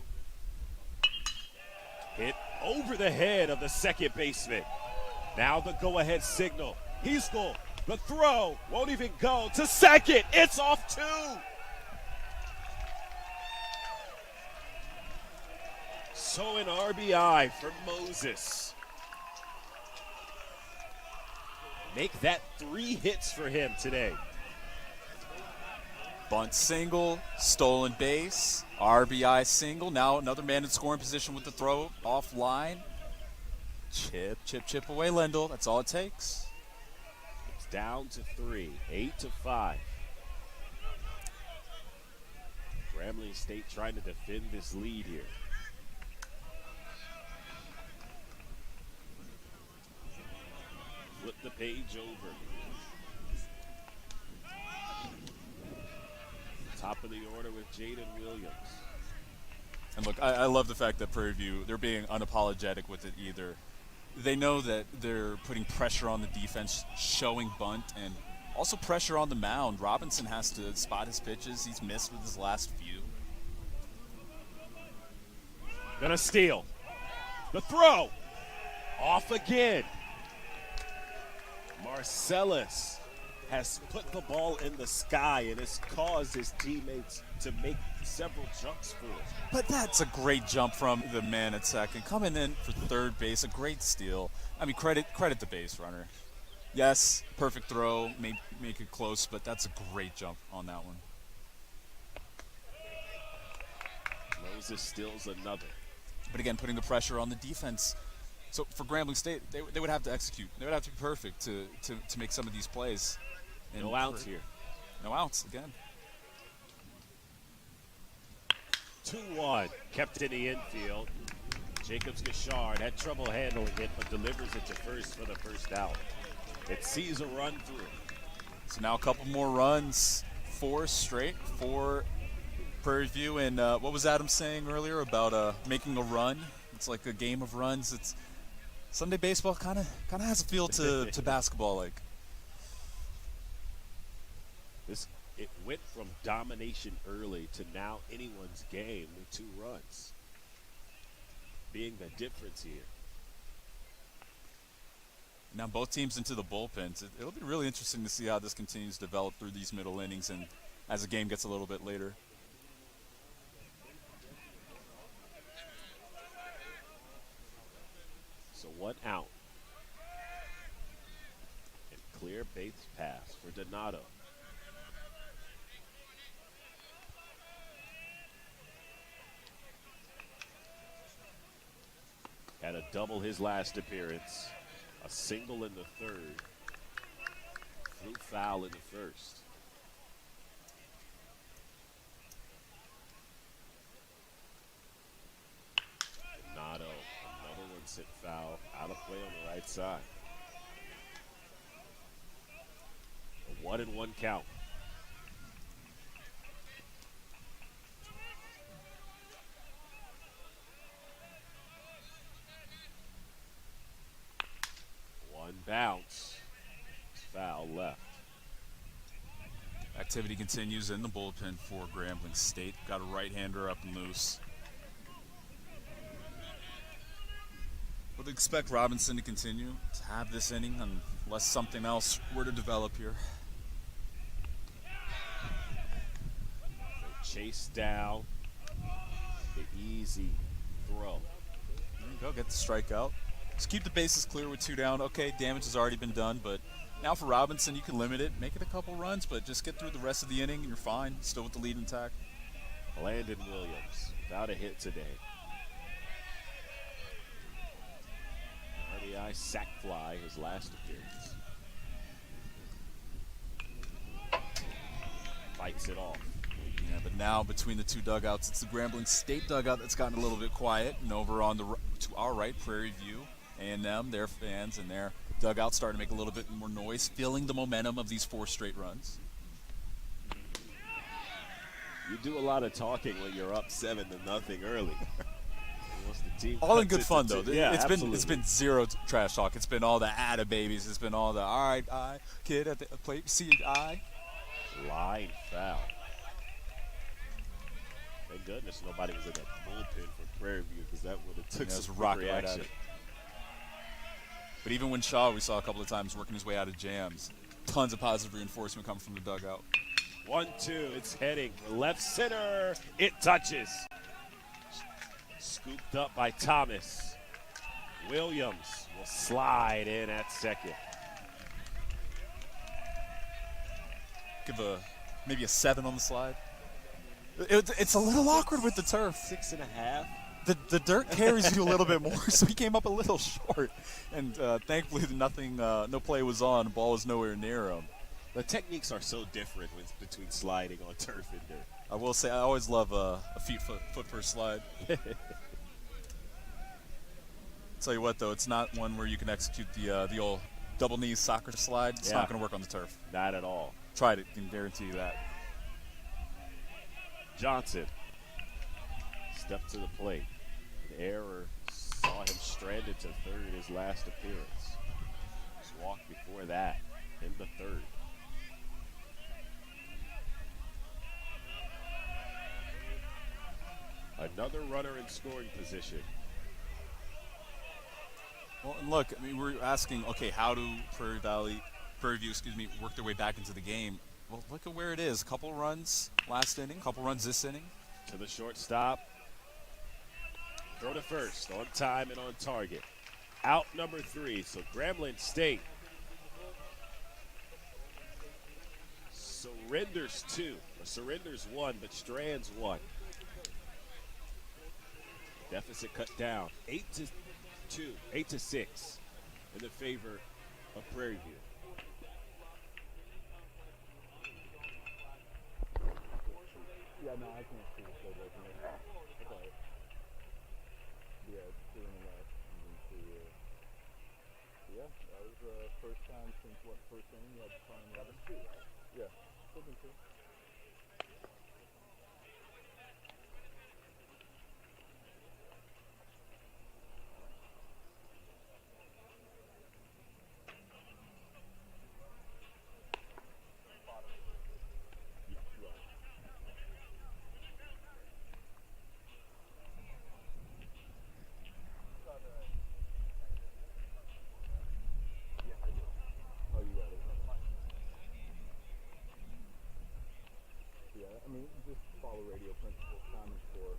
Hit over the head of the second baseman. Now the go-ahead signal. Heaskell, the throw, won't even go to second. It's off 2. So an RBI for Moses. Make that 3 hits for him today. Bunt single, stolen base, RBI single. Now another man in scoring position with the throw offline. Chip, chip, chip away, Lendl. That's all it takes. It's down to 3, 8-5. Grambling State trying to defend this lead here. Flip the page over. Top of the order with Jaden Williams. And look, I love the fact that Prairie View, they're being unapologetic with it either. They know that they're putting pressure on the defense, showing bunt, and also pressure on the mound. Robinson has to spot his pitches. He's missed with his last few. Gonna steal. The throw. Off again. Marcellus has put the ball in the sky and has caused his teammates to make several jumps for it. But that's a great jump from the man at second. Coming in for third base, a great steal. I mean, credit the base runner. Yes, perfect throw, make it close, but that's a great jump on that one. Moses steals another. But again, putting the pressure on the defense. So for Grambling State, they would have to execute. They would have to be perfect to make some of these plays. And No outs here. No outs again. 2-1, kept in the infield. Jacobs Gashard had trouble handling it, but delivers it to first for the first out. It sees a run through. So now a couple more runs, 4 straight for Prairie View. And what was Adam saying earlier about making a run? It's like a game of runs. It's Sunday baseball kind of has a feel to basketball like. It went from domination early to now anyone's game with 2 runs, being the difference here. Now both teams into the bullpens. It'll be really interesting to see how this continues to develop through these middle innings and as the game gets a little bit later. So 1 out. And clear base pass for Donato. Had a double his last appearance. A single in the third. Flew foul in the first. Donato, another one sent foul. Out of play on the right side. A 1-1 count. Bounce. Foul left. Activity continues in the bullpen for Grambling State. Got a right-hander up and loose. Would expect Robinson to continue to have this inning unless something else were to develop here. So chase down. The easy throw. There you go, get the strikeout. Just keep the bases clear with 2 down. Okay, damage has already been done, but now for Robinson, you can limit it, make it a couple runs, but just get through the rest of the inning and you're fine. Still with the lead intact. Landon Williams without a hit today. RBI sac fly, his last appearance. Fights it off. Yeah, but now between the 2 dugouts, it's the Grambling State dugout that's gotten a little bit quiet, and over on to our right, Prairie View, A&M, their fans and their dugout starting to make a little bit more noise, feeling the momentum of these 4 straight runs. You do a lot of talking when you're up 7-0 early. Once the team all in cuts good fun though. Yeah, it's been zero trash talk. It's been all the atta babies. It's been all the all right, kid at the plate, see eye. Line foul. Thank goodness nobody was in that bullpen for Prairie View because that would have took some rocket reaction. right at it. But even when Shaw, we saw a couple of times working his way out of jams, tons of positive reinforcement coming from the dugout. 1-2, it's heading for left center. It touches. Scooped up by Thomas. Williams will slide in at second. Give maybe a 7 on the slide. It's a little awkward with the turf. 6.5. The dirt carries you a little bit more, so he came up a little short. And thankfully, no play was on. The ball was nowhere near him. The techniques are so different between sliding on turf and dirt. I will say, I always love a foot first slide. Tell you what, though, it's not one where you can execute the old double knee soccer slide. It's not going to work on the turf. Not at all. Tried it, can guarantee you that. Johnson stepped to the plate. An error saw him stranded to third his last appearance. His walk before that in the third. Another runner in scoring position. Well, and look, I mean, we're asking, okay, how do Prairie Prairie View, worked their way back into the game. Well, look at where it is. A couple runs last inning, couple runs this inning. To the shortstop. Throw to first, on time and on target. Out number 3, so Grambling State surrenders 2. Or surrenders 1, but strands 1. Deficit cut down, 8-2, 8-6 in the favor of Prairie View. Yeah, no, I can't see it. So it doesn't matter. That's all right. Yeah, it's 2 in the left. And then 2, yeah, that was the first time since first inning you had to find that was 2, right? Yeah, still been 2. Oh, you got it. Yeah, I mean, just follow radio principles, time and score.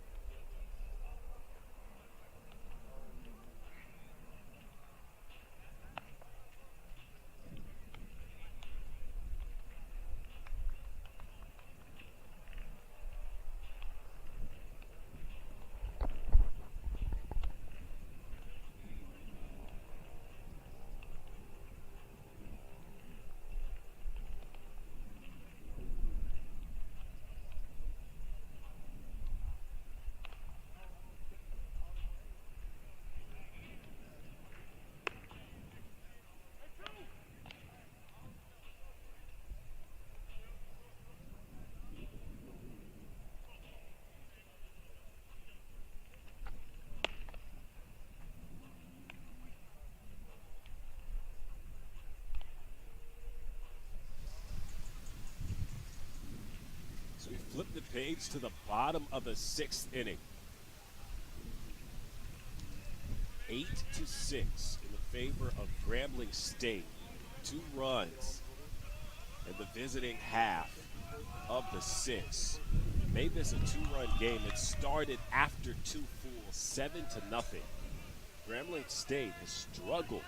So we flip the page to the bottom of the 6th inning. 8-6 in the favor of Grambling State. 2 runs in the visiting half of the 6th. Made this a 2-run game. It started after 2 fulls, 7-0. Grambling State has struggled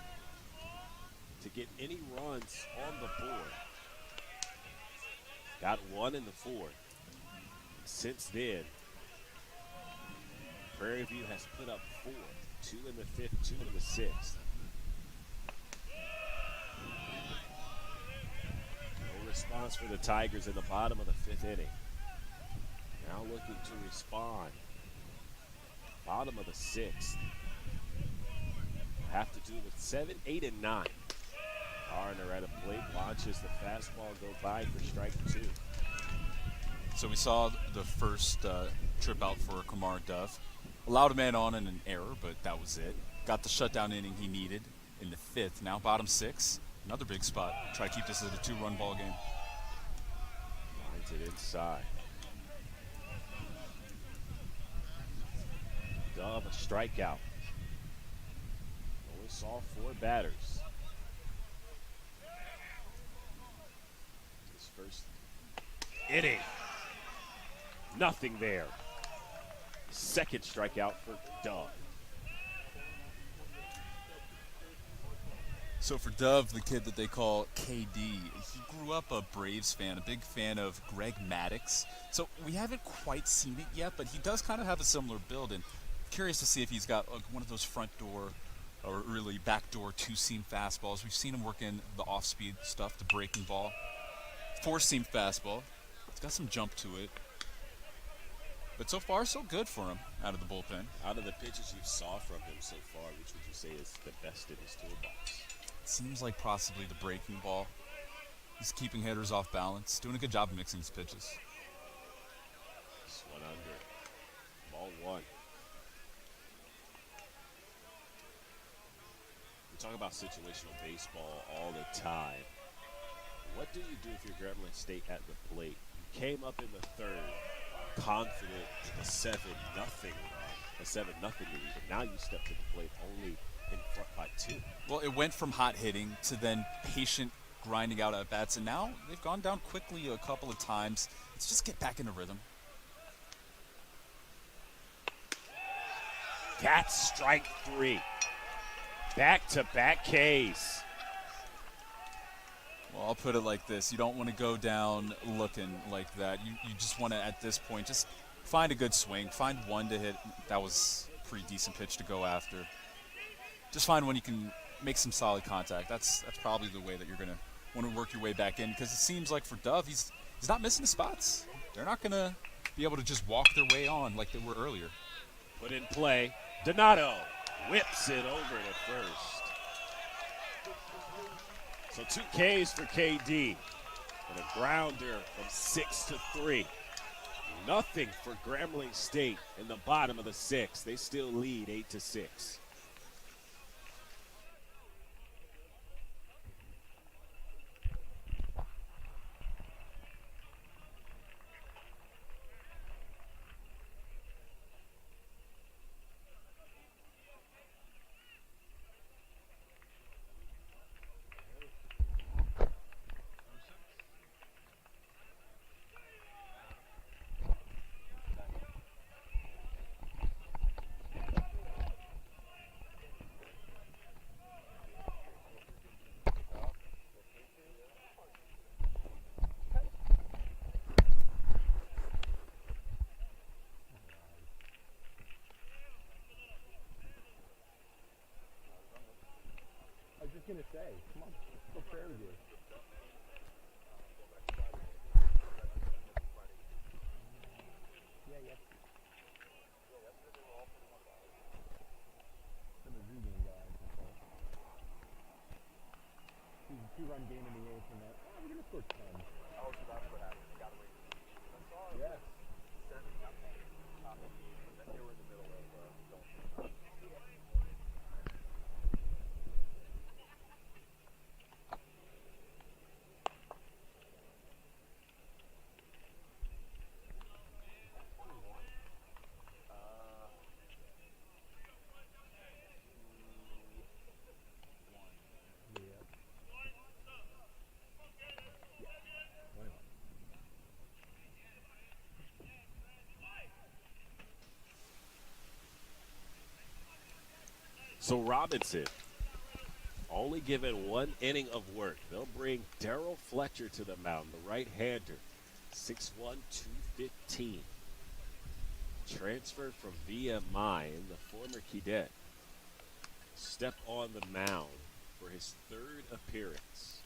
to get any runs on the board. Got 1 in the 4th. Since then, Prairie View has put up 4. 2 in the 5th, 2 in the 6th. No response for the Tigers in the bottom of the 5th inning. Now looking to respond. Bottom of the 6th. Have to do with 7, 8, and 9. Arner at a plate, launches the fastball, go by for strike 2. So we saw the first trip out for Kamar Dove. Allowed a man on and an error, but that was it. Got the shutdown inning he needed in the 5th. Now bottom 6, another big spot. Try to keep this at a 2-run ball game. Lines it inside. Dove, a strikeout. Only saw 4 batters. His first inning. Nothing there. Second strikeout for Dove. So for Dove, the kid that they call KD, he grew up a Braves fan, a big fan of Greg Maddux. So we haven't quite seen it yet, but he does kind of have a similar build, and curious to see if he's got one of those front door or really backdoor 2-seam fastballs. We've seen him work in the off-speed stuff, the breaking ball. 4-seam fastball. It's got some jump to it. But so far, so good for him out of the bullpen. Out of the pitches you saw from him so far, which would you say is the best in his toolbox? It seems like possibly the breaking ball. He's keeping hitters off balance, doing a good job of mixing his pitches. This one under. Ball 1. We talk about situational baseball all the time. What do you do if you're Grambling State at the plate? You came up in the 3rd, confident, a 7-0 run, a 7-0 lead, and now you step to the plate only in front by 2. Well, it went from hot hitting to then patient grinding out at bats, and now they've gone down quickly a couple of times. Let's just get back into rhythm. That's strike 3. Back-to-back Ks. Well, I'll put it like this. You don't want to go down looking like that. You just want to, at this point, just find a good swing. Find one to hit. That was a pretty decent pitch to go after. Just find one you can make some solid contact. That's probably the way that you're going to want to work your way back in, because it seems like for Dove, he's not missing the spots. They're not going to be able to just walk their way on like they were earlier. Put in play. Donato whips it over to first. So 2 Ks for KD and a grounder from 6-3. Nothing for Grambling State in the bottom of the 6th. They still lead 8-6. I was just gonna say, come on, let's go Prairie View. Yeah. Some of the game guys. Two-run game in the 8th, and that. Oh, we're gonna score 10. Oh, so that's what happened. Got away from it. I saw it. Yes. 7 nothing. But then they were in the middle of Dawson. So Robinson only given 1 inning of work. They'll bring Darryl Fletcher to the mound, the right-hander, 6'1", 215. Transferred from VMI, the former cadet. Step on the mound for his 3rd appearance.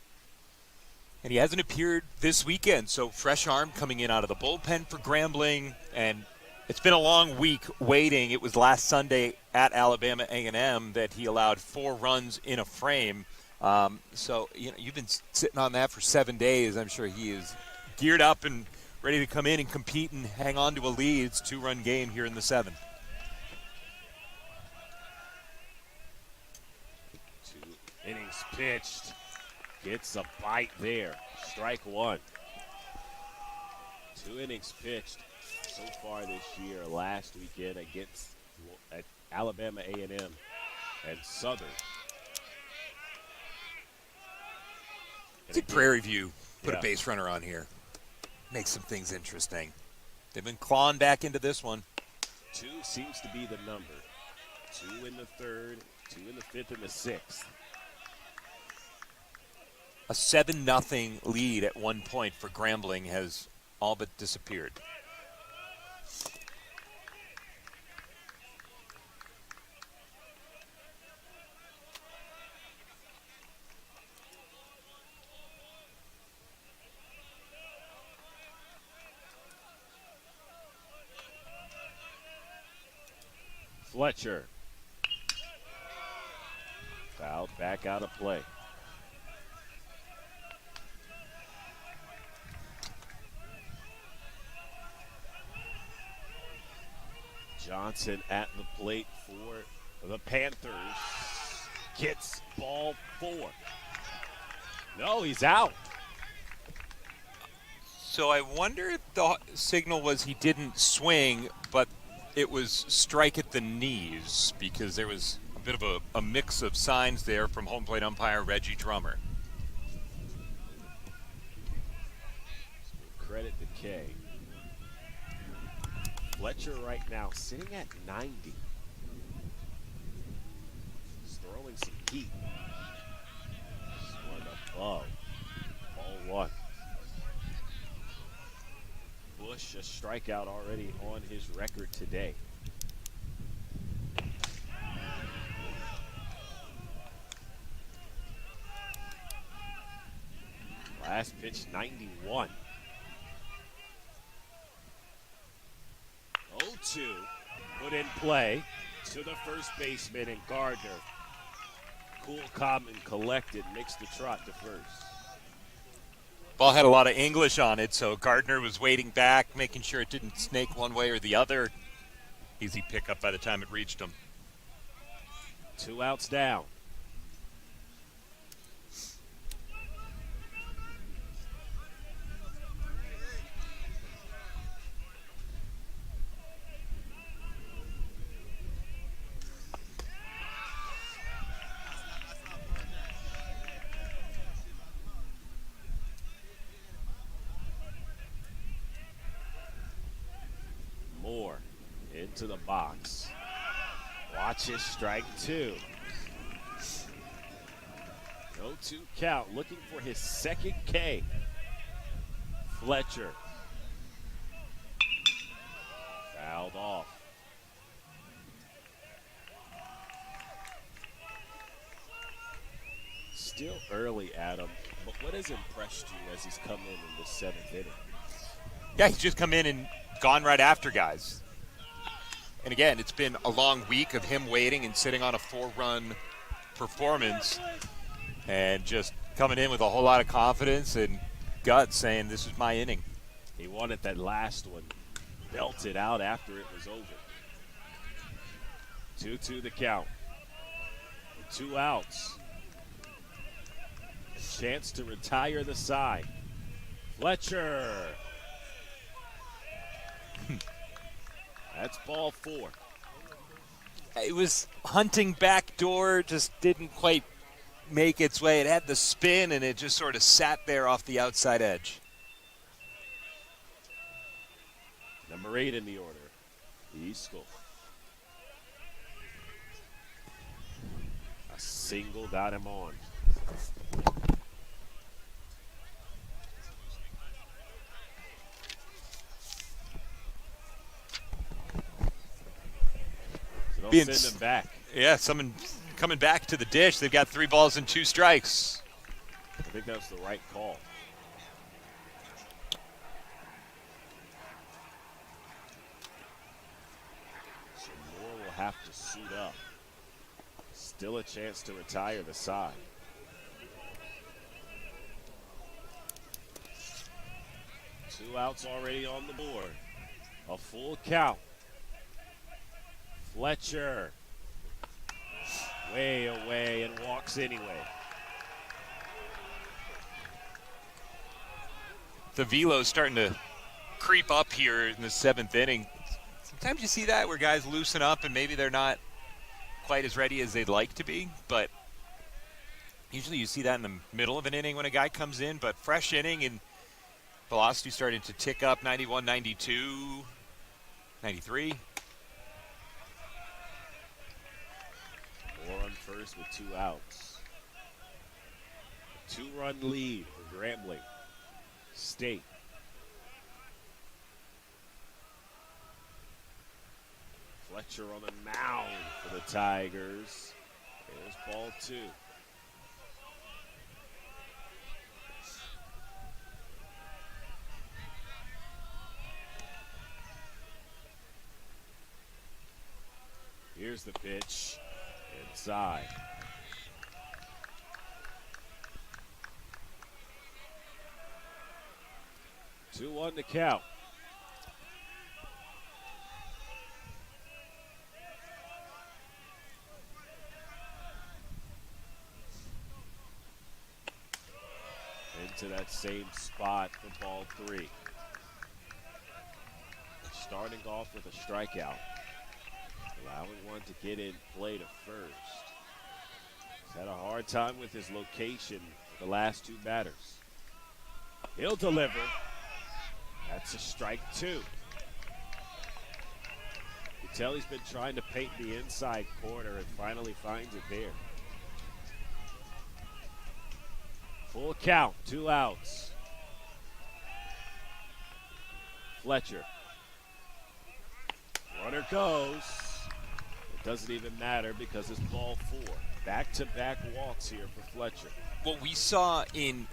And he hasn't appeared this weekend, so fresh arm coming in out of the bullpen for Grambling, and it's been a long week waiting. It was last Sunday at Alabama A&M that he allowed 4 runs in a frame. So, you've been sitting on that for 7 days. I'm sure he is geared up and ready to come in and compete and hang on to a lead. It's a 2-run game here in the 7th. 2 innings pitched. Gets a bite there. Strike 1. 2 innings pitched so far this year. Last weekend against at Alabama A&M and Southern. I think Prairie View put Yeah. a base runner on here. Makes some things interesting. They've been clawing back into this one. 2 seems to be the number. 2 in the 3rd, 2 in the 5th, and the 6th. A 7-0 lead at one point for Grambling has all but disappeared. Fletcher. Fouled back out of play. Johnson at the plate for the Panthers. Gets ball 4. No, he's out. So I wonder if the signal was he didn't swing, but it was strike at the knees, because there was a bit of a mix of signs there from home plate umpire Reggie Drummer. credit to K. Fletcher right now sitting at 90. He's throwing some heat. This one above. Ball one. Bush, a strikeout already on his record today. Last pitch, 91. 0-2, put in play to the first baseman, and Gardner, cool, calm, and collected, makes the trot to first. Ball had a lot of English on it, so Gardner was waiting back, making sure it didn't snake one way or the other. Easy pickup by the time it reached him. 2 outs down. Moore into the box. Watches strike 2. 0-2 count, looking for his second K. Fletcher. Fouled off. Still early, Adam, but what has impressed you as he's come in the 7th inning? Yeah, he's just come in and gone right after guys. And again, it's been a long week of him waiting and sitting on a 4-run performance and just coming in with a whole lot of confidence and guts, saying this is my inning. He wanted that last one belted out after it was over. 2-2 the count. 2 outs. A chance to retire the side. Fletcher. That's ball 4. It was hunting back door, just didn't quite make its way. It had the spin, and it just sort of sat there off the outside edge. Number 8 in the order, Eagle. A single got him on. So they'll send him back. Yeah, someone coming back to the dish. They've got 3 balls and 2 strikes. I think that's the right call. So Moore will have to suit up. Still a chance to retire the side. Two outs already on the board. A full count. Fletcher. Way away and walks anyway. The velo's starting to creep up here in the 7th inning. Sometimes you see that where guys loosen up and maybe they're not quite as ready as they'd like to be, but usually you see that in the middle of an inning when a guy comes in, but fresh inning and velocity starting to tick up, 91, 92, 93. Moore on first with 2 outs. A 2-run lead for Grambling State. Fletcher on the mound for the Tigers. There's ball 2. Here's the pitch. Inside. Two on the count. Into that same spot for ball 3. Starting off with a strikeout. Allowing one to get in play to first. He's had a hard time with his location for the last 2 batters. He'll deliver. That's a strike 2. You can tell he's been trying to paint the inside corner and finally finds it there. Full count, 2 outs. Fletcher. Runner goes. It doesn't even matter because it's ball 4. Back-to-back walks here for Fletcher. What we saw in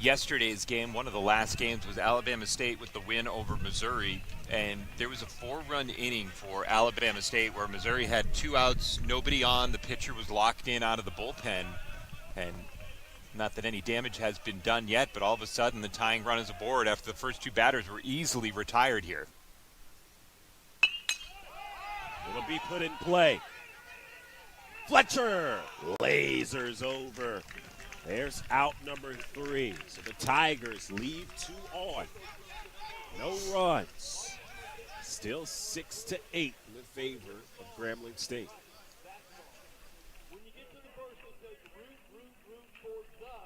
yesterday's game, one of the last games, was Alabama State with the win over Missouri, and there was a 4-run inning for Alabama State where Missouri had 2 outs, nobody on, the pitcher was locked in out of the bullpen, and not that any damage has been done yet, but all of a sudden the tying run is aboard after the first 2 batters were easily retired here. It'll be put in play. Fletcher lasers over. There's out number 3. So the Tigers leave 2 on. No runs. Still 6-8 in the favor of Grambling State. When you get to the verse that says root for the,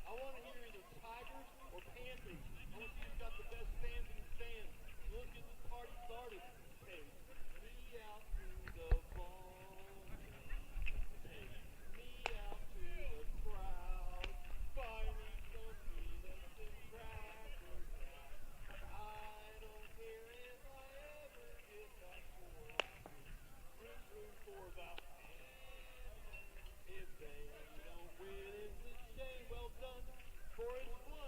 I want to hear either Tigers or Panthers. I want to see who's got the best fans in the stands. Let's get this party started. Take me out to the ball. Take me out to the crowd. Buy me some peanuts and crackers. I don't care if I ever get back for root for the. If they don't win, it's a shame. Well done. For it's 1,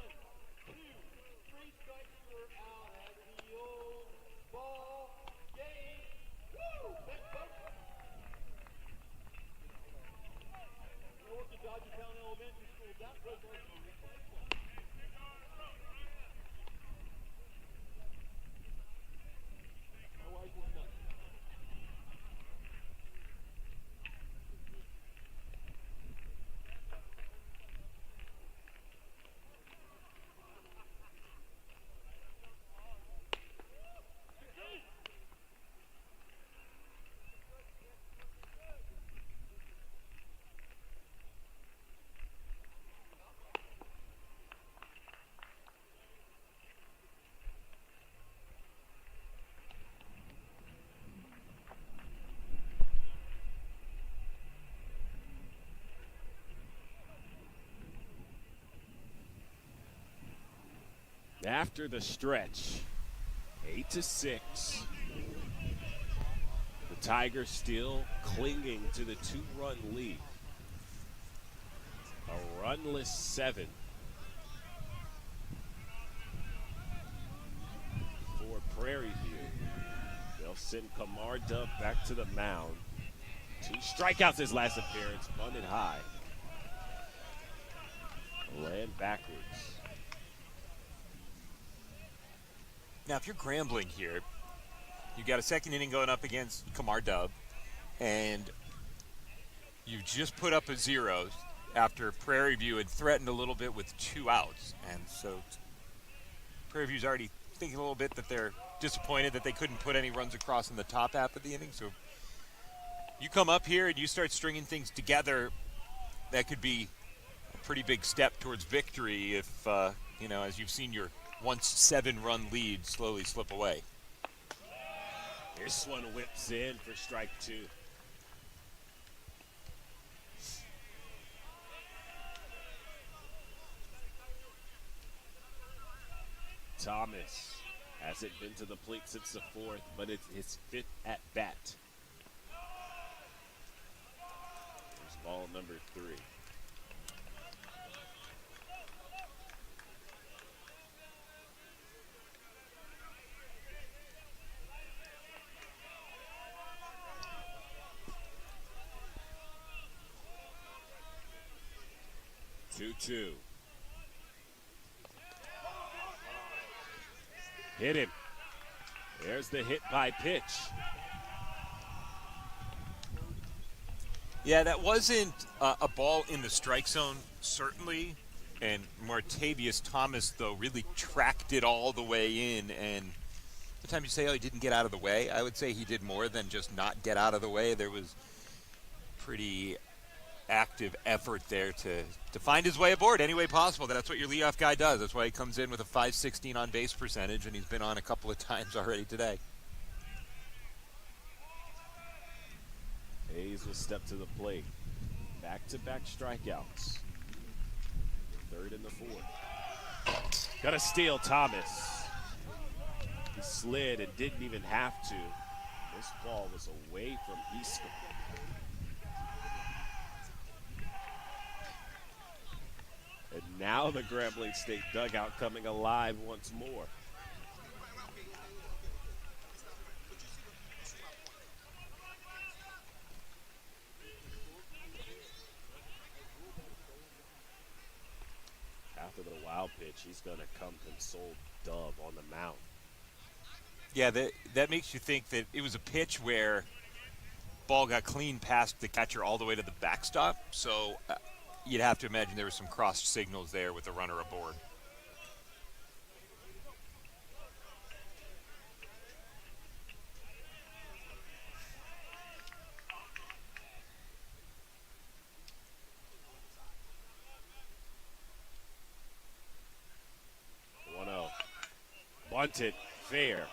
2, 3 strikes, you're out at the old ball game. Woo! Thanks, folks. North of Dodgertown Elementary School, that was our first play. My wife was nuts. After the stretch, 8-6. The Tigers still clinging to the 2-run lead. A runless 7 for Prairie View. They'll send Kamar Dove back to the mound. 2 strikeouts his last appearance, bunted high. Land backwards. Now, if you're Grambling here, you got a second inning going up against Kamar Dove, and you just put up a 0 after Prairie View had threatened a little bit with 2 outs. And so Prairie View's already thinking a little bit that they're disappointed that they couldn't put any runs across in the top half of the inning. So you come up here and you start stringing things together, that could be a pretty big step towards victory if, as you've seen your once 7-run lead slowly slip away. This one whips in for strike 2. Thomas hasn't been to the plate since the 4th, but it's his 5th at bat. Here's ball number 3. Two. Hit him. There's the hit by pitch. Yeah, that wasn't a ball in the strike zone, certainly. And Martavius Thomas, though, really tracked it all the way in. And the time you say, he didn't get out of the way, I would say he did more than just not get out of the way. There was pretty active effort there to find his way aboard any way possible. That's what your leadoff guy does. That's why he comes in with a .516 on base percentage, and he's been on a couple of times already today. Hayes will step to the plate. Back-to-back strikeouts. Third and the fourth. Got to steal Thomas. He slid and didn't even have to. This ball was away from Eastham. And now the Grambling State dugout coming alive once more. After the wild pitch, he's going to come console Dove on the mound. Yeah, that makes you think that it was a pitch where ball got clean past the catcher all the way to the backstop. So you'd have to imagine there were some crossed signals there with the runner aboard. Bunted, fair.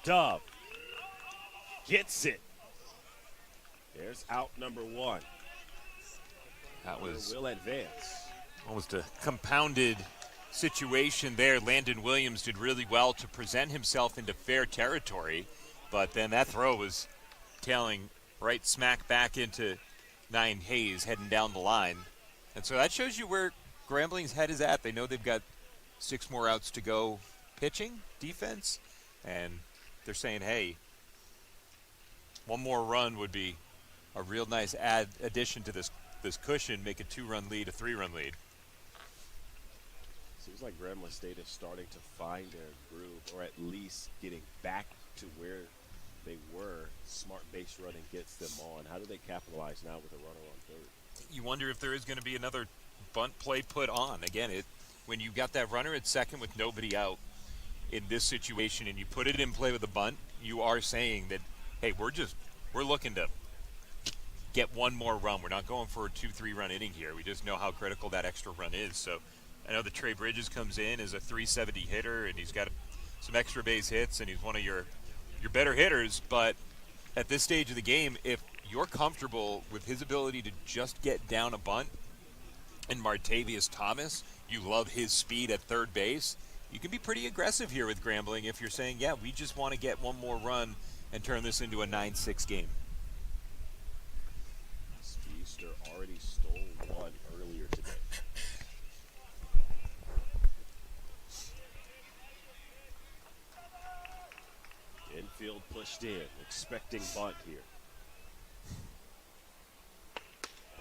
Dove gets it. There's out number one. That was will advance. Almost a compounded situation there. Landon Williams did really well to present himself into fair territory, but then that throw was tailing right smack back into 9 Hayes heading down the line. And so that shows you where Grambling's head is at. They know they've got 6 more outs to go pitching, defense, and they're saying, hey, one more run would be a real nice addition to this cushion, make a 2-run lead, a 3-run lead. Seems like Grambling State is starting to find their groove, or at least getting back to where they were. Smart base running gets them on. How do they capitalize now with a runner on third? You wonder if there is going to be another bunt play put on. Again, when you got that runner at second with nobody out in this situation and you put it in play with a bunt, you are saying that, hey, we're looking to get one more run. We're not going for a 2-3 run inning here. We just know how critical that extra run is. So I know that Trey Bridges comes in as a 370 hitter, and he's got some extra base hits, and he's one of your better hitters. But at this stage of the game, if you're comfortable with his ability to just get down a bunt, and Martavius Thomas, you love his speed at third base, you can be pretty aggressive here with Grambling if you're saying, yeah, we just want to get one more run and turn this into a 9-6 game. Speedster already stole one earlier today. Infield pushed in, expecting bunt here.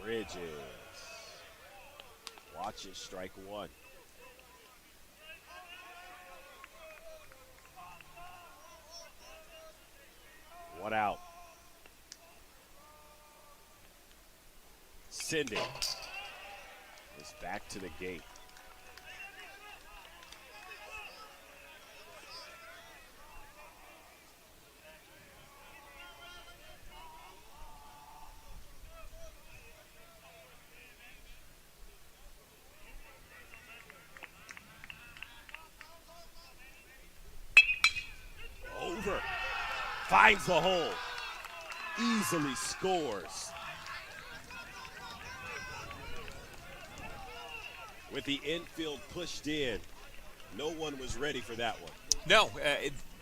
Bridges. Watches strike one. One out. Sending is back to the gate. Over. Finds the hole. Easily scores. With the infield pushed in, no one was ready for that one. No,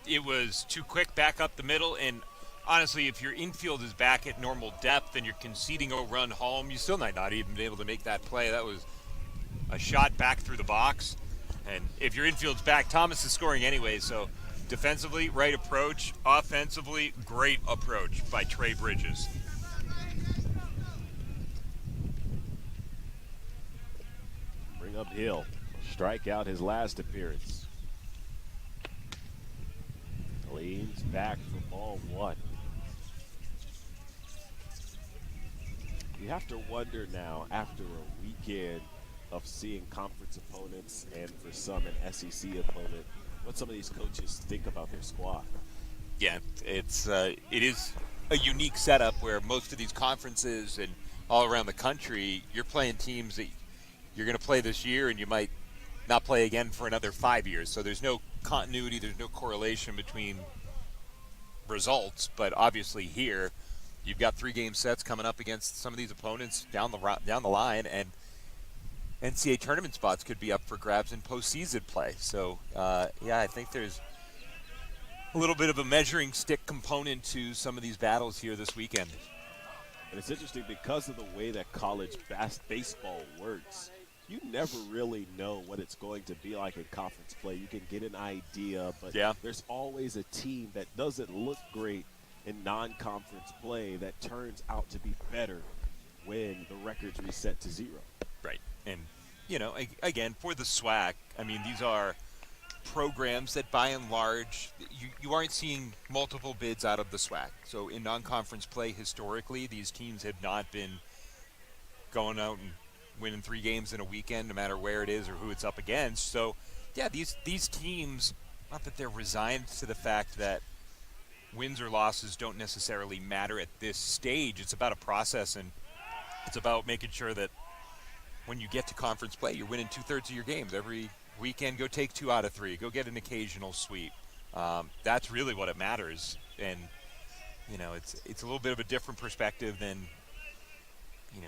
it was too quick back up the middle, and honestly, if your infield is back at normal depth and you're conceding a run home, you still might not even be able to make that play. That was a shot back through the box, and if your infield's back, Thomas is scoring anyway, so defensively, right approach. Offensively, great approach by Trey Bridges. Bring up Hill. Strike out his last appearance. Leans back for ball one. You have to wonder now, after a weekend of seeing conference opponents and for some an SEC opponent, what some of these coaches think about their squad. Yeah, it is a unique setup where most of these conferences and all around the country, you're playing teams that you're going to play this year and you might not play again for another 5 years. So there's no continuity, there's no correlation between results. But obviously here, you've got 3-game sets coming up against some of these opponents down the line, and NCAA tournament spots could be up for grabs in postseason play. So, I think there's a little bit of a measuring stick component to some of these battles here this weekend. And it's interesting because of the way that college baseball works. You never really know what it's going to be like in conference play. You can get an idea, but there's always a team that doesn't look great in non-conference play that turns out to be better when the record's reset to 0. Right. And, again, for the SWAC, I mean, these are programs that by and large, you aren't seeing multiple bids out of the SWAC. So in non-conference play historically, these teams have not been going out and winning 3 games in a weekend, no matter where it is or who it's up against. So, these teams, not that they're resigned to the fact that wins or losses don't necessarily matter at this stage. It's about a process, and it's about making sure that when you get to conference play, you're winning 2/3 of your games. Every weekend, go take 2 out of 3. Go get an occasional sweep. That's really what it matters. And, it's a little bit of a different perspective than,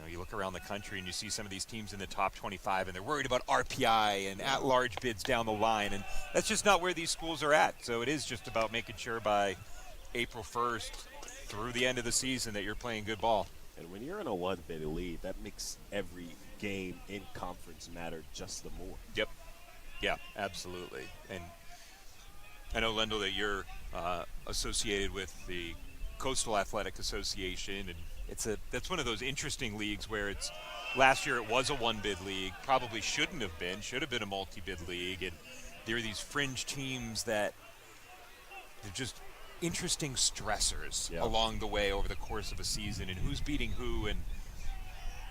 you look around the country and you see some of these teams in the top 25 and they're worried about RPI and at-large bids down the line. And that's just not where these schools are at. So it is just about making sure by April 1st through the end of the season that you're playing good ball. And when you're in a 1-bid lead, that makes every game in conference matter just the more. Yep. Yeah, absolutely. And I know, Lendl, that you're associated with the Coastal Athletic Association, and that's one of those interesting leagues where last year it was a 1-bid league, probably should have been a multi-bid league, and there are these fringe teams that they're just interesting stressors along the way over the course of a season, and who's beating who, and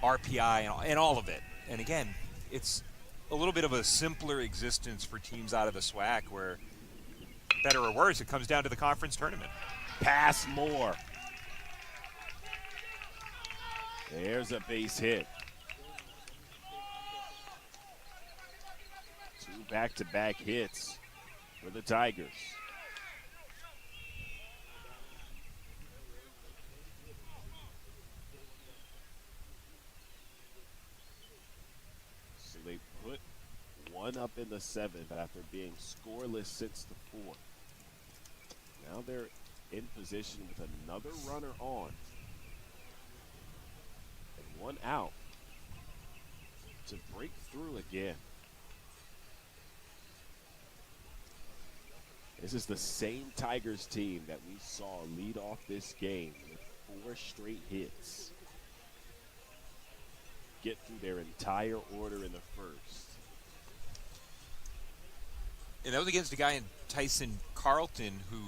RPI, and all of it. And again, it's a little bit of a simpler existence for teams out of the SWAC where, better or worse, it comes down to the conference tournament. Pass more. There's a base hit. 2 back-to-back hits for the Tigers. So they put 1 up in the 7th after being scoreless since the 4th. Now they're in position with another runner on. And 1 out to break through again. This is the same Tigers team that we saw lead off this game with 4 straight hits. Get through their entire order in the first. And that was against a guy in Tyson Carlton who,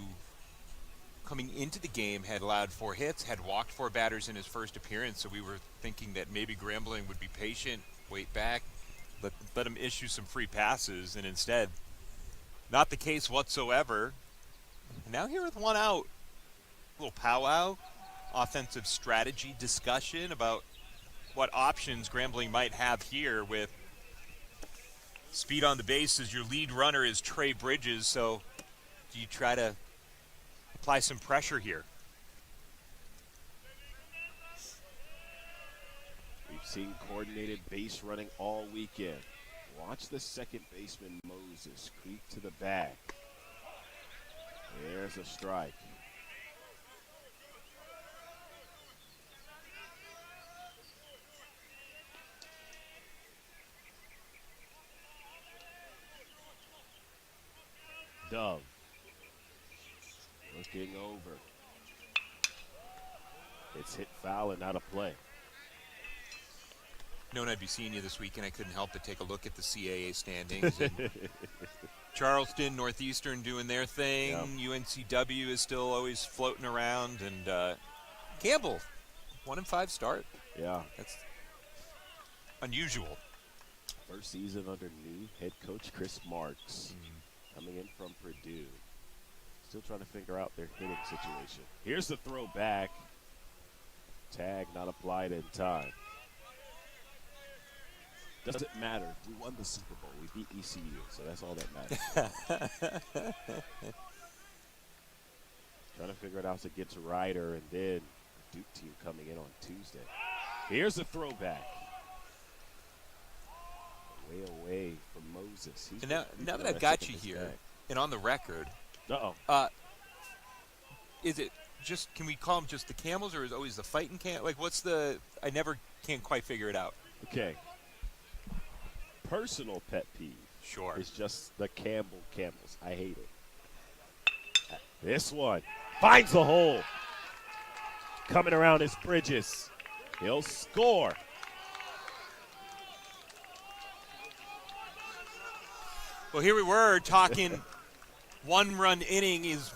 coming into the game, had allowed 4 hits, had walked 4 batters in his first appearance, so we were thinking that maybe Grambling would be patient, wait back, let him issue some free passes, and instead, not the case whatsoever. And now here with 1 out, a little powwow, offensive strategy discussion about what options Grambling might have here with speed on the bases. Your lead runner is Trey Bridges, so do you try to apply some pressure here? We've seen coordinated base running all weekend. Watch the second baseman Moses creep to the bag. There's a strike. Dove looking over. It's hit foul and out of play. Knowing I'd be seeing you this weekend, I couldn't help but take a look at the CAA standings. And Charleston, Northeastern doing their thing. Yep. UNCW is still always floating around. And Campbell, 1-5 start. Yeah. That's unusual. First season under new head coach Chris Marks. Coming in from Purdue. Still trying to figure out their hitting situation. Here's the throw back. Tag not applied in time. Doesn't matter. We won the Super Bowl. We beat ECU, so that's all that matters. Trying to figure it out to get to Ryder, and then the Duke team coming in on Tuesday. Here's a throwback. Way away from Moses. And now that I've got you here, and on the record, is it just, can we call them just the Camels, or is it always the Fighting Camels? Like, what's the, I never can't quite figure it out. Okay. Personal pet peeve. Sure. It's just the Camels. I hate it. This one finds the hole. Coming around his bridges. He'll score. Well, here we were talking one-run inning is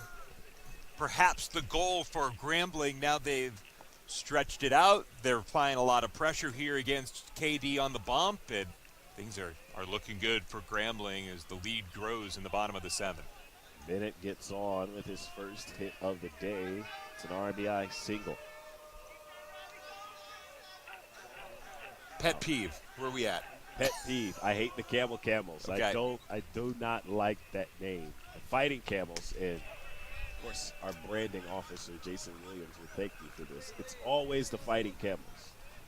perhaps the goal for Grambling. Now they've stretched it out. They're applying a lot of pressure here against KD on the bump, and things are looking good for Grambling as the lead grows in the bottom of the 7th. Bennett gets on with his first hit of the day. It's an RBI single. Pet peeve, where are we at? Pet peeve. I hate the Camels. Okay. I do not like that name. The Fighting Camels, and of course our branding officer Jason Williams will thank me for this. It's always the Fighting Camels.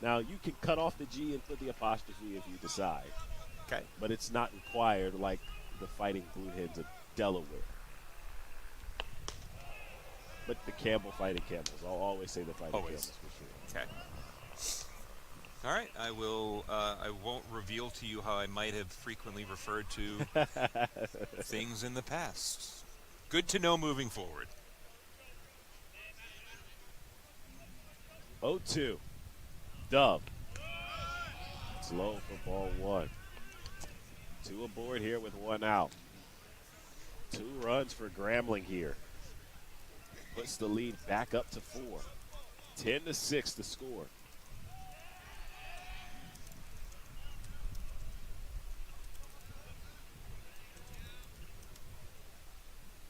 Now you can cut off the G and put the apostrophe if you decide. Okay. But it's not required like the Fighting Blue Hens of Delaware. But the Fighting Camels. I'll always say the Fighting Camels for sure. Okay. All right. I will. I won't reveal to you how I might have frequently referred to things in the past. Good to know moving forward. 0-2. Dub. It's low for ball 1. 2 aboard here with 1 out. 2 runs for Grambling here. Puts the lead back up to 4. 10-6 the score.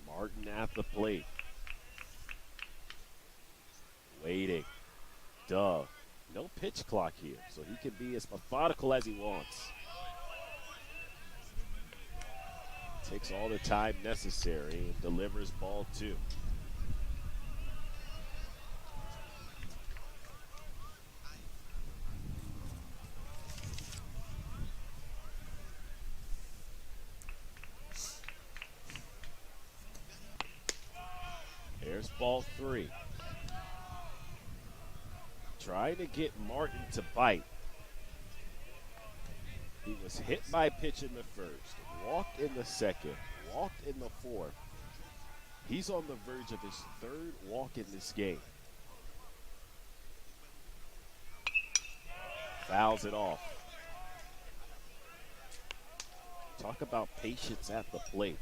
Martin at the plate. Waiting. Dove. No pitch clock here, so he can be as methodical as he wants. Takes all the time necessary and delivers ball 2. There's ball 3. Trying to get Martin to bite. He was hit by a pitch in the first, walked in the second, walked in the fourth. He's on the verge of his 3rd walk in this game. Fouls it off. Talk about patience at the plate.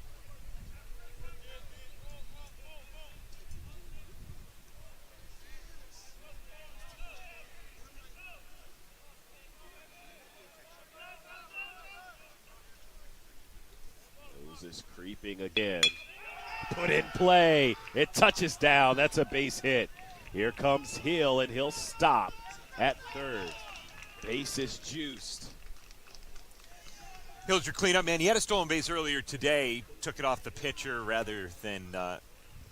Is creeping again. Put in play. It touches down. That's a base hit. Here comes Hill, and he'll stop at 3rd. Base is juiced. Hill's your cleanup man. He had a stolen base earlier today. Took it off the pitcher rather than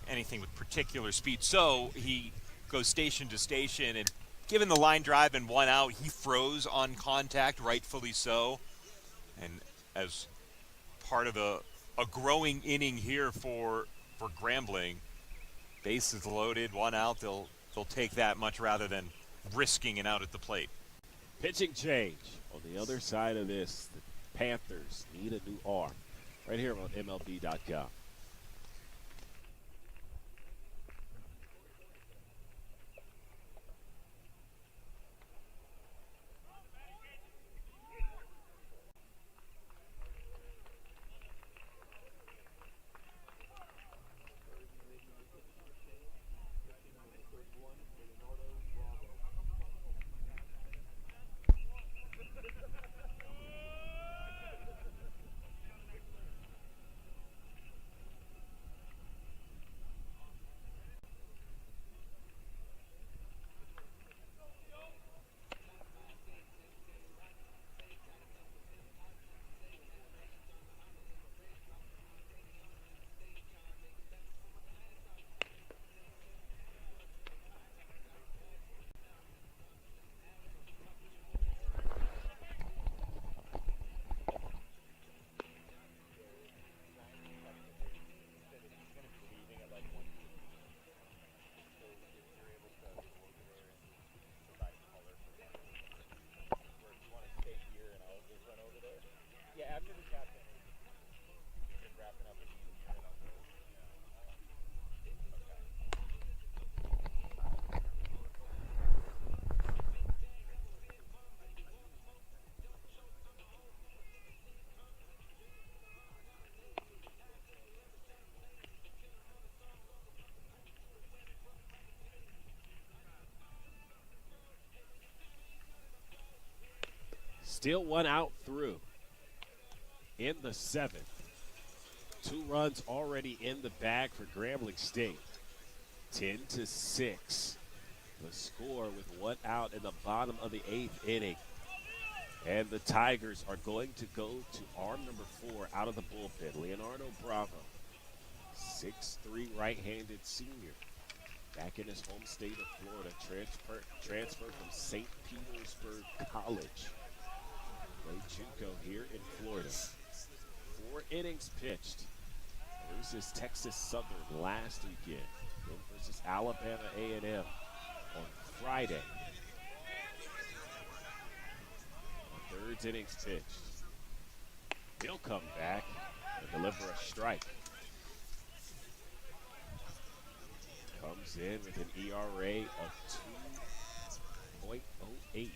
anything with particular speed. So he goes station to station, and given the line drive and 1 out, he froze on contact, rightfully so. And as part of a growing inning here for Grambling. Bases loaded, 1 out. They'll take that much rather than risking an out at the plate. Pitching change. On the other side of this, the Panthers need a new arm. Right here on MLB.com. Still one out through in the seventh. 2 runs already in the bag for Grambling State. 10-6. The score with 1 out in the bottom of the 8th inning. And the Tigers are going to go to arm number 4 out of the bullpen. Leonardo Bravo, 6'3" right-handed senior. Back in his home state of Florida, transfer from St. Petersburg College. Played JUCO here in Florida. 4 innings pitched versus Texas Southern last weekend. Then versus Alabama A&M on Friday. 3rd innings pitched. He'll come back and deliver a strike. Comes in with an ERA of 2.08.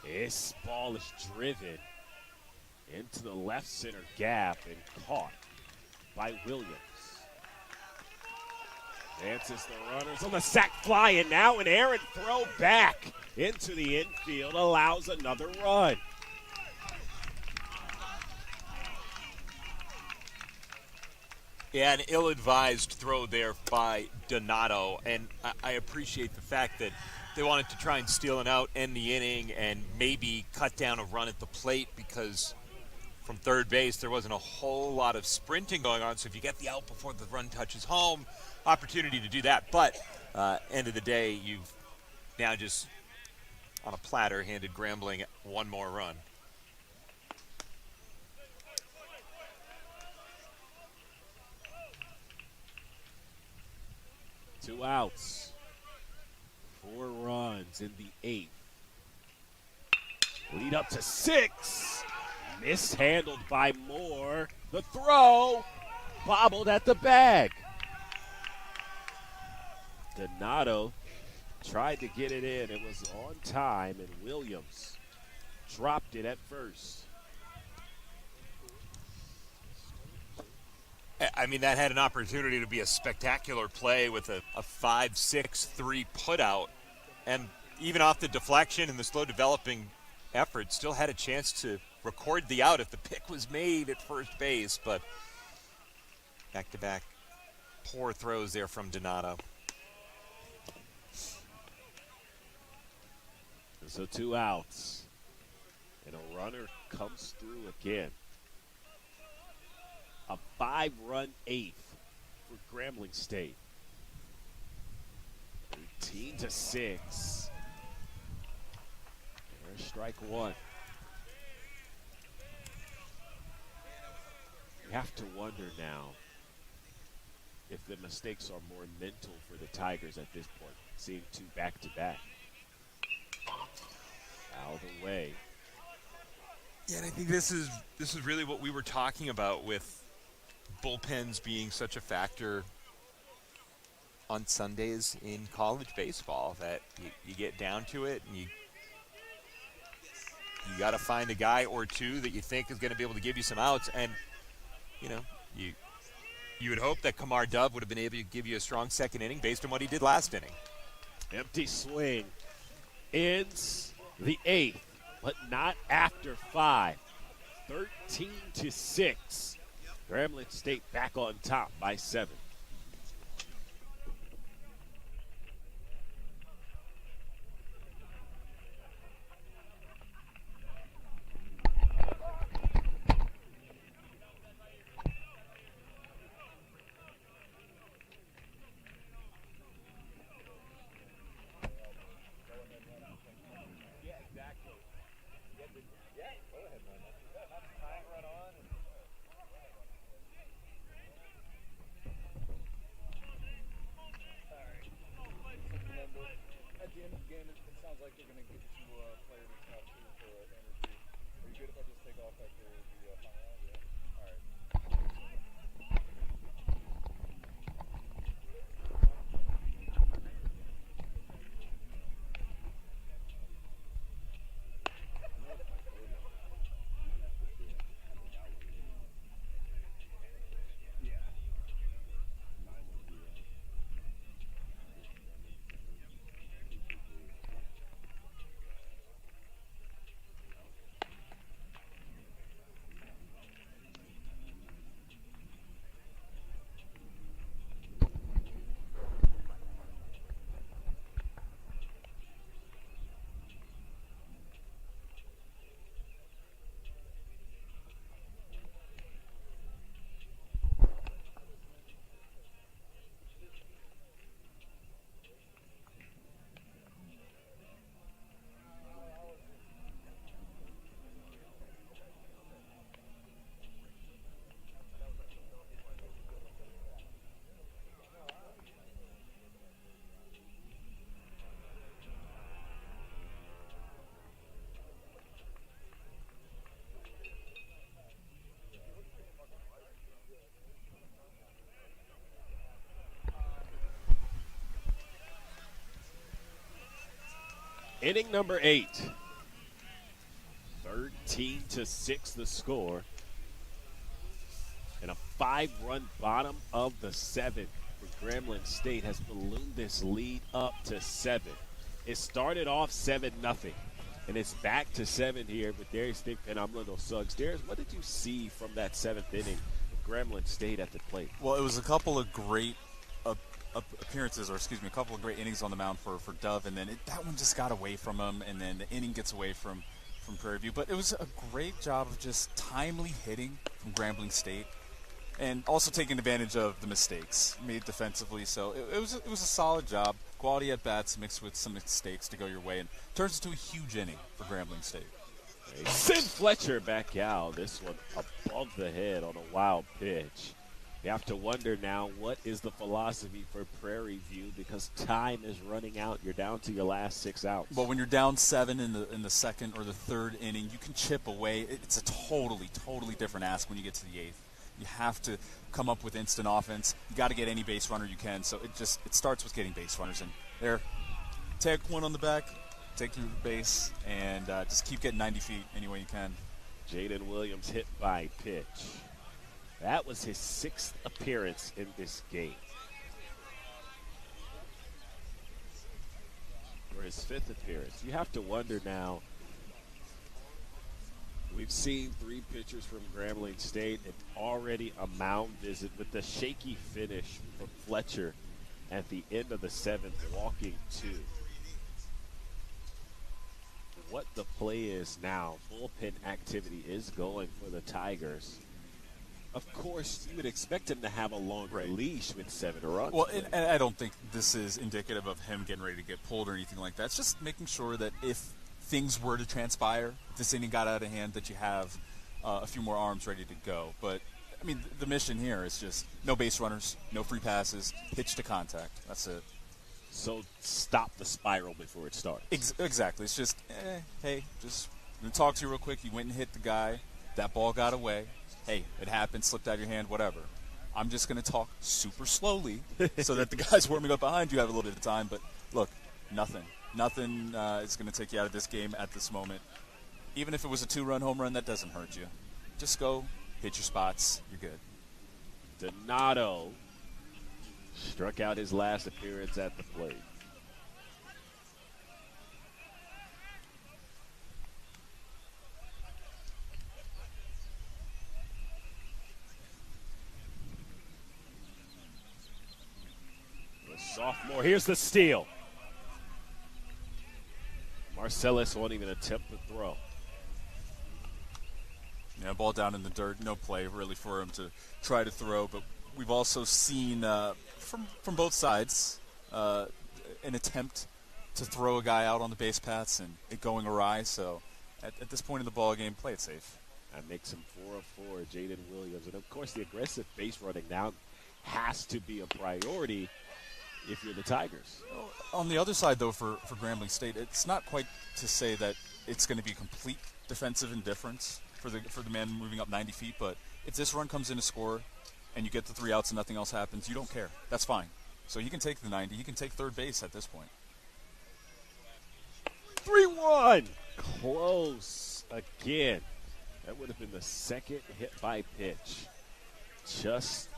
This ball is driven into the left center gap and caught by Williams. Advances the runners on the sac fly, and now an errant throw back into the infield allows another run. Yeah, an ill-advised throw there by Donato, and I appreciate the fact that they wanted to try and steal an out, end the inning, and maybe cut down a run at the plate because from third base there wasn't a whole lot of sprinting going on. So if you get the out before the run touches home, opportunity to do that. But end of the day, you've now just on a platter handed Grambling 1 more run. Two outs. 4 runs in the 8th. Lead up to 6. Mishandled by Moore. The throw bobbled at the bag. Donato tried to get it in. It was on time, and Williams dropped it at first. I mean, that had an opportunity to be a spectacular play with a 5-6-3 putout. And even off the deflection and the slow developing effort, still had a chance to record the out if the pick was made at first base. But back-to-back poor throws there from Donato. So 2 outs. And a runner comes through again. A 5-run 8th for Grambling State. 13-6. There's strike 1. You have to wonder now if the mistakes are more mental for the Tigers at this point, seeing 2 back-to-back. Out of the way. Yeah, and I think this is really what we were talking about with bullpens being such a factor on Sundays in college baseball, that you get down to it and you got to find a guy or two that you think is going to be able to give you some outs. And you would hope that Kamar Dove would have been able to give you a strong second inning based on what he did last inning. Empty swing ends the 8th, but not after 5. 13-6. Grambling State back on top by 7. going to get you player to talk to for an interview. Are you good if I just take off after the final round? Yeah. All right. Inning number 8. 13-6 the score. And a 5-run bottom of the 7th for Grambling State has ballooned this lead up to 7. It started off 7-0, and it's back to 7 here with Darius Dick and I'm Little Suggs. Darius, what did you see from that 7th inning of Grambling State at the plate? Well, it was a couple of great appearances, or excuse me, a couple of great innings on the mound for Dove, and then that one just got away from him, and then the inning gets away from Prairie View. But it was a great job of just timely hitting from Grambling State, and also taking advantage of the mistakes made defensively. So it was a solid job. Quality at bats mixed with some mistakes to go your way, and turns into a huge inning for Grambling State. Send Fletcher back out. This one above the head on a wild pitch. You have to wonder now, what is the philosophy for Prairie View, because time is running out. You're down to your last 6 outs. But when you're down 7 in the second or the third inning, you can chip away. It's a totally different ask when you get to the 8th. You have to come up with instant offense. You got to get any base runner you can. So it starts with getting base runners in. There, tag one on the back, take through the base, and just keep getting 90 feet any way you can. Jaden Williams hit by pitch. That was his 6th appearance in this game. For his 5th appearance. You have to wonder now, we've seen 3 pitchers from Grambling State, and already a mound visit with the shaky finish from Fletcher at the end of the 7th, walking 2. What the play is now, bullpen activity is going for the Tigers. Of course, you would expect him to have a longer leash with 7 runs. Well, and I don't think this is indicative of him getting ready to get pulled or anything like that. It's just making sure that if things were to transpire, if this inning got out of hand, that you have a few more arms ready to go. But, I mean, the mission here is just no base runners, no free passes, pitch to contact. That's it. So stop the spiral before it starts. Exactly. It's just, hey, just going to talk to you real quick. You went and hit the guy. That ball got away. Hey, it happened, slipped out of your hand, whatever. I'm just going to talk super slowly so that the guys warming up behind you have a little bit of time. But, look, nothing is going to take you out of this game at this moment. Even if it was a 2-run home run, that doesn't hurt you. Just go, hit your spots, you're good. Donato struck out his last appearance at the plate. Sophomore, here's the steal. Marcellus won't even attempt the throw. Yeah, ball down in the dirt, no play really for him to try to throw. But we've also seen from both sides an attempt to throw a guy out on the base paths and it going awry. So at this point in the ball game, play it safe. That makes him 4 of 4, Jaden Williams. And, of course, the aggressive base running now has to be a priority. if you're the Tigers. On the other side, though, for Grambling State, it's not quite to say that it's going to be complete defensive indifference for the man moving up 90 feet, but if this run comes in to score and you get the 3 outs and nothing else happens, you don't care. That's fine. So he can take the 90. He can take third base at this point. 3-1. Close again. That would have been the second hit by pitch. Just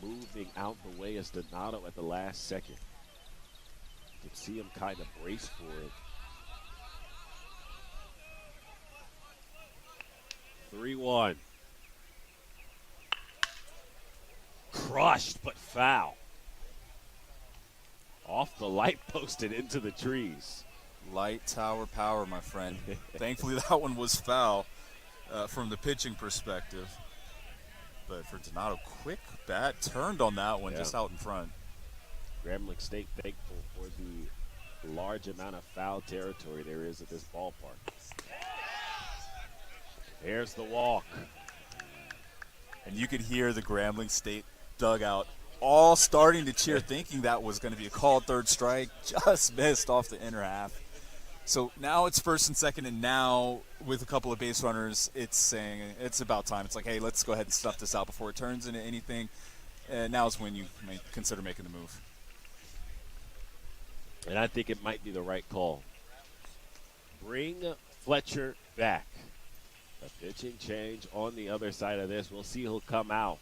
moving out the way as Donato at the last second. You can see him kind of brace for it. 3-1. Crushed, but foul. Off the light post and into the trees. Light tower power, my friend. Thankfully, that one was foul from the pitching perspective. But for Donato, quick bat turned on that one, just out in front. Grambling State thankful for the large amount of foul territory there is at this ballpark. There's the walk. And you could hear the Grambling State dugout all starting to cheer, thinking that was going to be a called third strike. Just missed off the inner half. So now it's first and second, and now with a couple of base runners, it's saying it's about time. It's like, hey, let's go ahead and stuff this out before it turns into anything. Now is when you may consider making the move. And I think it might be the right call. Bring Fletcher back. A pitching change on the other side of this. We'll see who'll come out.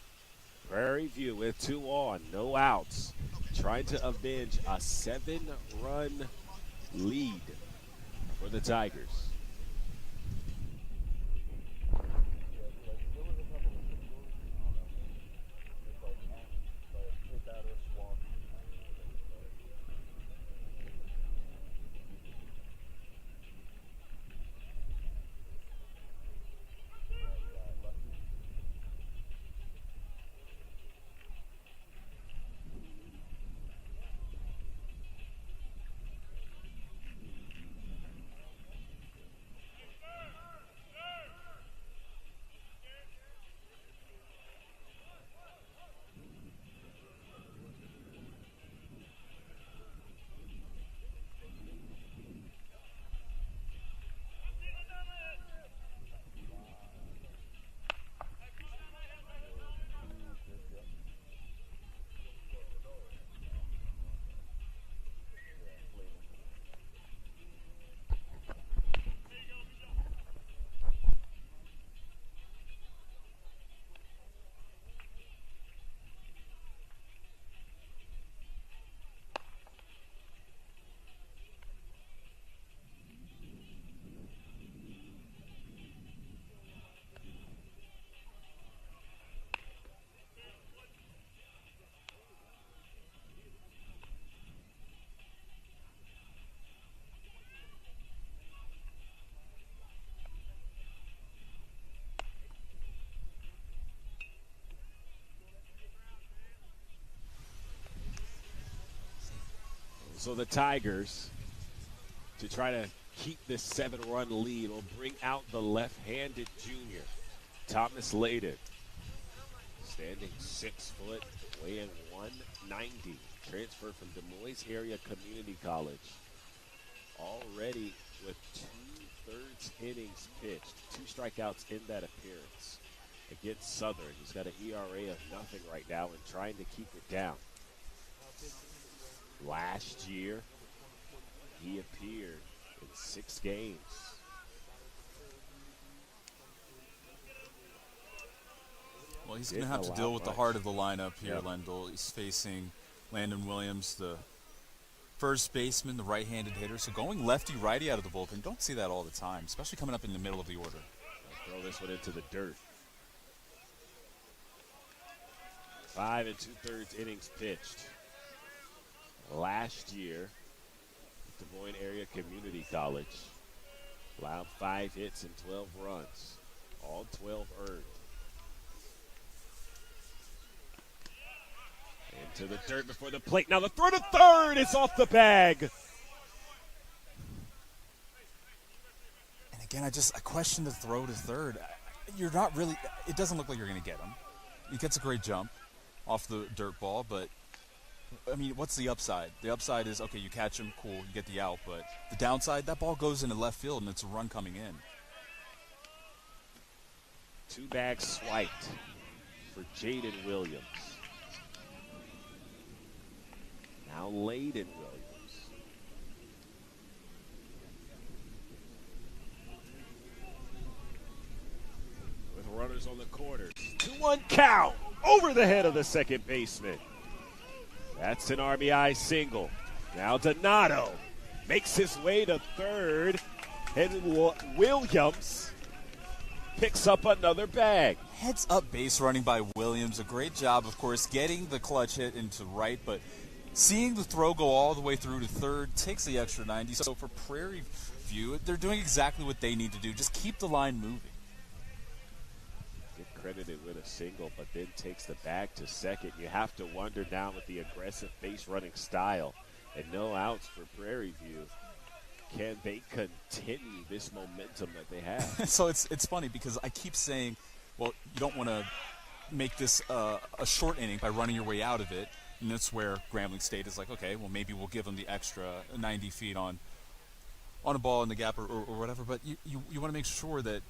Prairie View with 2 on, no outs. Trying to avenge a 7-run lead for the Tigers. So the Tigers, to try to keep this 7-run lead, will bring out the left-handed junior, Thomas Layden. Standing 6 foot, weighing 190. Transferred from Des Moines Area Community College. Already with 2/3 innings pitched, 2 strikeouts in that appearance against Southern. He's got an ERA of nothing right now and trying to keep it down. Last year, he appeared in 6 games. Well, he's going to have to deal with the heart of the lineup here, Lendl. He's facing Landon Williams, the first baseman, the right-handed hitter. So going lefty-righty out of the bullpen, don't see that all the time, especially coming up in the middle of the order. I'll throw this one into the dirt. 5 2/3 innings pitched. Last year, Des Moines Area Community College allowed 5 hits and 12 runs, all 12 earned. Into the dirt before the plate. Now the throw to third is off the bag. And again, I question the throw to third. You're not really, it doesn't look like you're going to get him. He gets a great jump off the dirt ball, but I mean, what's the upside? The upside is, okay, you catch him, cool, you get the out, but the downside, that ball goes into left field and it's a run coming in. 2 bags swiped for Jaden Williams. Now Layden Williams. With runners on the corners. 2-1 count over the head of the second baseman. That's an RBI single. Now Donato makes his way to third. And Williams picks up another bag. Heads up base running by Williams. A great job, of course, getting the clutch hit into right, but seeing the throw go all the way through to third takes the extra 90. So for Prairie View, they're doing exactly what they need to do. Just keep the line moving. Get credited with a single, but then takes the bag to second. You have to wonder now with the aggressive base running style and no outs for Prairie View. Can they continue this momentum that they have? So it's funny because I keep saying, well, you don't want to make this a short inning by running your way out of it. And that's where Grambling State is like, okay, well, maybe we'll give them the extra 90 feet on a ball in the gap or whatever. But you want to make sure that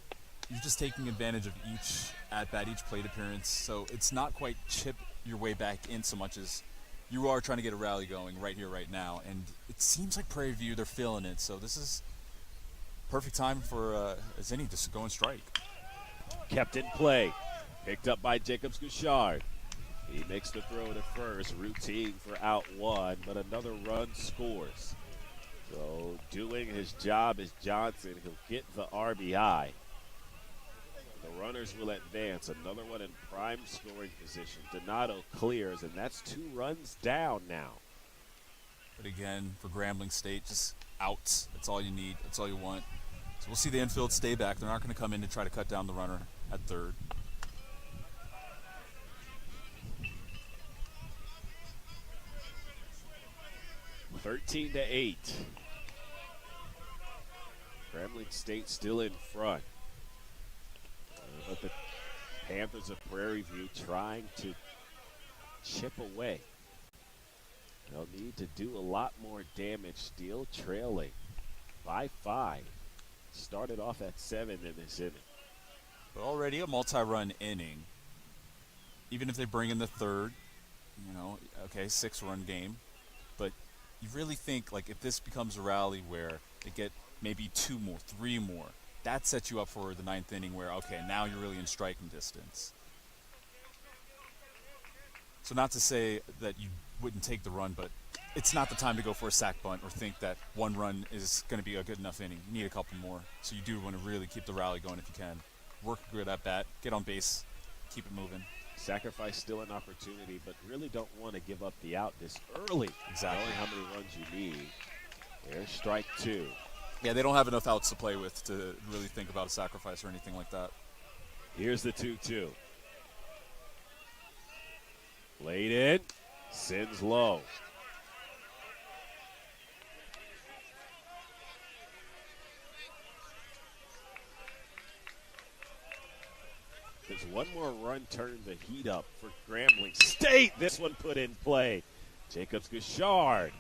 you're just taking advantage of each at-bat, each plate appearance. So it's not quite chip your way back in so much as you are trying to get a rally going right here, right now. And it seems like Prairie View, they're feeling it. So this is perfect time for Zinni to go and strike. Kept in play. Picked up by Jacobs Gouchard. He makes the throw to first. Routine for out one, but another run scores. So doing his job is Johnson. He'll get the RBI. The runners will advance. Another one in prime scoring position. Donato clears, and that's 2 runs down now. But again, for Grambling State, just outs. That's all you need. That's all you want. So we'll see the infield stay back. They're not going to come in to try to cut down the runner at third. Thirteen to 8. Grambling State still in front. But the Panthers of Prairie View trying to chip away. They'll need to do a lot more damage, still trailing by 5. Started off at 7 in this inning. But already a multi-run inning. Even if they bring in the third, okay, 6-run game. But you really think, like, if this becomes a rally where they get maybe 2 more, 3 more, that sets you up for the 9th inning where, okay, now you're really in striking distance. So not to say that you wouldn't take the run, but it's not the time to go for a sack bunt or think that 1 run is going to be a good enough inning. You need a couple more. So you do want to really keep the rally going if you can. Work good at bat, get on base, keep it moving. Sacrifice still an opportunity, but really don't want to give up the out this early. Exactly. Knowing how many runs you need. There's strike 2. Yeah, they don't have enough outs to play with to really think about a sacrifice or anything like that. Here's the 2-2. Laid in, sends low. There's one more run turn to heat up for Grambling State. This one put in play. Jacobs Gouchard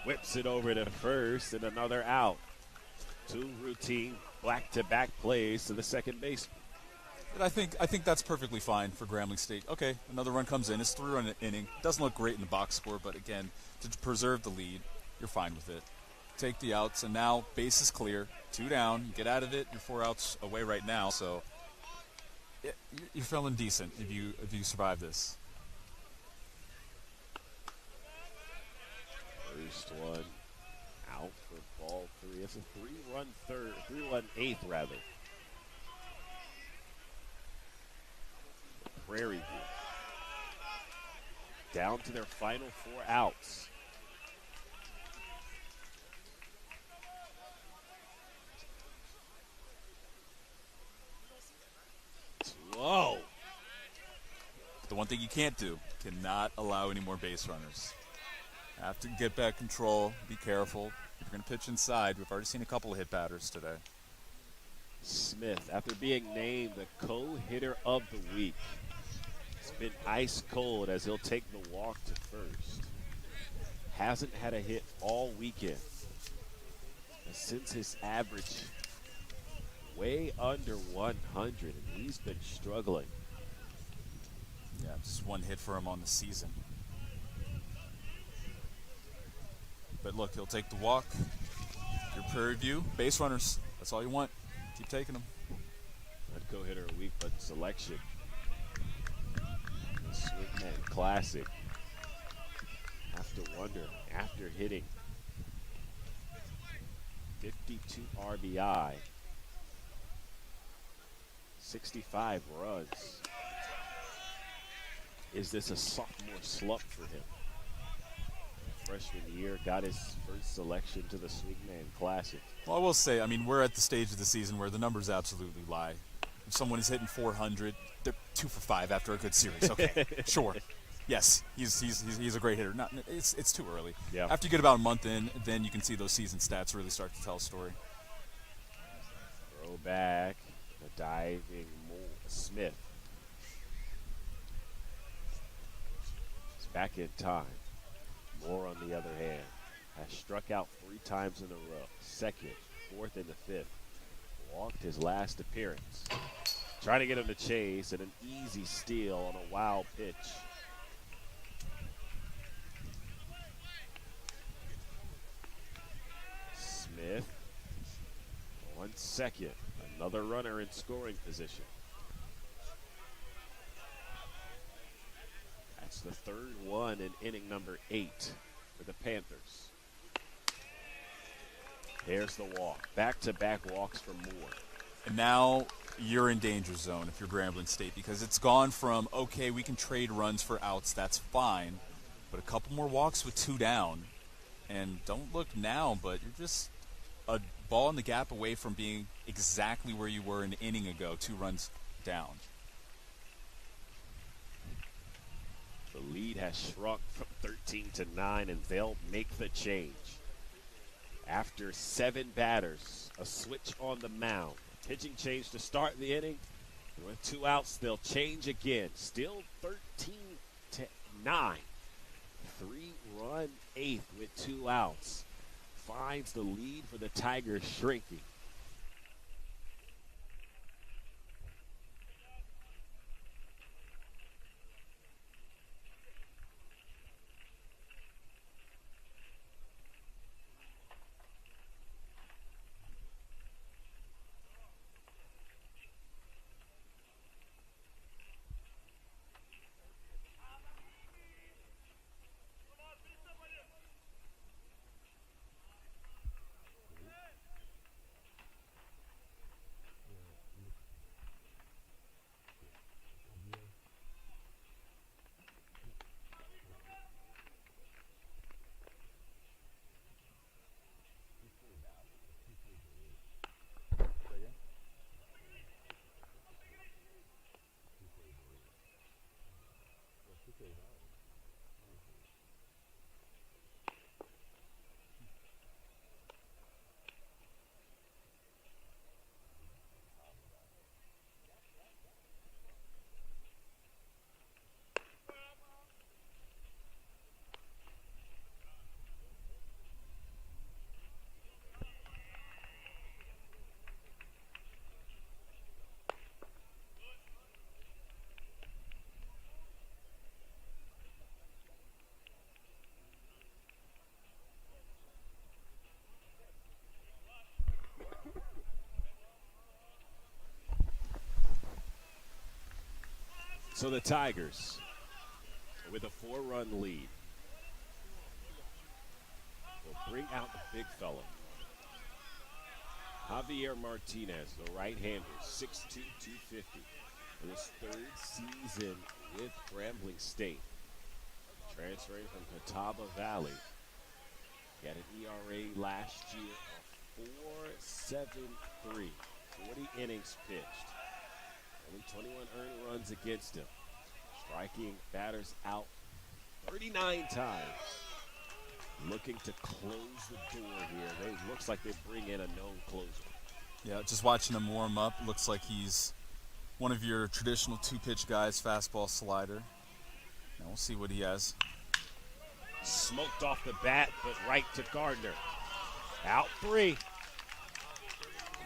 whips it over to first and another out. 2 routine back-to-back plays to the second base. But I think that's perfectly fine for Grambling State. Okay, another run comes in. It's 3-run inning. Doesn't look great in the box score, but again, to preserve the lead, you're fine with it. Take the outs, and now base is clear. 2 down. You get out of it. You're 4 outs away right now, so you're feeling decent if you survive this. First one out for ball 3. It's a 3-run 8th rather. Prairie View down to their final 4 outs. Whoa. The one thing you can't do, cannot allow any more base runners. Have to get back control, be careful. If you're going to pitch inside, we've already seen a couple of hit batters today. Smith, after being named the co-hitter of the week, it's been ice cold as he'll take the walk to first. hasn't had a hit all weekend. And since his average way under 100, and he's been struggling. Yeah, just one hit for him on the season. But look, he'll take the walk. Your Prairie View base runners. That's all you want. Keep taking them. Letco hitter a week, but selection. The Swingman Classic. Have to wonder, after hitting 52 RBI, 65 runs, is this a sophomore slump for him? Freshman year, got his first selection to the Swingman Classic. Well, I will say, I mean, we're at the stage of the season where the numbers absolutely lie. If someone is hitting 400, they're 2 for 5 after a good series. Okay, sure. Yes, he's a great hitter. It's too early. Yeah. After you get about a month in, then you can see those season stats really start to tell a story. Throw back, a diving Smith. He's back in time. Moore, on the other hand, has struck out 3 times in a row. Second, fourth, and the fifth. Walked his last appearance. Trying to get him to chase, and an easy steal on a wild pitch. Smith, 1 second. Another runner in scoring position. That's the third one in inning number 8 for the Panthers. There's the walk. Back-to-back walks for Moore. And now you're in danger zone if you're Grambling State, because it's gone from, okay, we can trade runs for outs, that's fine, but a couple more walks with 2 down. And don't look now, but you're just a ball in the gap away from being exactly where you were an inning ago, 2 runs down. The lead has shrunk from 13 to 9, and they'll make the change. After 7 batters, a switch on the mound. Pitching change to start the inning. And with 2 outs, they'll change again. Still 13 to 9. 3-run 8th with 2 outs. Finds the lead for the Tigers shrinking. So the Tigers, with a 4-run lead, will bring out the big fella. Javier Martinez, the right-hander, 6'2", 250, in his 3rd season with Grambling State. Transferring from Catawba Valley. He had an ERA last year of 4.73, 40 innings pitched. Only 21 earned runs against him. Striking batters out 39 times. Looking to close the door here. It looks like they bring in a known closer. Yeah, just watching him warm up, looks like he's one of your traditional 2-pitch guys, fastball, slider. Now we'll see what he has. Smoked off the bat, but right to Gardner. Out 3.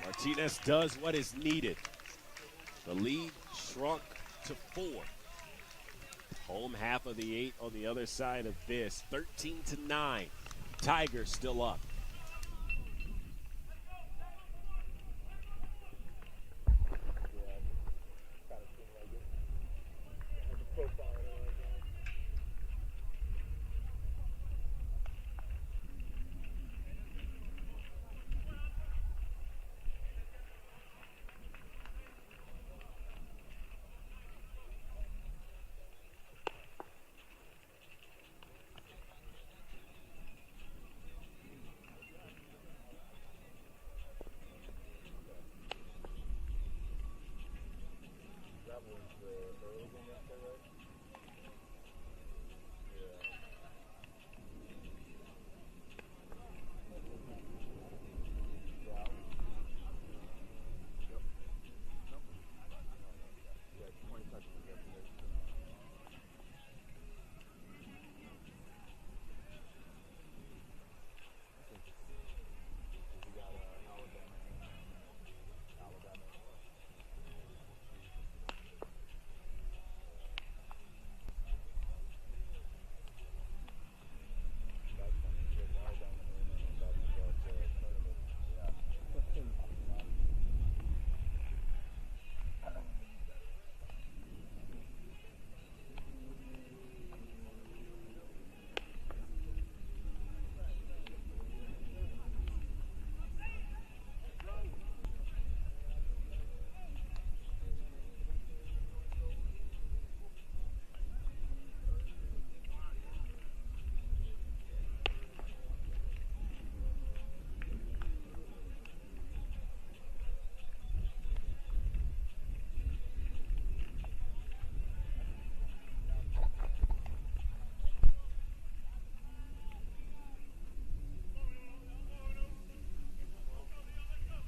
Martinez does what is needed. The lead shrunk to 4. Home half of the 8 on the other side of this. 13-9. Tigers still up.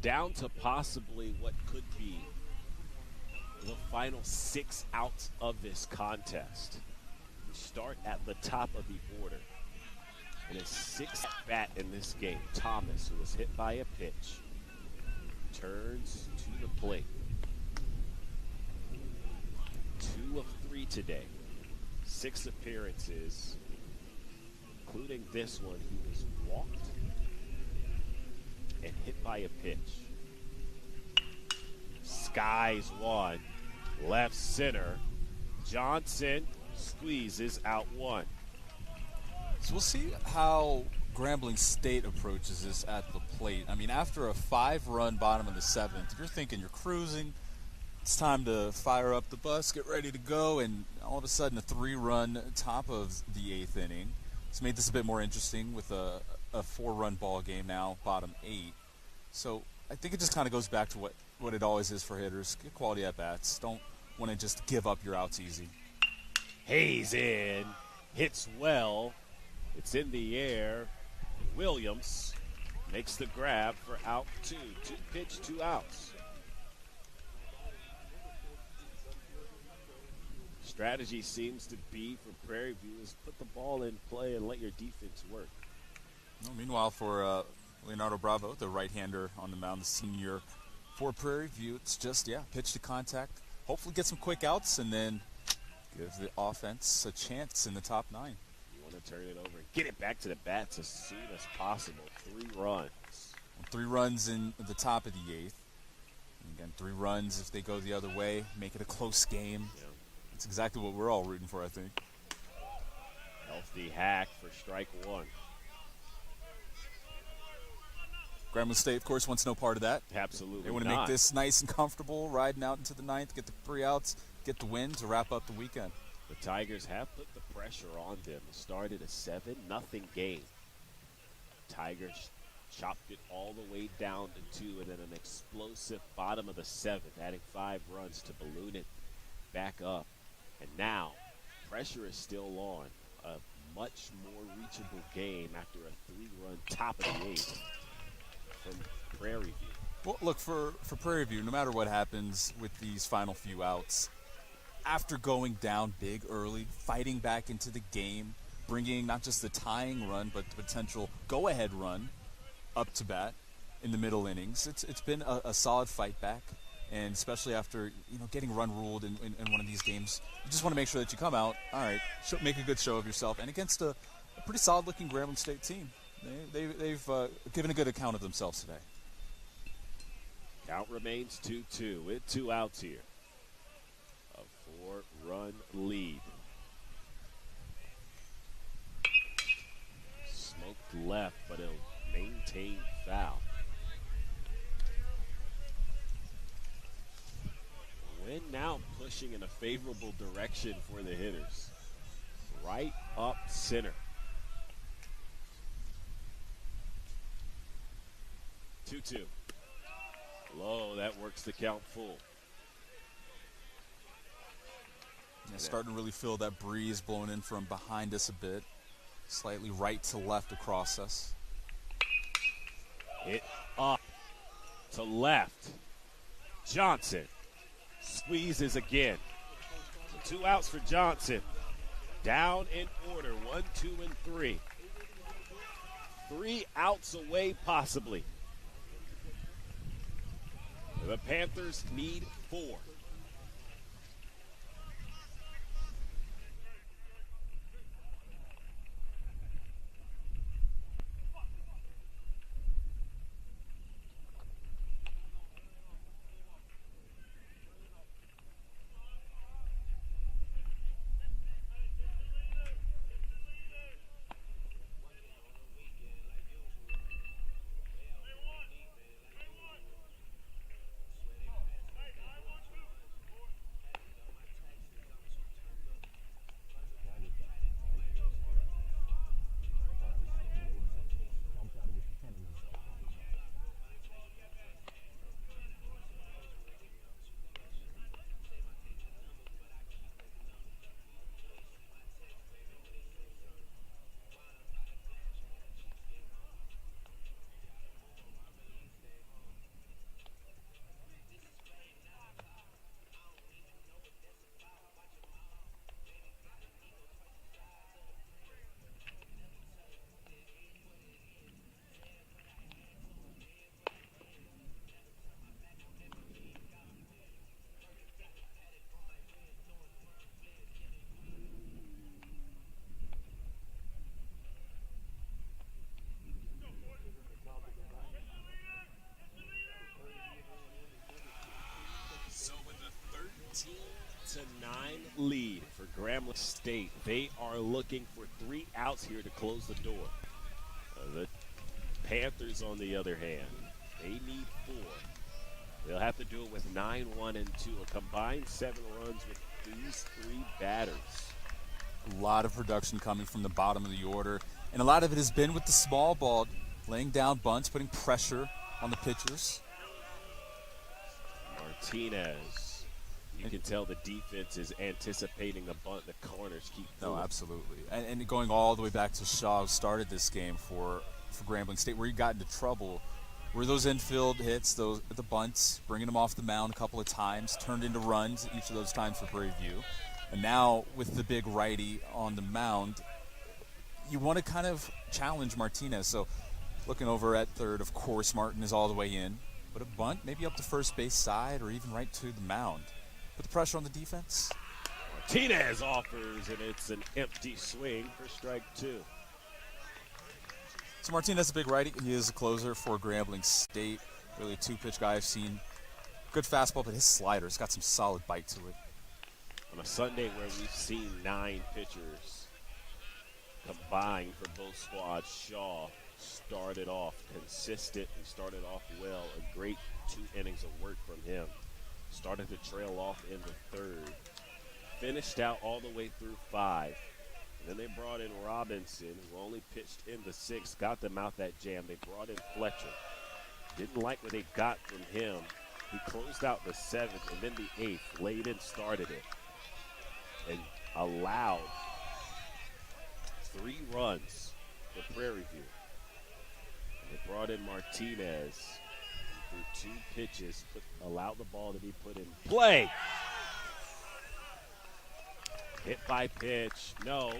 Down to possibly what could be the final 6 outs of this contest. We start at the top of the order. In his 6th bat in this game, Thomas, who was hit by a pitch, turns to the plate. 2 of 3 today. 6 appearances, including this one. He was walked and hit by a pitch. Skies one, left center. Johnson squeezes out 1. So we'll see how Grambling State approaches this at the plate. I mean, after a 5-run bottom of the 7th, you're thinking you're cruising. It's time to fire up the bus, get ready to go, and all of a sudden a 3-run top of the 8th inning. It's made this a bit more interesting with a 4-run ball game now, bottom 8. So I think it just kind of goes back to what it always is for hitters. Get quality at-bats. Don't want to just give up your outs easy. Hayes in, hits well. It's in the air. Williams makes the grab for out 2. 2 pitch, 2 outs. Strategy seems to be for Prairie View is put the ball in play and let your defense work. Well, meanwhile, for Leonardo Bravo, the right-hander on the mound, the senior for Prairie View, it's just, pitch to contact. Hopefully get some quick outs and then give the offense a chance in the top 9. You want to turn it over and get it back to the bats as soon as possible. 3 runs. 3 runs in the top of the 8th. And again, 3 runs if they go the other way, make it a close game. Yeah. That's exactly what we're all rooting for, I think. Healthy hack for strike 1. Grambling State, of course, wants no part of that. Absolutely They want to make this nice and comfortable, riding out into the 9th, get the 3 outs, get the win to wrap up the weekend. The Tigers have put the pressure on them. It started a 7-0 game. Tigers chopped it all the way down to 2, and then an explosive bottom of the 7th, adding 5 runs to balloon it back up. And now, pressure is still on. A much more reachable game after a 3-run top of the 8th from Prairie View. Well, look, for Prairie View, no matter what happens with these final few outs, after going down big early, fighting back into the game, bringing not just the tying run, but the potential go-ahead run up to bat in the middle innings. It's been a solid fight back, and especially after getting run ruled in one of these games, you just want to make sure that you come out, all right, make a good show of yourself, and against a pretty solid-looking Grambling State team. They've given a good account of themselves today. Count remains 2-2 with 2 outs here. A 4-run lead. Smoked left, but he'll maintain foul. Wind now pushing in a favorable direction for the hitters. Right up center. 2-2. Low, that works the count full. Yeah, starting to really feel that breeze blowing in from behind us a bit. Slightly right to left across us. Hit up to left. Johnson squeezes again. So 2 outs for Johnson. Down in order, 1, 2, and 3. 3 outs away possibly. The Panthers need 4. Lead for Grambling State. They are looking for 3 outs here to close the door. The Panthers, on the other hand, they need 4. They'll have to do it with 9, 1, and 2. A combined 7 runs with these 3 batters. A lot of production coming from the bottom of the order, and a lot of it has been with the small ball, laying down bunts, putting pressure on the pitchers. Martinez. You can tell the defense is anticipating the bunt. The corners keep No, moving. absolutely. And going all the way back to Shaw, who started this game for Grambling State, where he got into trouble, were those infield hits, the bunts, bringing them off the mound a couple of times, turned into runs each of those times for Prairie View. And now with the big righty on the mound, you want to kind of challenge Martinez. So looking over at third, of course, Martin is all the way in. But a bunt, maybe up the first base side or even right to the mound. Put the pressure on the defense. Martinez offers, and it's an empty swing for strike 2. So Martinez is a big righty. He is a closer for Grambling State. Really a 2-pitch guy I've seen. Good fastball, but his slider's got some solid bite to it. On a Sunday where we've seen 9 pitchers combined for both squads, Shaw started off consistent. He started off well. A great 2 innings of work from him. Started to trail off in the 3rd. Finished out all the way through 5. And then they brought in Robinson, who only pitched in the 6th, got them out that jam. They brought in Fletcher. Didn't like what they got from him. He closed out the 7th and then the 8th, laid in, started it. And allowed 3 runs for Prairie View. And they brought in Martinez. Through 2 pitches, allowed the ball to be put in play. Hit by pitch, no.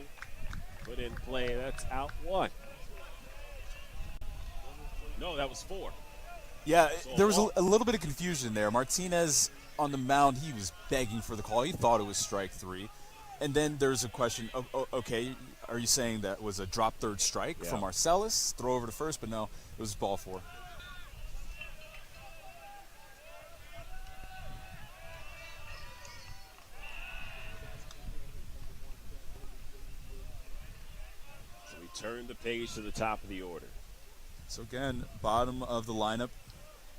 put in play. That's out 1. No, that was 4. Yeah, So there was ball. a little bit of confusion there. Martinez on the mound, he was begging for the call. He thought it was strike 3. And then there's a question, okay, are you saying that was a drop third strike from Marcellus? Throw over to first, but no, it was ball 4. So we turn the page to the top of the order. So again, bottom of the lineup,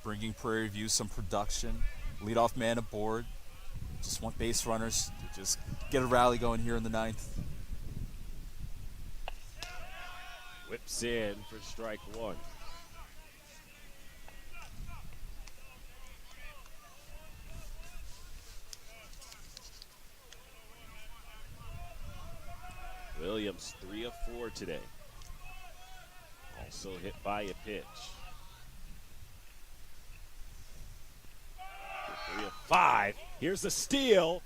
bringing Prairie View some production. Leadoff man aboard. Just want base runners to just get a rally going here in the 9th. Whips in for strike 1. Williams 3 of 4 today. Also hit by a pitch. 3 of 5. Here's the steal.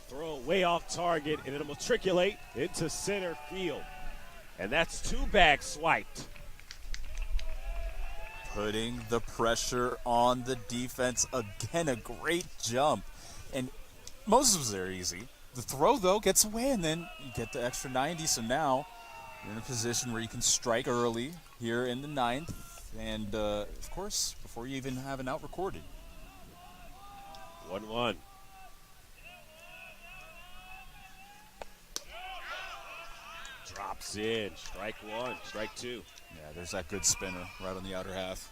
Throw way off target, and it'll matriculate into center field. And that's 2 bags swiped. Putting the pressure on the defense. Again, a great jump. And Moses was there easy. The throw, though, gets away, and then you get the extra 90. So now you're in a position where you can strike early here in the 9th. And, of course, before you even have an out recorded. 1-1. Drops in. Strike 1. Strike 2. Yeah, there's that good spinner right on the outer half.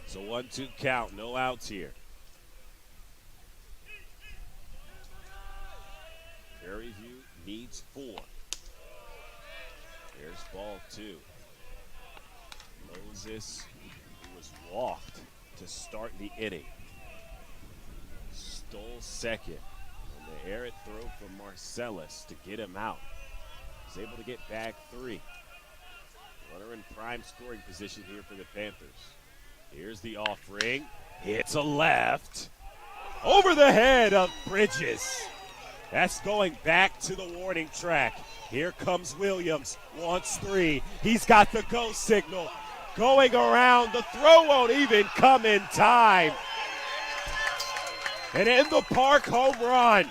So 1-2 count. No outs here. Prairie View needs 4. Here's ball 2. Moses, who was walked to start the inning, stole second. And the errant throw from Marcellus to get him out. He's able to get back 3. Runner in prime scoring position here for the Panthers. Here's the offering. Hits a left. Over the head of Bridges. That's going back to the warning track. Here comes Williams. Wants 3. He's got the go signal. Going around. The throw won't even come in time. An in the park home run.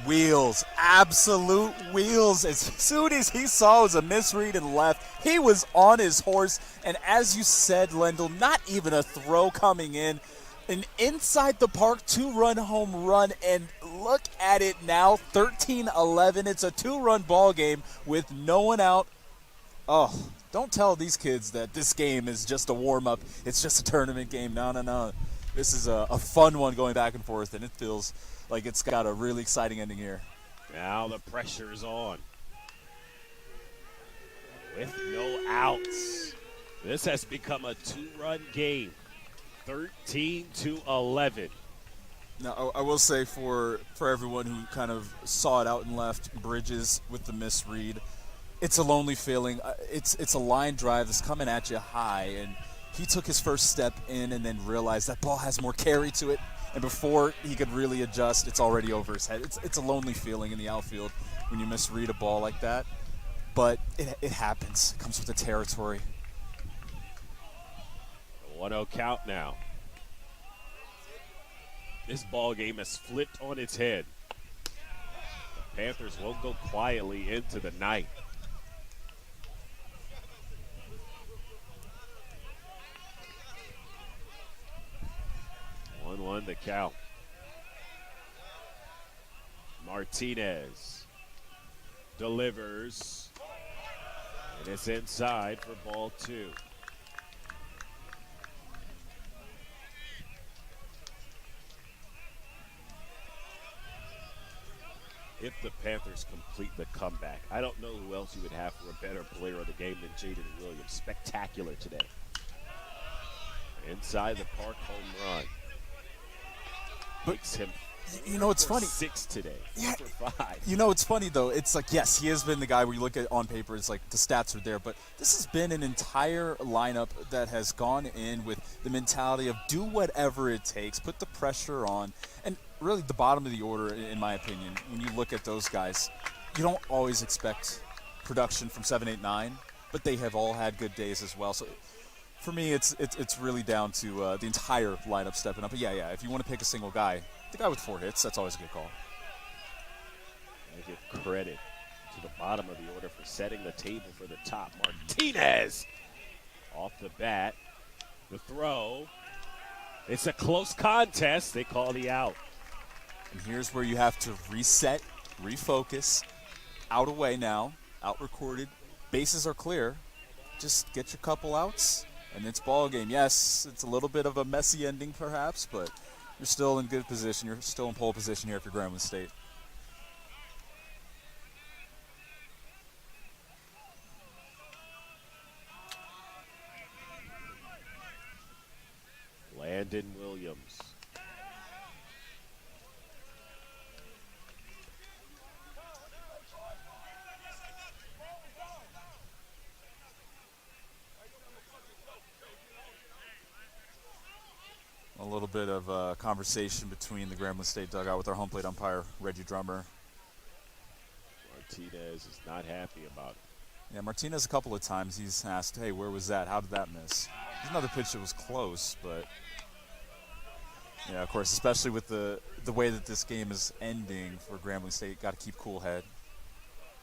Wheels, absolute wheels. As soon as he saw it was a misread and left, he was on his horse. And as you said, Lendl, not even a throw coming in. An inside the park 2-run home run, and look at it now, 13-11. It's a 2-run ball game with no one out. Oh, don't tell these kids that this game is just a warm-up. It's just a tournament game. No. This is a fun one going back and forth, and it feels like it's got a really exciting ending here. Now the pressure's on. With no outs, this has become a 2-run game. 13-11. Now, I will say for everyone who kind of saw it out and left, Bridges with the misread, it's a lonely feeling. It's a line drive that's coming at you high, and he took his first step in and then realized that ball has more carry to it, and before he could really adjust, it's already over his head. It's a lonely feeling in the outfield when you misread a ball like that, but it happens. It comes with the territory. 1-0 count now. This ball game has flipped on its head. The Panthers won't go quietly into the night. One the count. Martinez delivers, and it's inside for ball 2. If the Panthers complete the comeback, I don't know who else you would have for a better player of the game than Jaden Williams. Spectacular today. Inside the park home run. Makes him it's funny. 6 today. Yeah. 4 for 5. It's funny, though. It's like, yes, he has been the guy where you look at on paper, it's like the stats are there, but this has been an entire lineup that has gone in with the mentality of do whatever it takes, put the pressure on. And really the bottom of the order, in my opinion, when you look at those guys, you don't always expect production from 7, 8, 9, but they have all had good days as well. So for me, it's really down to the entire lineup stepping up. But yeah, if you want to pick a single guy, the guy with 4 hits, that's always a good call. I give credit to the bottom of the order for setting the table for the top. Martinez off the bat. The throw. It's a close contest. They call the out. And here's where you have to reset, refocus, out away now, out recorded. Bases are clear. Just get your couple outs, and it's ball game. Yes, it's a little bit of a messy ending perhaps, but you're still in good position. You're still in pole position here if you're Grambling State. Landon Williams. A little bit of conversation between the Grambling State dugout with our home plate umpire, Reggie Drummer. Martinez is not happy about it. Yeah, Martinez a couple of times he's asked, hey, where was that? How did that miss? There's another pitch that was close, but yeah, of course, especially with the way that this game is ending for Grambling State, got to keep cool head.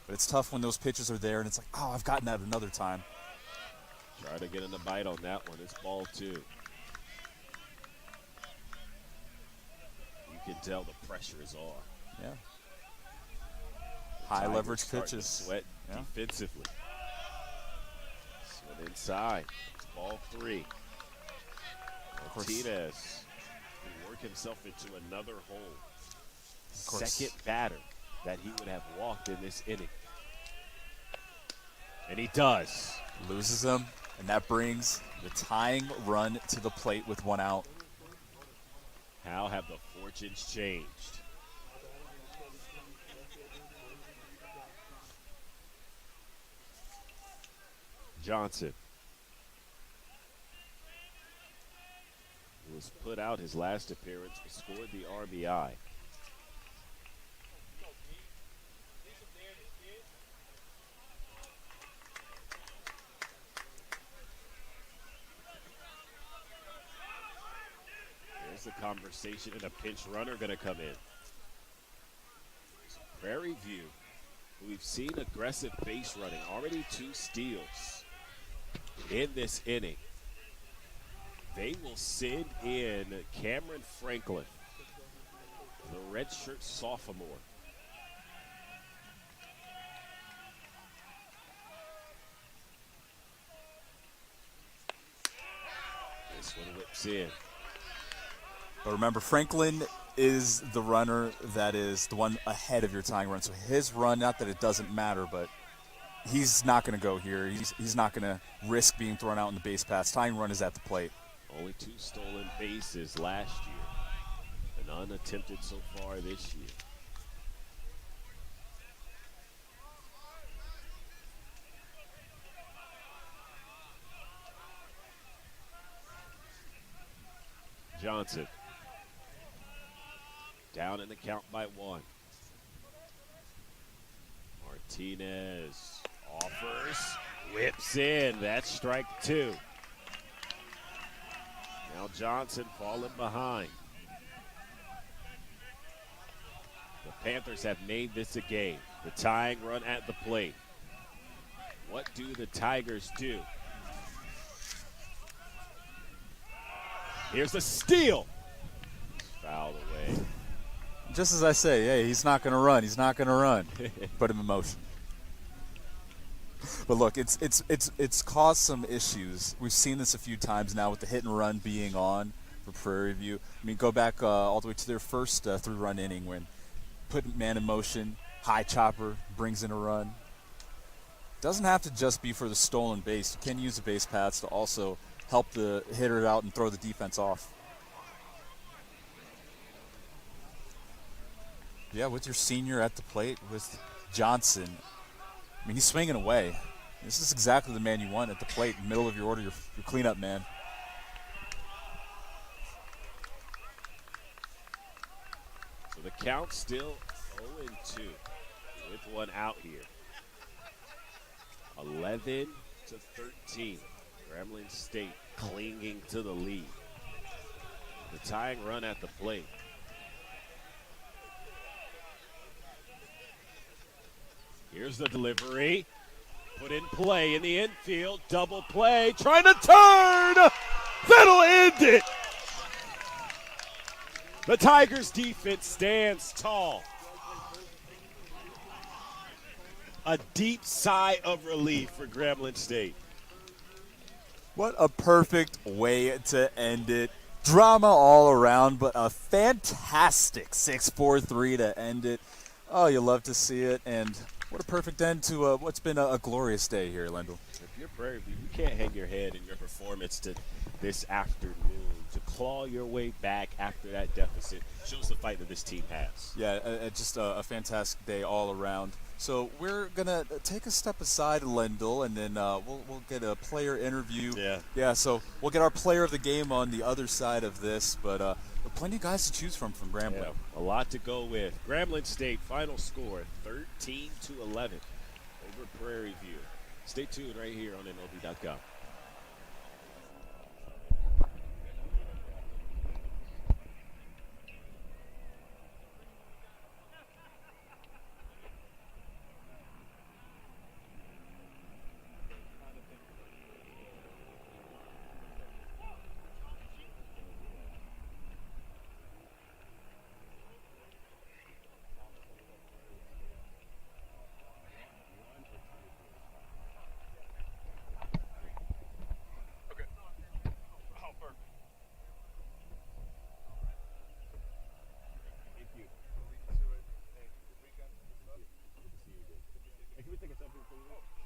But it's tough when those pitches are there and it's like, oh, I've gotten that another time. Try to get in the bite on that one. It's ball 2. You can tell the pressure is on. Yeah. High Tigers leverage starting to pitches. Sweat defensively. Sweat inside. It's ball 3. Martinez can work himself into another hole. Second batter that he would have walked in this inning. And he does. Loses them, and that brings the tying run to the plate with 1 out. How have the fortunes changed? Johnson was put out his last appearance, scored the RBI. There's the conversation, and a pinch runner going to come in. Prairie View, we've seen aggressive base running, already 2 steals in this inning. They will send in Cameron Franklin, the redshirt sophomore. This one whips in. But remember, Franklin is the runner that is the one ahead of your tying run. So his run, not that it doesn't matter, but he's not going to go here. He's not going to risk being thrown out in the base paths. Tying run is at the plate. Only 2 stolen bases last year, and unattempted so far this year. Johnson down in the count by 1. Martinez offers, whips in. That's strike 2. Now Johnson falling behind. The Panthers have made this a game. The tying run at the plate. What do the Tigers do? Here's the steal. Fouled away. Just as I say, hey, he's not going to run. He's not going to run. Put him in motion. But look, it's caused some issues. We've seen this a few times now with the hit and run being on for Prairie View. I mean, go back all the way to their first 3-run inning when put man in motion, high chopper, brings in a run. Doesn't have to just be for the stolen base. You can use the base paths to also help the hitter out and throw the defense off. Yeah, with your senior at the plate, with Johnson, I mean, he's swinging away. This is exactly the man you want at the plate, middle of your order, your cleanup man. count still 0-2 with one out here. 11-13. Grambling State clinging to the lead. The tying run at the plate. Here's the delivery. Put in play in the infield. Double play. Trying to turn. That'll end it. The Tigers defense stands tall. A deep sigh of relief for Grambling State. What a perfect way to end it. Drama all around, but a fantastic 6-4-3 to end it. Oh, you love to see it, and what a perfect end to what's been a glorious day here, Lendl. If you're Prairie View, you can't hang your head in your performance to this afternoon. To claw your way back after that deficit shows the fight that this team has. Yeah, just a fantastic day all around. So we're going to take a step aside, Lendl, and then we'll get a player interview. Yeah, so we'll get our player of the game on the other side of this, but there are plenty of guys to choose from Grambling. Yeah, a lot to go with. Grambling State final score 13-11 over Prairie View. Stay tuned right here on MLB.com. Can we take a selfie before we leave?